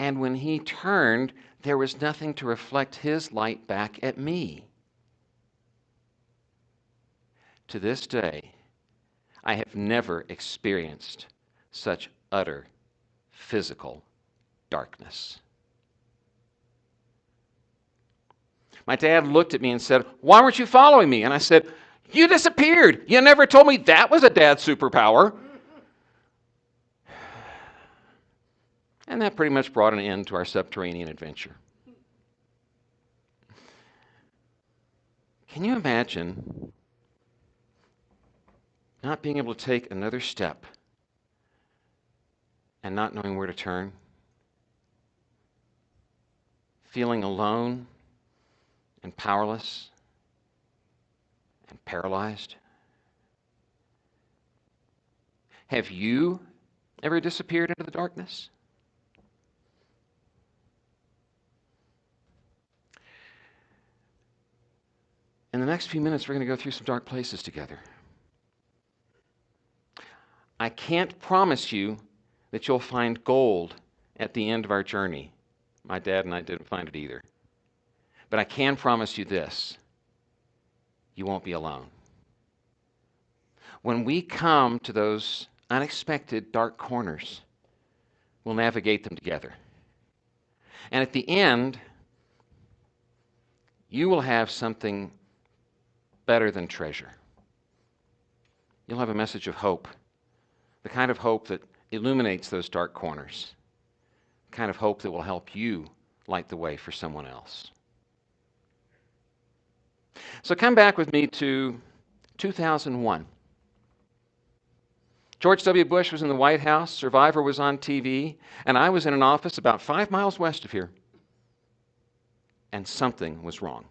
and when he turned, there was nothing to reflect his light back at me. To this day, I have never experienced such utter physical darkness. My dad looked at me and said, "Why weren't you following me?" And I said, "You disappeared. You never told me that was a dad superpower." And that pretty much brought an end to our subterranean adventure. Can you imagine not being able to take another step and not knowing where to turn? Feeling alone and powerless and paralyzed? Have you ever disappeared into the darkness? In the next few minutes, we're going to go through some dark places together. I can't promise you that you'll find gold at the end of our journey. My dad and I didn't find it either. But I can promise you this: you won't be alone. When we come to those unexpected dark corners, we'll navigate them together. And at the end, you will have something better than treasure. You'll have a message of hope, the kind of hope that illuminates those dark corners, the kind of hope that will help you light the way for someone else. So come back with me to 2001. George W. Bush was in the White House, Survivor was on TV, and I was in an office about 5 miles west of here. And something was wrong.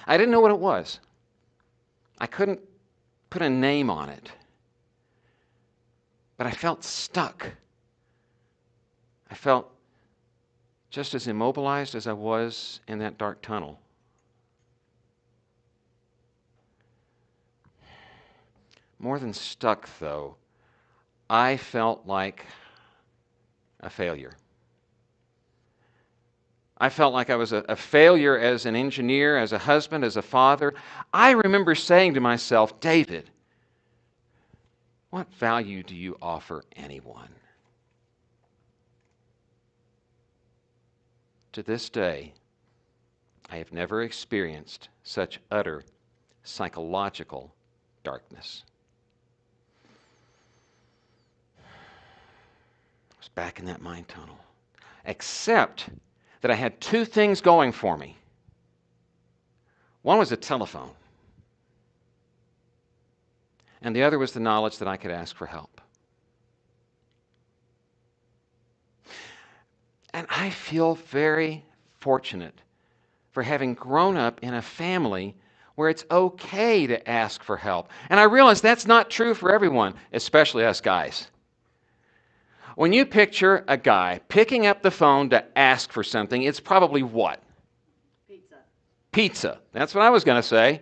I didn't know what it was. I couldn't put a name on it. But I felt stuck. I felt just as immobilized as I was in that dark tunnel. More than stuck, though, I felt like a failure. I felt like I was a failure as an engineer, as a husband, as a father. I remember saying to myself, David, what value do you offer anyone? To this day, I have never experienced such utter psychological darkness. I was back in that mind tunnel, except that I had 2 things going for me. One was a telephone, and the other was the knowledge that I could ask for help. And I feel very fortunate for having grown up in a family where it's okay to ask for help. And I realize that's not true for everyone, especially us guys. When you picture a guy picking up the phone to ask for something, it's probably what? Pizza. Pizza. That's what I was going to say.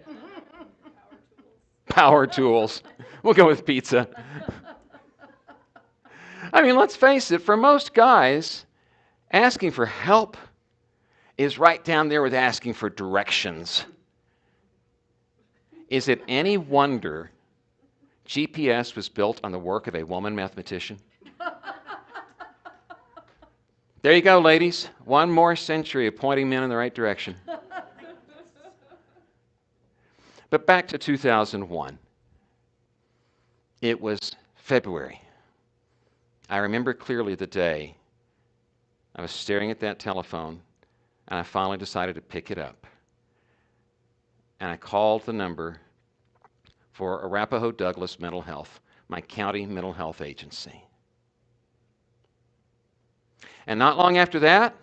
Power tools. We'll go with pizza. I mean, let's face it, for most guys, asking for help is right down there with asking for directions. Is it any wonder GPS was built on the work of a woman mathematician? There you go, ladies. One more century of pointing men in the right direction. But back to 2001. It was February. I remember clearly the day I was staring at that telephone, and I finally decided to pick it up. And I called the number for Arapahoe Douglas Mental Health, my county mental health agency. And not long after that,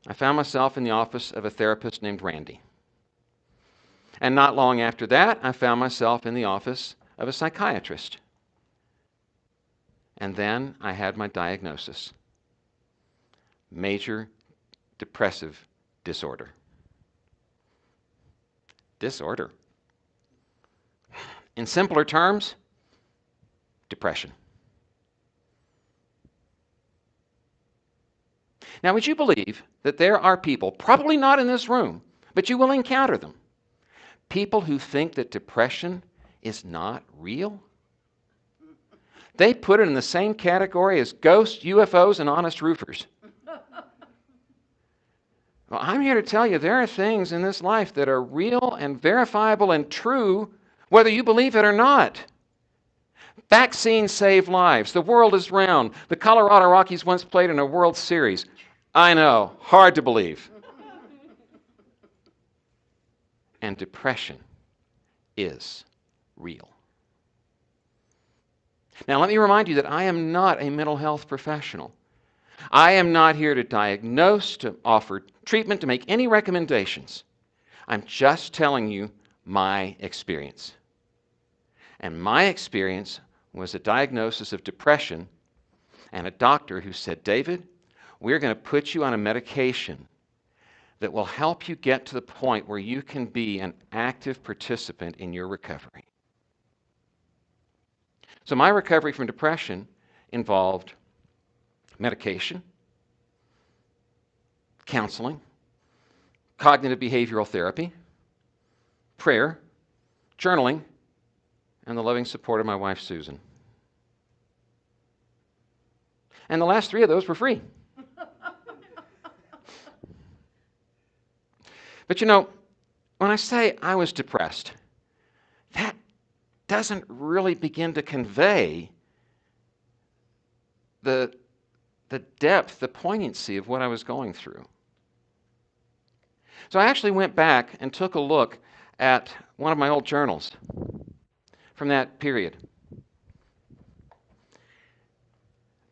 I found myself in the office of a therapist named Randy. And not long after that, I found myself in the office of a psychiatrist. And then I had my diagnosis: major depressive disorder. Disorder. In simpler terms, depression. Now, would you believe that there are people, probably not in this room, but you will encounter them, people who think that depression is not real? They put it in the same category as ghosts, UFOs, and honest roofers. Well, I'm here to tell you there are things in this life that are real and verifiable and true, whether you believe it or not. Vaccines save lives. The world is round. The Colorado Rockies once played in a World Series. I know, hard to believe. And depression is real. Now, let me remind you that I am not a mental health professional. I am not here to diagnose, to offer treatment, to make any recommendations. I'm just telling you my experience. And my experience was a diagnosis of depression and a doctor who said, David, we're going to put you on a medication that will help you get to the point where you can be an active participant in your recovery. So my recovery from depression involved medication, counseling, cognitive behavioral therapy, prayer, journaling, and the loving support of my wife, Susan. And the last 3 of those were free. But you know, when I say I was depressed, that doesn't really begin to convey the depth, the poignancy of what I was going through. So I actually went back and took a look at one of my old journals from that period,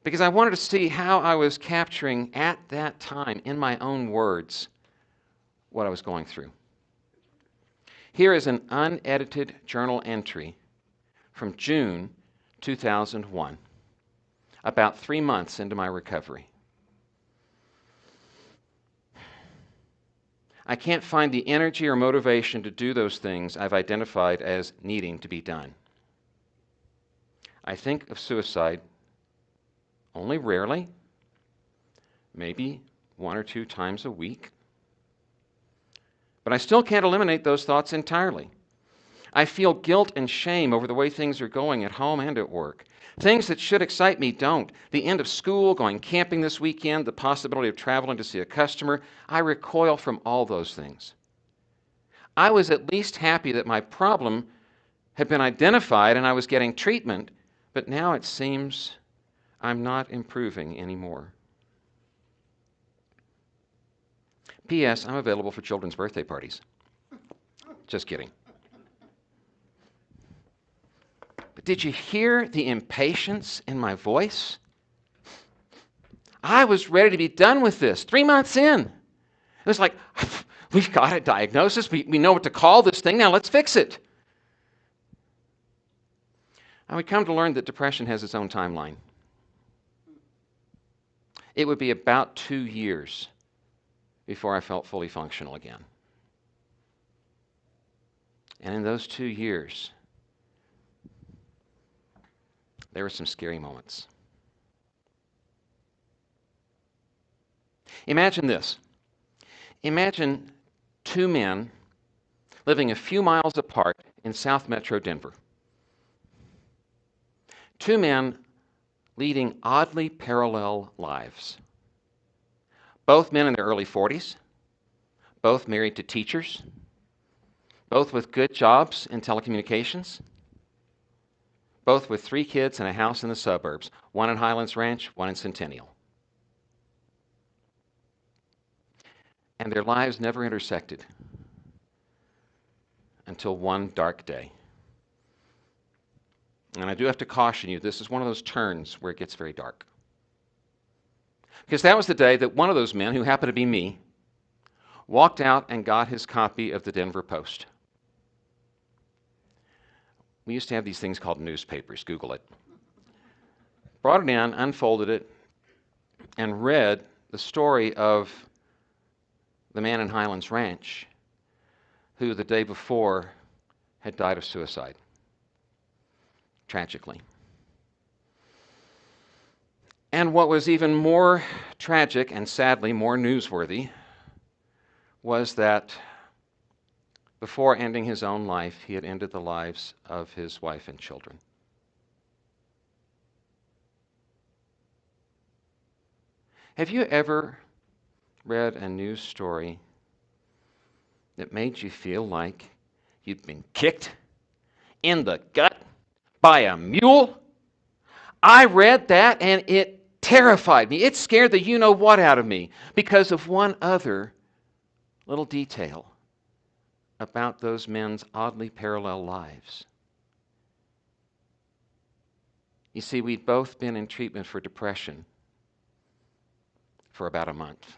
because I wanted to see how I was capturing at that time, in my own words, what I was going through. Here is an unedited journal entry from June 2001, about 3 months into my recovery. I can't find the energy or motivation to do those things I've identified as needing to be done. I think of suicide only rarely, maybe 1 or 2 times a week. But I still can't eliminate those thoughts entirely. I feel guilt and shame over the way things are going at home and at work. Things that should excite me don't. The end of school, going camping this weekend, the possibility of traveling to see a customer. I recoil from all those things. I was at least happy that my problem had been identified and I was getting treatment, but now it seems I'm not improving anymore. P.S. I'm available for children's birthday parties. Just kidding. But did you hear the impatience in my voice? I was ready to be done with this 3 months in. It was like, we've got a diagnosis. We know what to call this thing. Now let's fix it. And we come to learn that depression has its own timeline. It would be about 2 years before I felt fully functional again. And in those 2 years, there were some scary moments. Imagine this. Imagine 2 men living a few miles apart in South Metro Denver. 2 men leading oddly parallel lives. Both men in their early 40s, both married to teachers, both with good jobs in telecommunications, both with 3 kids and a house in the suburbs, one in Highlands Ranch, one in Centennial. And their lives never intersected until one dark day. And I do have to caution you, this is one of those turns where it gets very dark. Because that was the day that one of those men, who happened to be me, walked out and got his copy of the Denver Post. We used to have these things called newspapers, Google it. Brought it in, unfolded it, and read the story of the man in Highlands Ranch who the day before had died of suicide, tragically. And what was even more tragic and sadly more newsworthy was that before ending his own life, he had ended the lives of his wife and children. Have you ever read a news story that made you feel like you'd been kicked in the gut by a mule? I read that and it terrified me. It scared the you-know-what out of me because of one other little detail about those men's oddly parallel lives. You see, we'd both been in treatment for depression for about a month.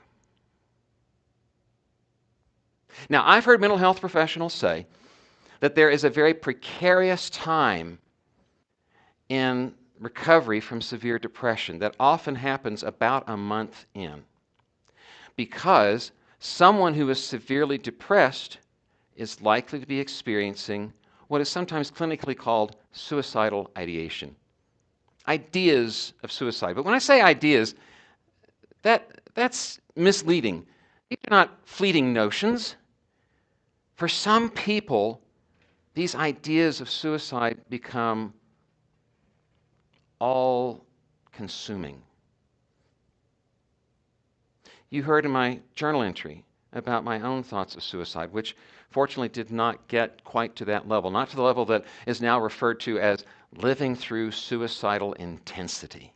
Now, I've heard mental health professionals say that there is a very precarious time in recovery from severe depression that often happens about a month in, because someone who is severely depressed is likely to be experiencing what is sometimes clinically called suicidal ideation. Ideas of suicide. But when I say ideas, that's misleading. These are not fleeting notions. For some people, these ideas of suicide become all-consuming. You heard in my journal entry about my own thoughts of suicide, which fortunately did not get quite to that level, not to the level that is now referred to as living through suicidal intensity.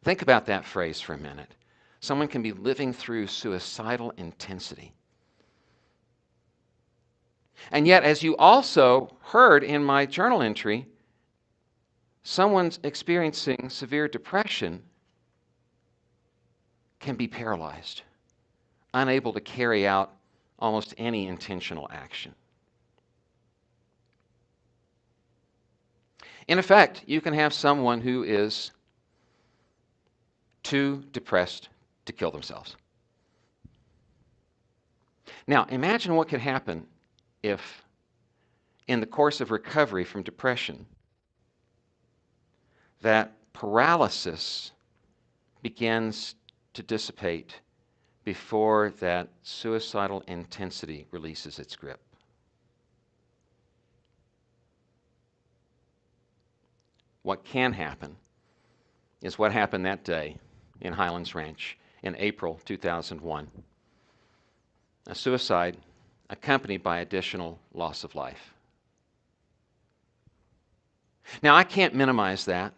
Think about that phrase for a minute. Someone can be living through suicidal intensity. And yet, as you also heard in my journal entry, someone's experiencing severe depression can be paralyzed, unable to carry out almost any intentional action. In effect, you can have someone who is too depressed to kill themselves. Now, imagine what could happen if, in the course of recovery from depression, that paralysis begins to dissipate before that suicidal intensity releases its grip. What can happen is what happened that day in Highlands Ranch in April 2001. A suicide accompanied by additional loss of life. Now, I can't minimize that.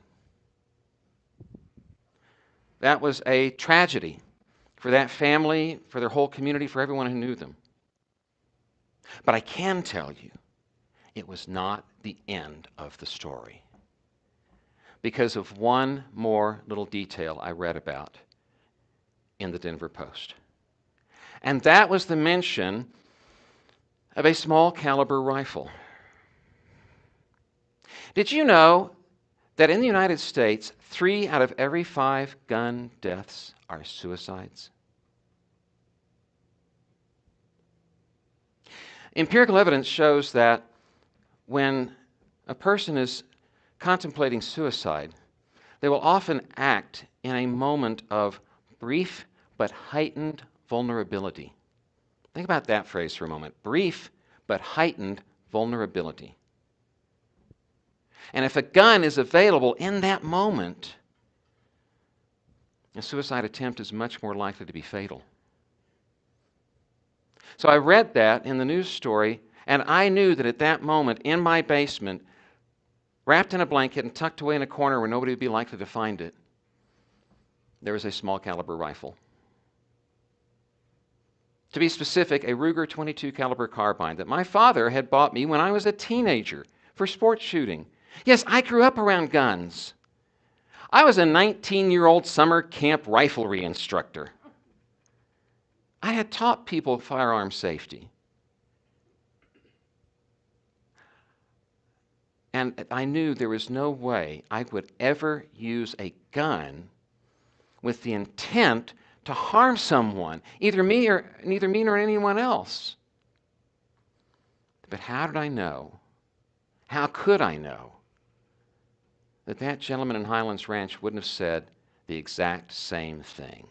That was a tragedy for that family, for their whole community, for everyone who knew them. But I can tell you, it was not the end of the story, because of one more little detail I read about in the Denver Post. And that was the mention of a small caliber rifle. Did you know that in the United States, 3 out of every 5 gun deaths are suicides? Empirical evidence shows that when a person is contemplating suicide, they will often act in a moment of brief but heightened vulnerability. Think about that phrase for a moment. Brief but heightened vulnerability. And if a gun is available in that moment, a suicide attempt is much more likely to be fatal. So I read that in the news story, and I knew that at that moment in my basement, wrapped in a blanket and tucked away in a corner where nobody would be likely to find it, there was a small caliber rifle. To be specific, a Ruger 22 caliber carbine that my father had bought me when I was a teenager for sports shooting. Yes, I grew up around guns. I was a 19-year-old summer camp riflery instructor. I had taught people firearm safety. And I knew there was no way I would ever use a gun with the intent to harm someone, neither me nor anyone else. But how did I know? How could I know that that gentleman in Highlands Ranch wouldn't have said the exact same thing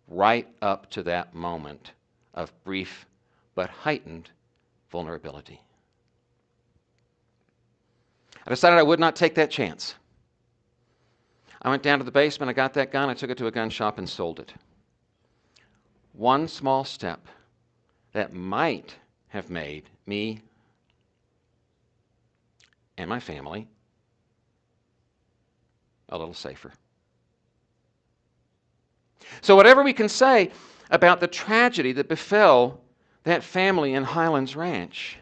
right up to that moment of brief but heightened vulnerability? I decided I would not take that chance. I went down to the basement, I got that gun, I took it to a gun shop and sold it. One small step that might have made me and my family a little safer. So whatever we can say about the tragedy that befell that family in Highlands Ranch,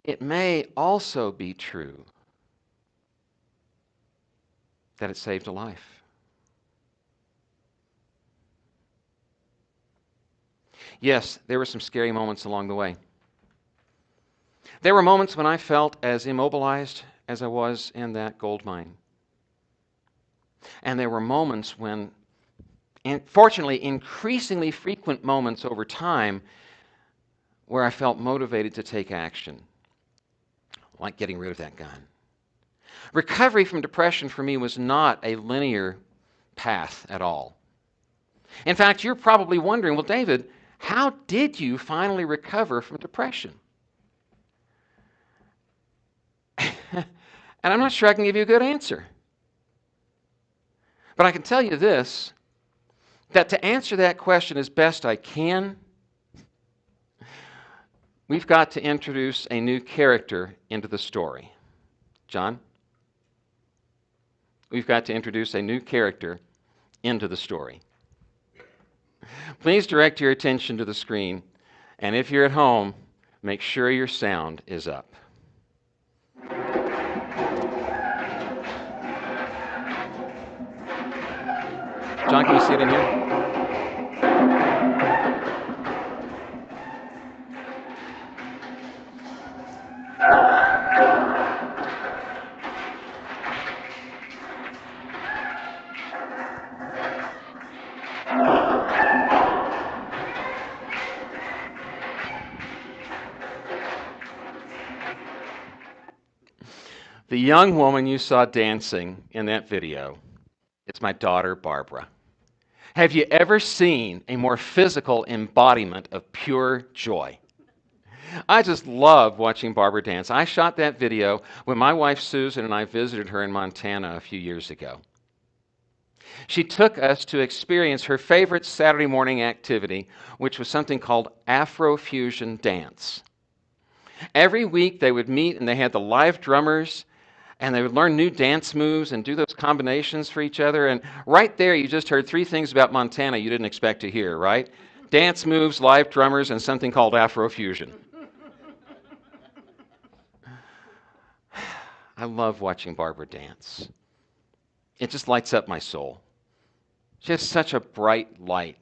it may also be true that it saved a life. Yes, there were some scary moments along the way. There were moments when I felt as immobilized as I was in that gold mine. And there were moments when, and fortunately, increasingly frequent moments over time, where I felt motivated to take action, like getting rid of that gun. Recovery from depression for me was not a linear path at all. In fact, you're probably wondering, well, David, how did you finally recover from depression? And I'm not sure I can give you a good answer. But I can tell you this, that to answer that question as best I can, we've got to introduce a new character into the story. John? We've got to introduce a new character into the story. Please direct your attention to the screen, and if you're at home, Make sure your sound is up. John, can you see it in here? The young woman you saw dancing in that video is my daughter, Barbara. Have you ever seen a more physical embodiment of pure joy? I just love watching Barbara dance. I shot that video when my wife Susan and I visited her in Montana a few years ago. She took us to experience her favorite Saturday morning activity, which was something called Afrofusion dance. Every week they would meet and they had the live drummers and they would learn new dance moves and do those combinations for each other. And right there, you just heard three things about Montana you didn't expect to hear, right? Dance moves, live drummers, and something called Afrofusion. I love watching Barbara dance. It just lights up my soul. She has such a bright light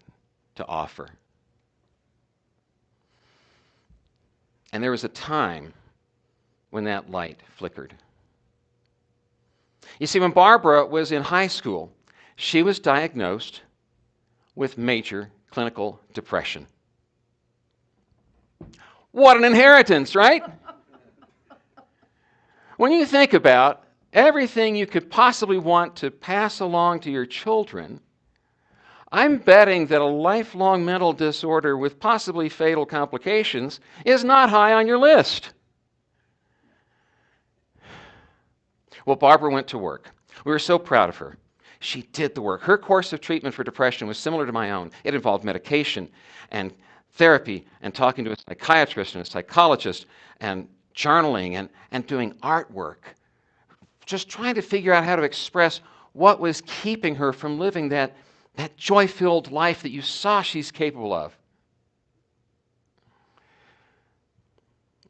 to offer. And there was a time when that light flickered. You see, when Barbara was in high school, she was diagnosed with major clinical depression. What an inheritance, right? When you think about everything you could possibly want to pass along to your children, I'm betting that a lifelong mental disorder with possibly fatal complications is not high on your list. Well, Barbara went to work. We were so proud of her. She did the work. Her course of treatment for depression was similar to my own. It involved medication and therapy and talking to a psychiatrist and a psychologist and journaling and doing artwork. Just trying to figure out how to express what was keeping her from living that joy-filled life that you saw she's capable of.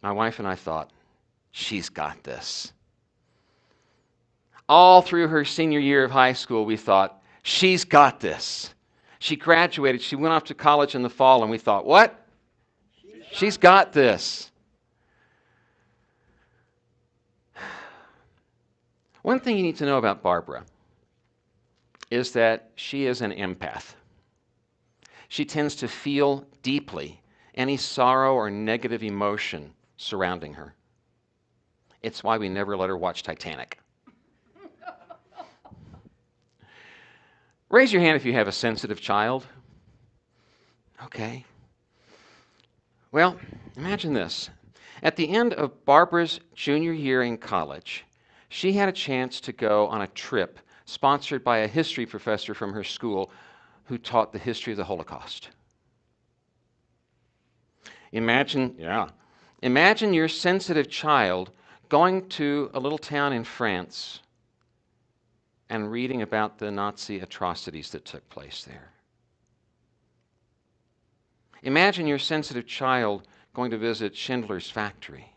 My wife and I thought, she's got this. All through her senior year of high school, we thought, she's got this. She graduated. She went off to college in the fall, and we thought, what? She's got this. One thing you need to know about Barbara is that she is an empath. She tends to feel deeply any sorrow or negative emotion surrounding her. It's why we never let her watch Titanic. Raise your hand if you have a sensitive child. Okay. Well, imagine this. At the end of Barbara's junior year in college, she had a chance to go on a trip sponsored by a history professor from her school who taught the history of the Holocaust. Imagine your sensitive child going to a little town in France and reading about the Nazi atrocities that took place there. Imagine your sensitive child going to visit Schindler's factory.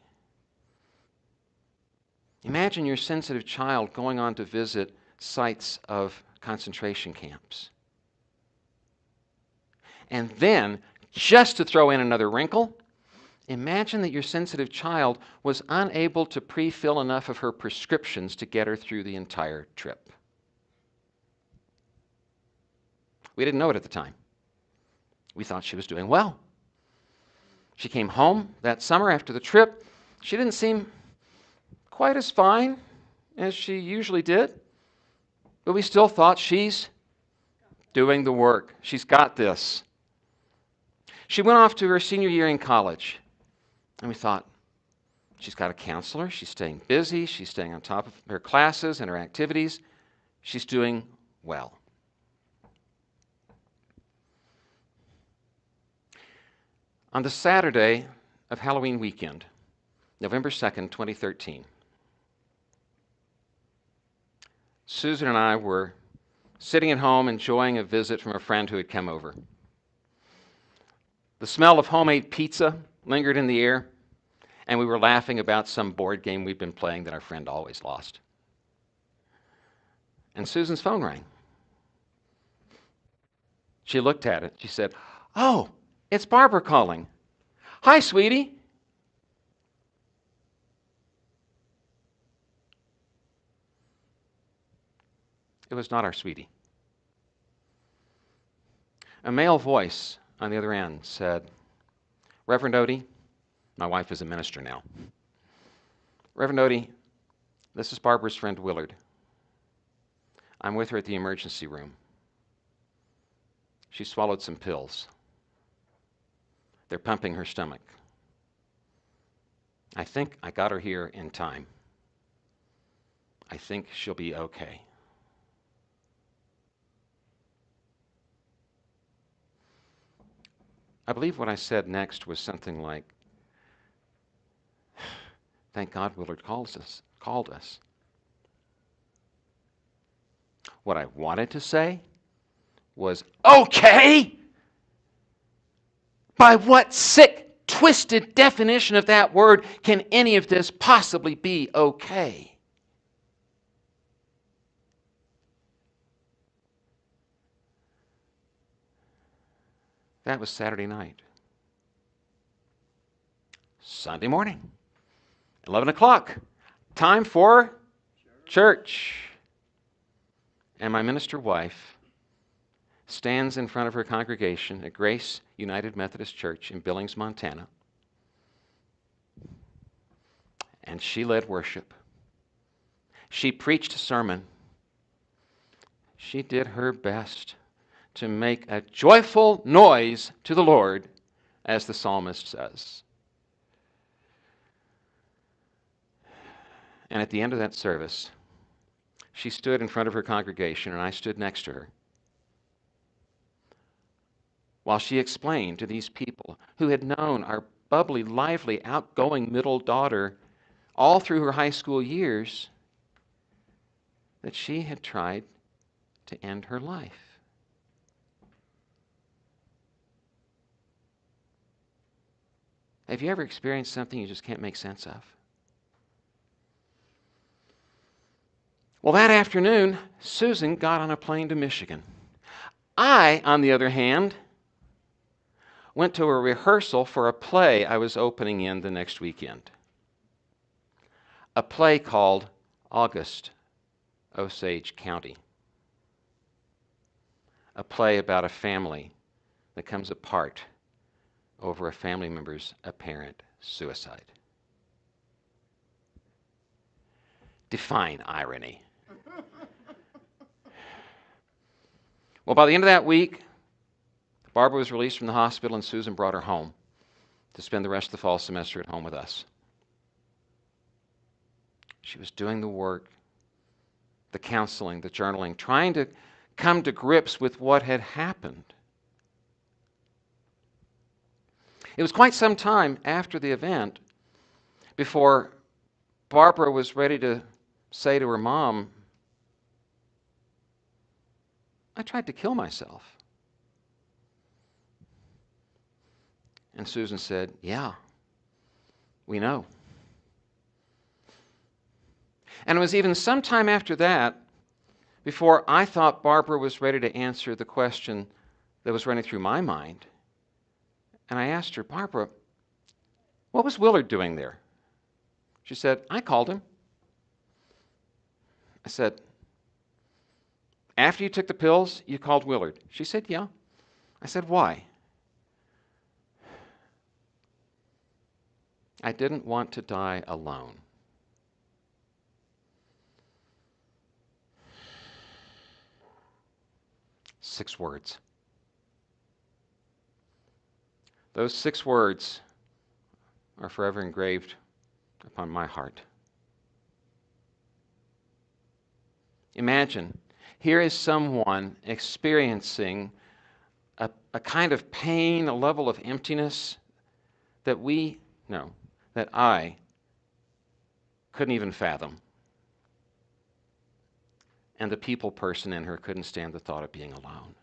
Imagine your sensitive child going on to visit sites of concentration camps. And then, just to throw in another wrinkle, imagine that your sensitive child was unable to pre-fill enough of her prescriptions to get her through the entire trip. We didn't know it at the time. We thought she was doing well. She came home that summer after the trip. She didn't seem quite as fine as she usually did, but we still thought she's doing the work. She's got this. She went off to her senior year in college, and we thought, she's got a counselor, she's staying busy, she's staying on top of her classes and her activities, she's doing well. On the Saturday of Halloween weekend, November 2nd, 2013, Susan and I were sitting at home enjoying a visit from a friend who had come over. The smell of homemade pizza lingered in the air. And we were laughing about some board game we'd been playing that our friend always lost. And Susan's phone rang. She looked at it. She said, "Oh, it's Barbara calling. Hi, sweetie." It was not our sweetie. A male voice on the other end said, "Reverend Odie," my wife is a minister now. "Reverend Odie, this is Barbara's friend Willard. I'm with her at the emergency room. She swallowed some pills. They're pumping her stomach. I think I got her here in time. I think she'll be okay." I believe what I said next was something like, "Thank God Willard called us. What I wanted to say was, "Okay? By what sick, twisted definition of that word can any of this possibly be okay?" That was Saturday night. Sunday morning, 11 o'clock, time for church. And my minister wife stands in front of her congregation at Grace United Methodist Church in Billings, Montana, and she led worship. She preached a sermon. She did her best to make a joyful noise to the Lord, as the psalmist says. And at the end of that service, she stood in front of her congregation, and I stood next to her, while she explained to these people who had known our bubbly, lively, outgoing middle daughter all through her high school years that she had tried to end her life. Have you ever experienced something you just can't make sense of? Well, that afternoon, Susan got on a plane to Michigan. I, on the other hand, went to a rehearsal for a play I was opening in the next weekend. A play called August, Osage County. A play about a family that comes apart over a family member's apparent suicide. Define irony. Well, by the end of that week, Barbara was released from the hospital, and Susan brought her home to spend the rest of the fall semester at home with us. She was doing the work, the counseling, the journaling, trying to come to grips with what had happened. It was quite some time after the event before Barbara was ready to say to her mom, "I tried to kill myself." And Susan said, "Yeah, we know." And it was even some time after that before I thought Barbara was ready to answer the question that was running through my mind. And I asked her, "Barbara, what was Willard doing there?" She said, "I called him." I said, "After you took the pills, you called Willard?" She said, "Yeah." I said, "Why?" "I didn't want to die alone." Six words. Those 6 words are forever engraved upon my heart. Imagine, here is someone experiencing a kind of pain, a level of emptiness that that I couldn't even fathom. And the people person in her couldn't stand the thought of being alone.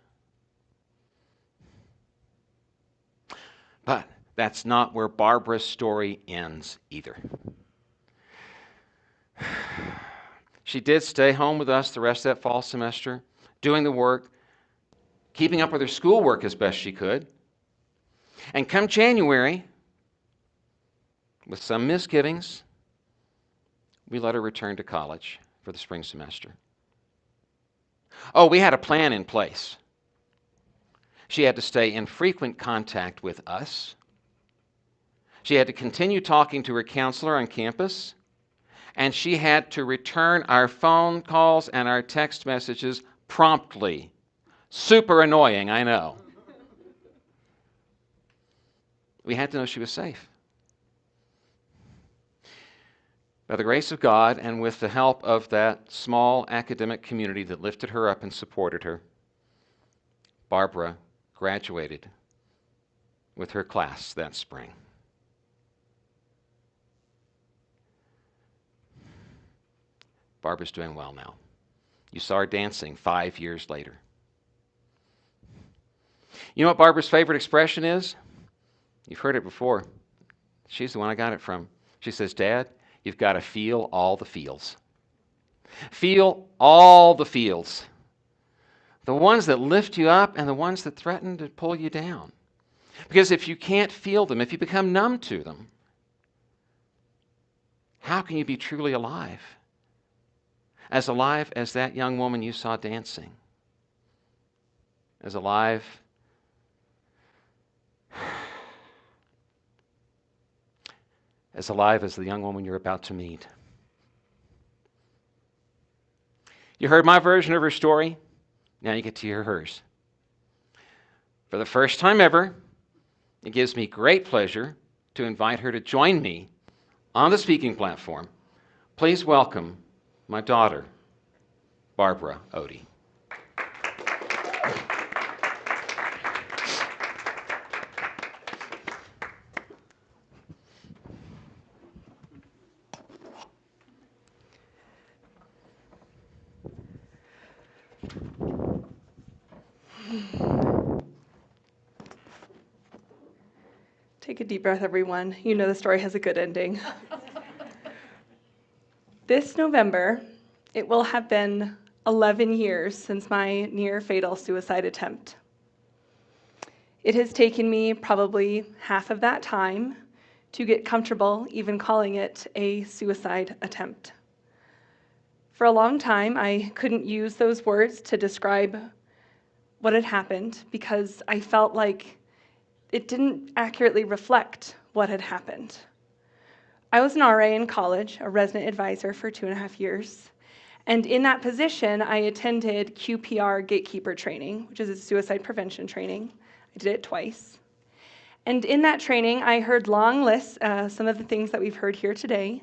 But That's not where Barbara's story ends either. She did stay home with us the rest of that fall semester, doing the work, keeping up with her schoolwork as best she could. And come January, with some misgivings, we let her return to college for the spring semester. Oh, we had a plan in place. She had to stay in frequent contact with us. She had to continue talking to her counselor on campus. And she had to return our phone calls and our text messages promptly. Super annoying, I know. We had to know she was safe. By the grace of God and with the help of that small academic community that lifted her up and supported her, Barbara graduated with her class that spring. Barbara's doing well now. You saw her dancing 5 years later. You know what Barbara's favorite expression is? You've heard it before. She's the one I got it from. She says, Dad, you've got to feel all the feels. Feel all the feels. The ones that lift you up and the ones that threaten to pull you down. Because if you can't feel them, if you become numb to them, how can you be truly alive? As alive as that young woman you saw dancing. As alive as the young woman you're about to meet. You heard my version of her story. Now you get to hear hers. For the first time ever, it gives me great pleasure to invite her to join me on the speaking platform. Please welcome my daughter, Barbara Odie. Take a deep breath, everyone. You know the story has a good ending. This November, it will have been 11 years since my near-fatal suicide attempt. It has taken me probably half of that time to get comfortable even calling it a suicide attempt. For a long time, I couldn't use those words to describe what had happened because I felt like it didn't accurately reflect what had happened. I was an RA in college, a resident advisor for 2.5 years. And in that position, I attended QPR gatekeeper training, which is a suicide prevention training. I did it twice. And in that training, I heard long lists, some of the things that we've heard here today,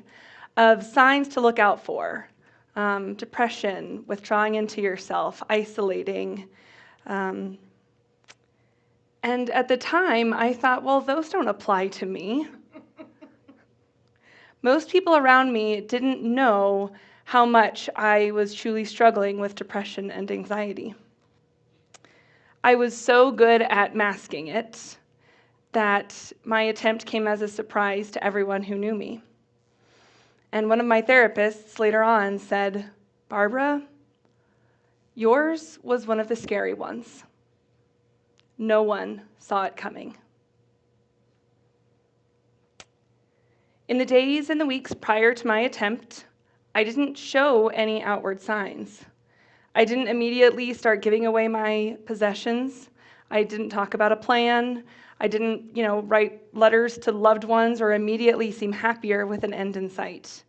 of signs to look out for. Depression, withdrawing into yourself, isolating. And at the time, I thought, well, those don't apply to me. Most people around me didn't know how much I was truly struggling with depression and anxiety. I was so good at masking it that my attempt came as a surprise to everyone who knew me. And one of my therapists later on said, Barbara, yours was one of the scary ones. No one saw it coming. In the days and the weeks prior to my attempt, I didn't show any outward signs. I didn't immediately start giving away my possessions. I didn't talk about a plan. I didn't, write letters to loved ones or immediately seem happier with an end in sight.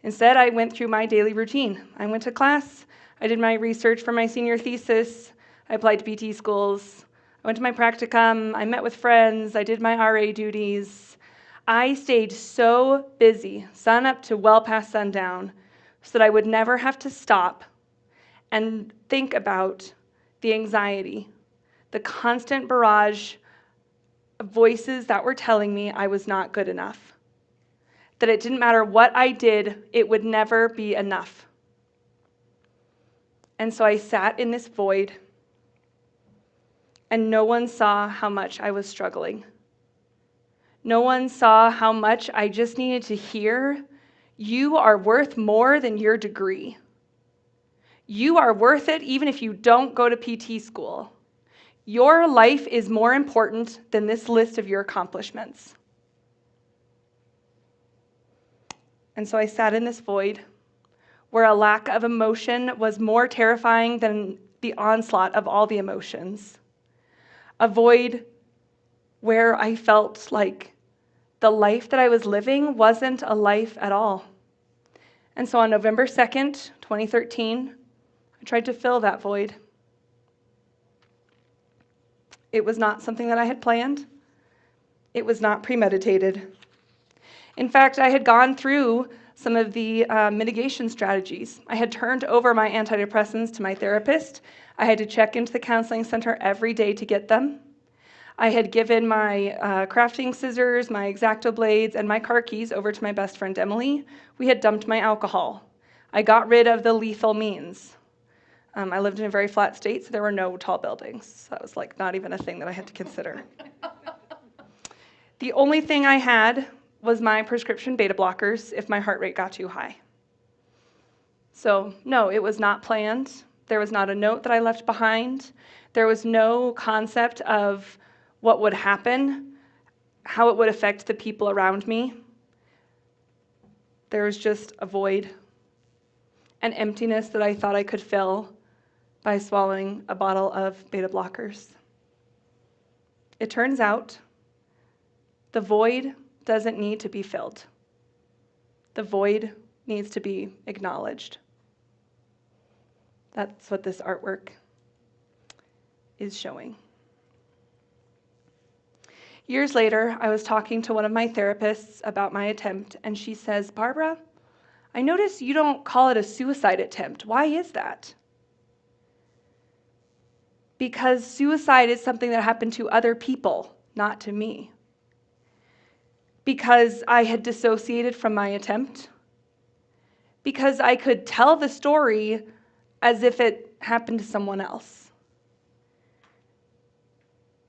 Instead, I went through my daily routine. I went to class. I did my research for my senior thesis. I applied to PT schools. I went to my practicum. I met with friends. I did my RA duties. I stayed so busy, sun up to well past sundown, so that I would never have to stop and think about the anxiety, the constant barrage of voices that were telling me I was not good enough, that it didn't matter what I did, it would never be enough. And so I sat in this void, and no one saw how much I was struggling. No one saw how much I just needed to hear. You are worth more than your degree. You are worth it even if you don't go to PT school. Your life is more important than this list of your accomplishments. And so I sat in this void where a lack of emotion was more terrifying than the onslaught of all the emotions. A void where I felt like the life that I was living wasn't a life at all. And so on November 2nd, 2013, I tried to fill that void. It was not something that I had planned. It was not premeditated. In fact, I had gone through some of the mitigation strategies. I had turned over my antidepressants to my therapist. I had to check into the counseling center every day to get them. I had given my crafting scissors, my X-Acto blades, and my car keys over to my best friend, Emily. We had dumped my alcohol. I got rid of the lethal means. I lived in a very flat state, so there were no tall buildings. So that was like not even a thing that I had to consider. The only thing I had was my prescription beta blockers if my heart rate got too high. So no, it was not planned. There was not a note that I left behind. There was no concept of what would happen, how it would affect the people around me. There was just a void, an emptiness that I thought I could fill by swallowing a bottle of beta blockers. It turns out the void doesn't need to be filled. The void needs to be acknowledged. That's what this artwork is showing. Years later, I was talking to one of my therapists about my attempt, and she says, "Barbara, I notice you don't call it a suicide attempt. Why is that?" Because suicide is something that happened to other people, not to me. Because I had dissociated from my attempt. Because I could tell the story as if it happened to someone else.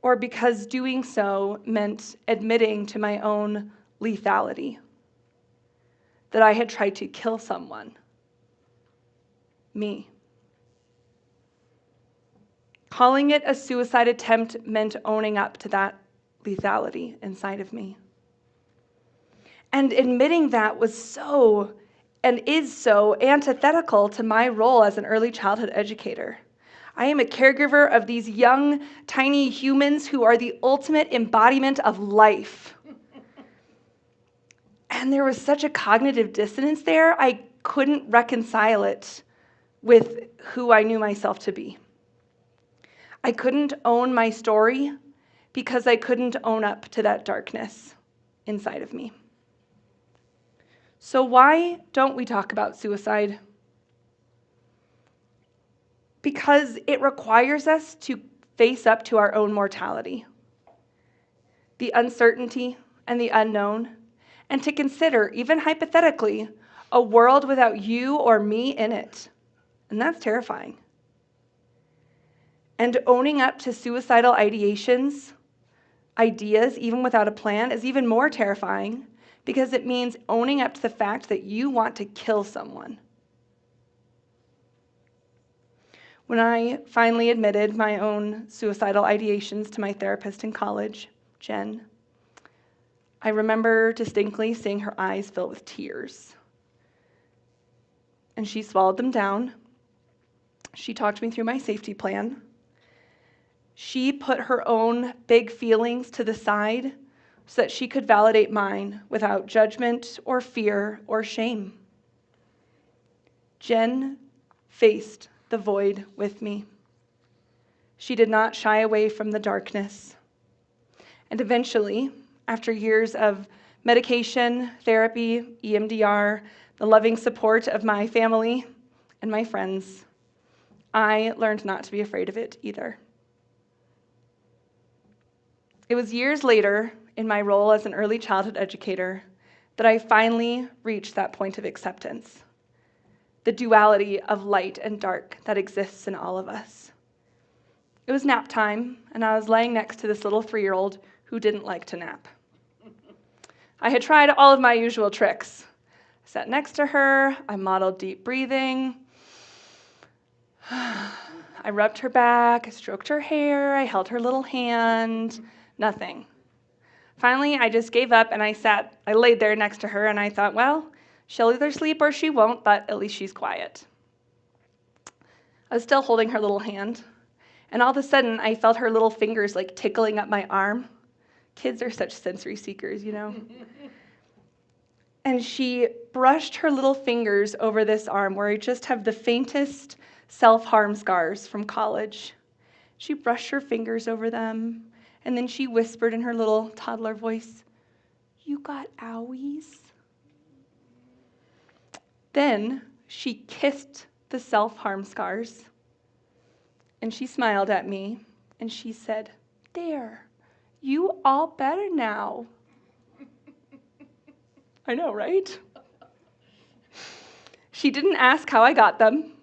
Or because doing so meant admitting to my own lethality, that I had tried to kill someone, me. Calling it a suicide attempt meant owning up to that lethality inside of me. And admitting that was so, and is so, antithetical to my role as an early childhood educator. I am a caregiver of these young, tiny humans who are the ultimate embodiment of life. And there was such a cognitive dissonance there, I couldn't reconcile it with who I knew myself to be. I couldn't own my story because I couldn't own up to that darkness inside of me. So why don't we talk about suicide? Because it requires us to face up to our own mortality, the uncertainty and the unknown, and to consider, even hypothetically, a world without you or me in it. And that's terrifying. And owning up to suicidal ideations, ideas, even without a plan, is even more terrifying because it means owning up to the fact that you want to kill someone. When I finally admitted my own suicidal ideations to my therapist in college, Jen, I remember distinctly seeing her eyes fill with tears. And she swallowed them down. She talked me through my safety plan. She put her own big feelings to the side so that she could validate mine without judgment or fear or shame. Jen faced the void with me. She did not shy away from the darkness. And eventually, after years of medication, therapy, EMDR, the loving support of my family and my friends, I learned not to be afraid of it either. It was years later, in my role as an early childhood educator, that I finally reached that point of acceptance, the duality of light and dark that exists in all of us. It was nap time, and I was laying next to this little 3-year-old who didn't like to nap. I had tried all of my usual tricks. I sat next to her, I modeled deep breathing. I rubbed her back, I stroked her hair, I held her little hand, nothing. Finally, I just gave up and I laid there next to her and I thought, well, she'll either sleep or she won't, but at least she's quiet. I was still holding her little hand, and all of a sudden I felt her little fingers like tickling up my arm. Kids are such sensory seekers, you know. And she brushed her little fingers over this arm where I just have the faintest self-harm scars from college. She brushed her fingers over them, and then she whispered in her little toddler voice, "You got owies?" Then she kissed the self-harm scars, and she smiled at me, and she said, "There, you all better now." I know, right? She didn't ask how I got them.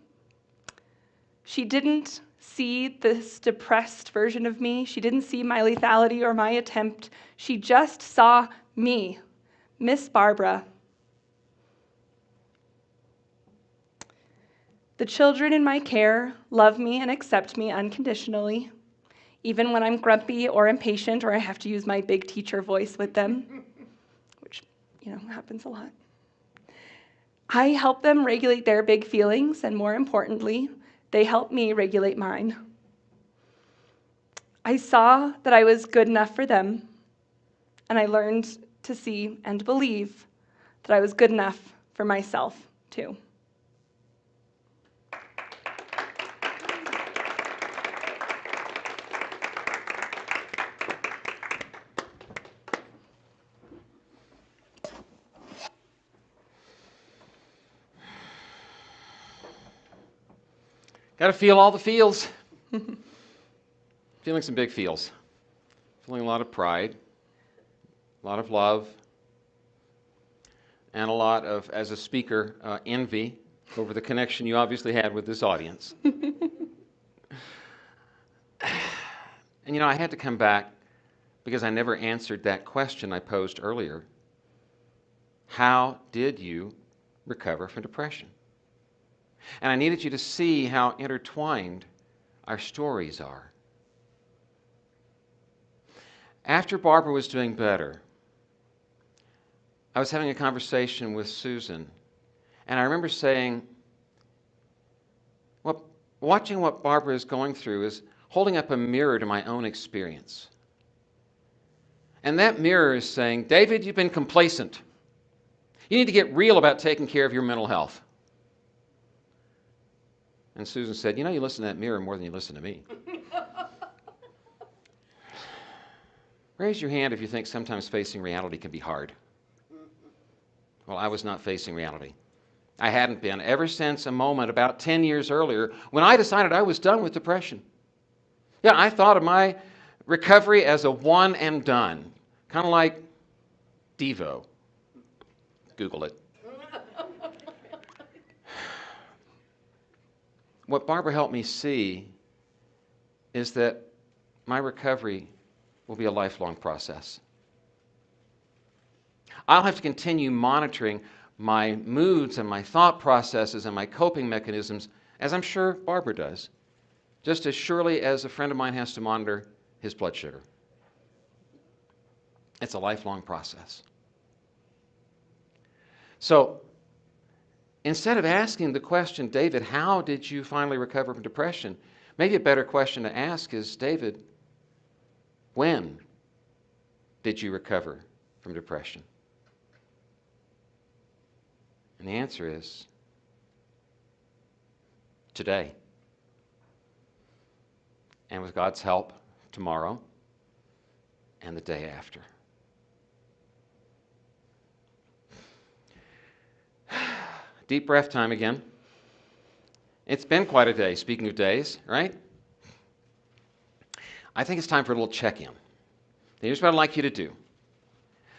She didn't see this depressed version of me. She didn't see my lethality or my attempt. She just saw me, Miss Barbara. The children in my care love me and accept me unconditionally, even when I'm grumpy or impatient or I have to use my big teacher voice with them, which, happens a lot. I help them regulate their big feelings, and more importantly, they help me regulate mine. I saw that I was good enough for them, and I learned to see and believe that I was good enough for myself, too. Got to feel all the feels. Feeling some big feels. Feeling a lot of pride, a lot of love, and a lot of, as a speaker, envy over the connection you obviously had with this audience. And I had to come back because I never answered that question I posed earlier. How did you recover from depression? And I needed you to see how intertwined our stories are. After Barbara was doing better, I was having a conversation with Susan, and I remember saying, well, watching what Barbara is going through is holding up a mirror to my own experience. And that mirror is saying, David, you've been complacent. You need to get real about taking care of your mental health. And Susan said, you listen to that mirror more than you listen to me. Raise your hand if you think sometimes facing reality can be hard. Well, I was not facing reality. I hadn't been ever since a moment about 10 years earlier when I decided I was done with depression. Yeah, I thought of my recovery as a one and done, kind of like Devo. Google it. What Barbara helped me see is that my recovery will be a lifelong process. I'll have to continue monitoring my moods and my thought processes and my coping mechanisms, as I'm sure Barbara does, just as surely as a friend of mine has to monitor his blood sugar. It's a lifelong process. So, instead of asking the question, David, how did you finally recover from depression? Maybe a better question to ask is, David, when did you recover from depression? And the answer is today. And with God's help, tomorrow and the day after. Deep breath time again. It's been quite a day, speaking of days, right? I think it's time for a little check-in. Here's what I'd like you to do.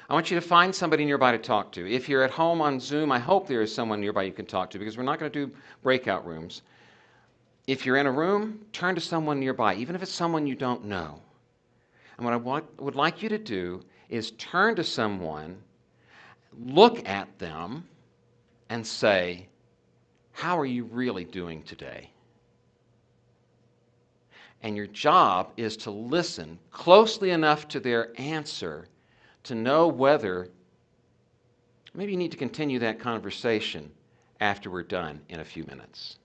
I want you to find somebody nearby to talk to. If you're at home on Zoom, I hope there is someone nearby you can talk to because we're not going to do breakout rooms. If you're in a room, turn to someone nearby, even if it's someone you don't know. And what I would like you to do is turn to someone look at them and say, how are you really doing today? And your job is to listen closely enough to their answer to know whether maybe you need to continue that conversation after we're done in a few minutes.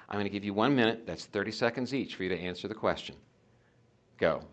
I'm going to give you 1 minute, that's 30 seconds each, for you to answer the question. Go.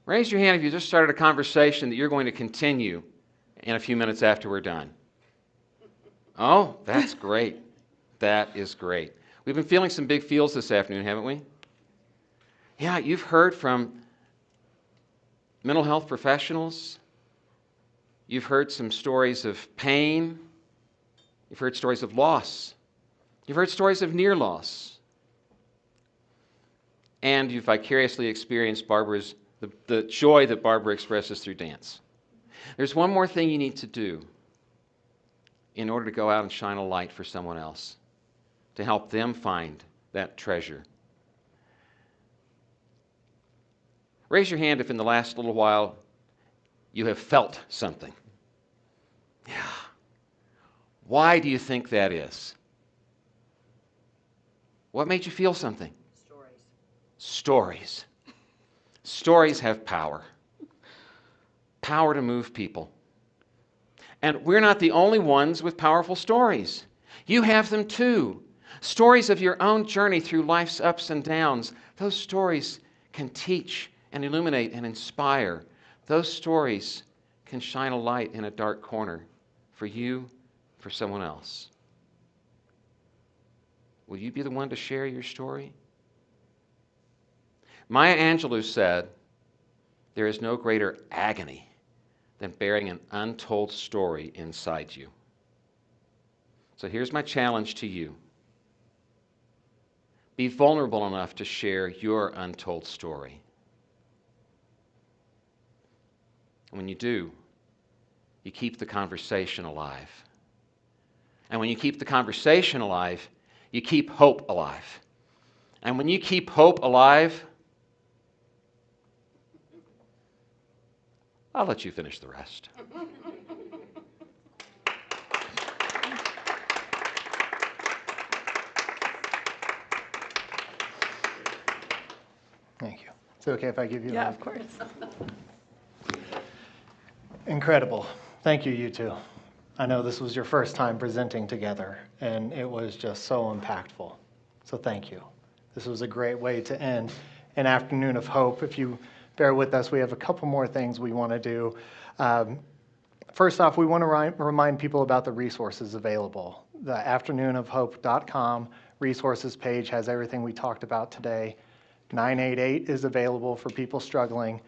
Raise your hand if you just started a conversation that you're going to continue in a few minutes after we're done. Oh, that's great. That is great. We've been feeling some big feels this afternoon, haven't we? Yeah, you've heard from mental health professionals. You've heard some stories of pain. You've heard stories of loss. You've heard stories of near loss. And you've vicariously experienced the joy that Barbara expresses through dance. There's one more thing you need to do in order to go out and shine a light for someone else, to help them find that treasure. Raise your hand if in the last little while you have felt something. Yeah. Why do you think that is? What made you feel something? Stories. Stories have power. Power to move people. And we're not the only ones with powerful stories. You have them too. Stories of your own journey through life's ups and downs. Those stories can teach and illuminate and inspire. Those stories can shine a light in a dark corner for you, for someone else. Will you be the one to share your story? Maya Angelou said, there is no greater agony than bearing an untold story inside you. So here's my challenge to you. Be vulnerable enough to share your untold story. When you do, you keep the conversation alive. And when you keep the conversation alive, you keep hope alive. And when you keep hope alive, I'll let you finish the rest. Thank you. Is it okay if I give you Yeah, of course. Incredible. Thank you, you two. I know this was your first time presenting together, and it was just so impactful. So thank you. This was a great way to end an afternoon of hope. If you bear with us, we have a couple more things we want to do. First off, we want to remind people about the resources available. The afternoonofhope.com resources page has everything we talked about today. 988 is available for people struggling.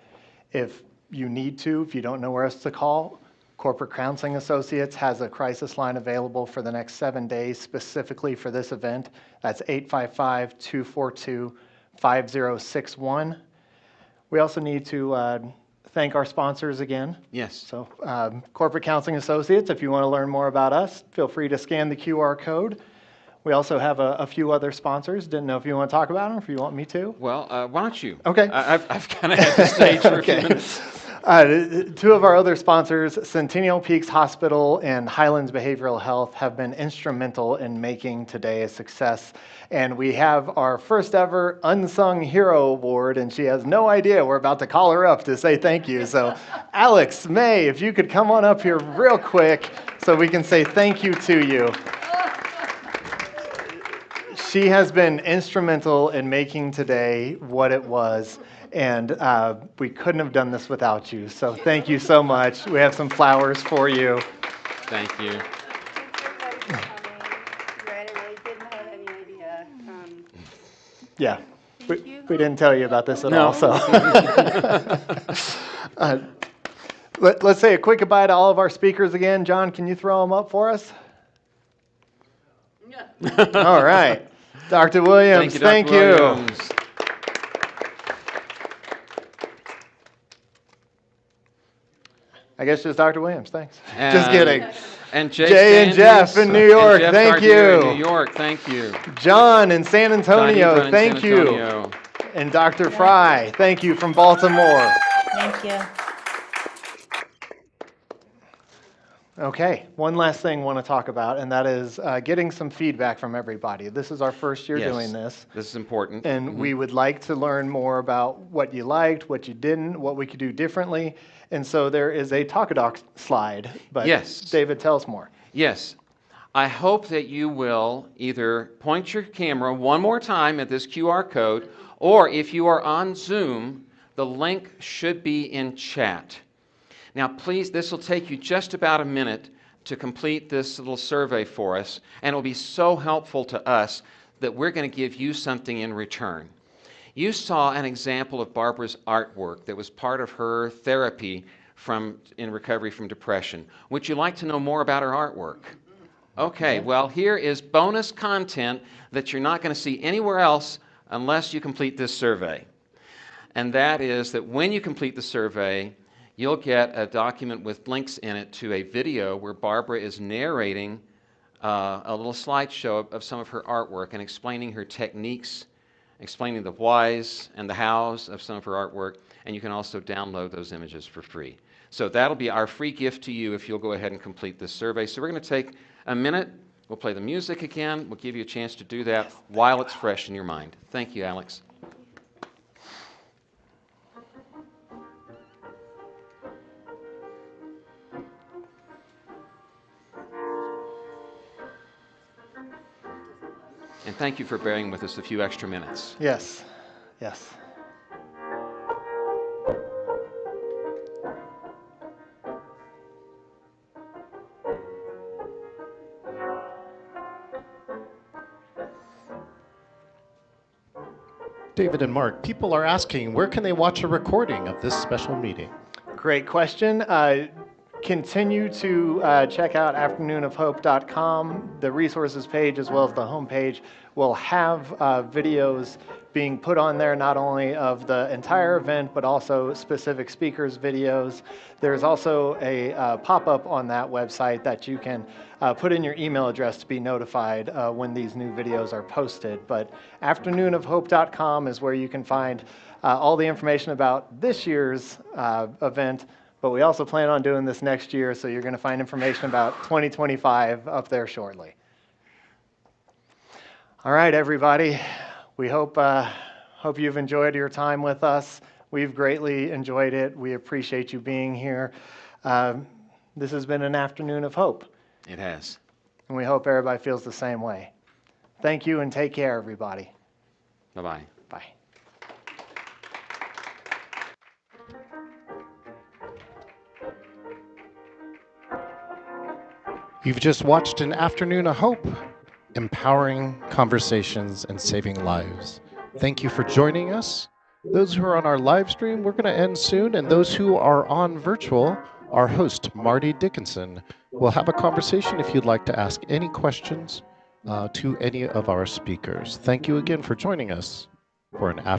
If you need to, if you don't know where else to call, Corporate Counseling Associates has a crisis line available for the next 7 days specifically for this event. That's 855-242-5061. We also need to thank our sponsors again. Yes. So Corporate Counseling Associates, if you want to learn more about us, feel free to scan the QR code. We also have a few other sponsors. Didn't know if you want to talk about them, or if you want me to. Well, why don't you? Okay. I've kind of had the stage for a few minutes. Two of our other sponsors, Centennial Peaks Hospital and Highlands Behavioral Health, have been instrumental in making today a success. And we have our first ever Unsung Hero Award, and she has no idea. We're about to call her up to say thank you. So, Alex, May, if you could come on up here real quick so we can say thank you to you. She has been instrumental in making today what it was. And we couldn't have done this without you. So thank you so much. We have some flowers for you. Thank you. Right, I really didn't have any idea. Yeah, we didn't tell you about this at No. all. So let's say a quick goodbye to all of our speakers again. John, can you throw them up for us? Yeah. All right. Dr. Williams, thank you. Dr. Williams. I guess just Dr. Williams, thanks. Just kidding. And Jay and Jeff in New York, thank you. In New York, thank you. John in San Antonio, thank you. And Dr. Fry, thank you from Baltimore. Thank you. Okay, one last thing I want to talk about, and that is getting some feedback from everybody. This is our first year doing this. This is important. And we would like to learn more about what you liked, what you didn't, what we could do differently. And so there is a Talkadoc slide, but yes. David, tell us more. Yes. I hope that you will either point your camera one more time at this QR code, or if you are on Zoom, the link should be in chat. Now, please, this will take you just about a minute to complete this little survey for us, and it will be so helpful to us that we're going to give you something in return. You saw an example of Barbara's artwork that was part of her therapy in recovery from depression. Would you like to know more about her artwork? Okay, well, here is bonus content that you're not going to see anywhere else unless you complete this survey. And that is that when you complete the survey, you'll get a document with links in it to a video where Barbara is narrating a little slideshow of some of her artwork and explaining her techniques, explaining the whys and the hows of some of her artwork, and you can also download those images for free. So that'll be our free gift to you if you'll go ahead and complete this survey. So we're going to take a minute. We'll play the music again. We'll give you a chance to do that while it's fresh in your mind. Thank you, Alex. And thank you for bearing with us a few extra minutes. Yes, yes. David and Mark, people are asking, where can they watch a recording of this special meeting? Great question. Continue to check out afternoonofhope.com. The resources page as well as the homepage will have videos being put on there, not only of the entire event, but also specific speakers' videos. There's also a pop-up on that website that you can put in your email address to be notified when these new videos are posted. But afternoonofhope.com is where you can find all the information about this year's event. But we also plan on doing this next year, so you're going to find information about 2025 up there shortly. All right, everybody. We hope you've enjoyed your time with us. We've greatly enjoyed it. We appreciate you being here. This has been an afternoon of hope. It has. And we hope everybody feels the same way. Thank you and take care, everybody. Bye-bye. Bye. You've just watched an afternoon of hope, empowering conversations and saving lives. Thank you for joining us. Those who are on our live stream, we're going to end soon, and those who are on virtual, our host, Marty Dickinson, will have a conversation if you'd like to ask any questions to any of our speakers. Thank you again for joining us for an afternoon.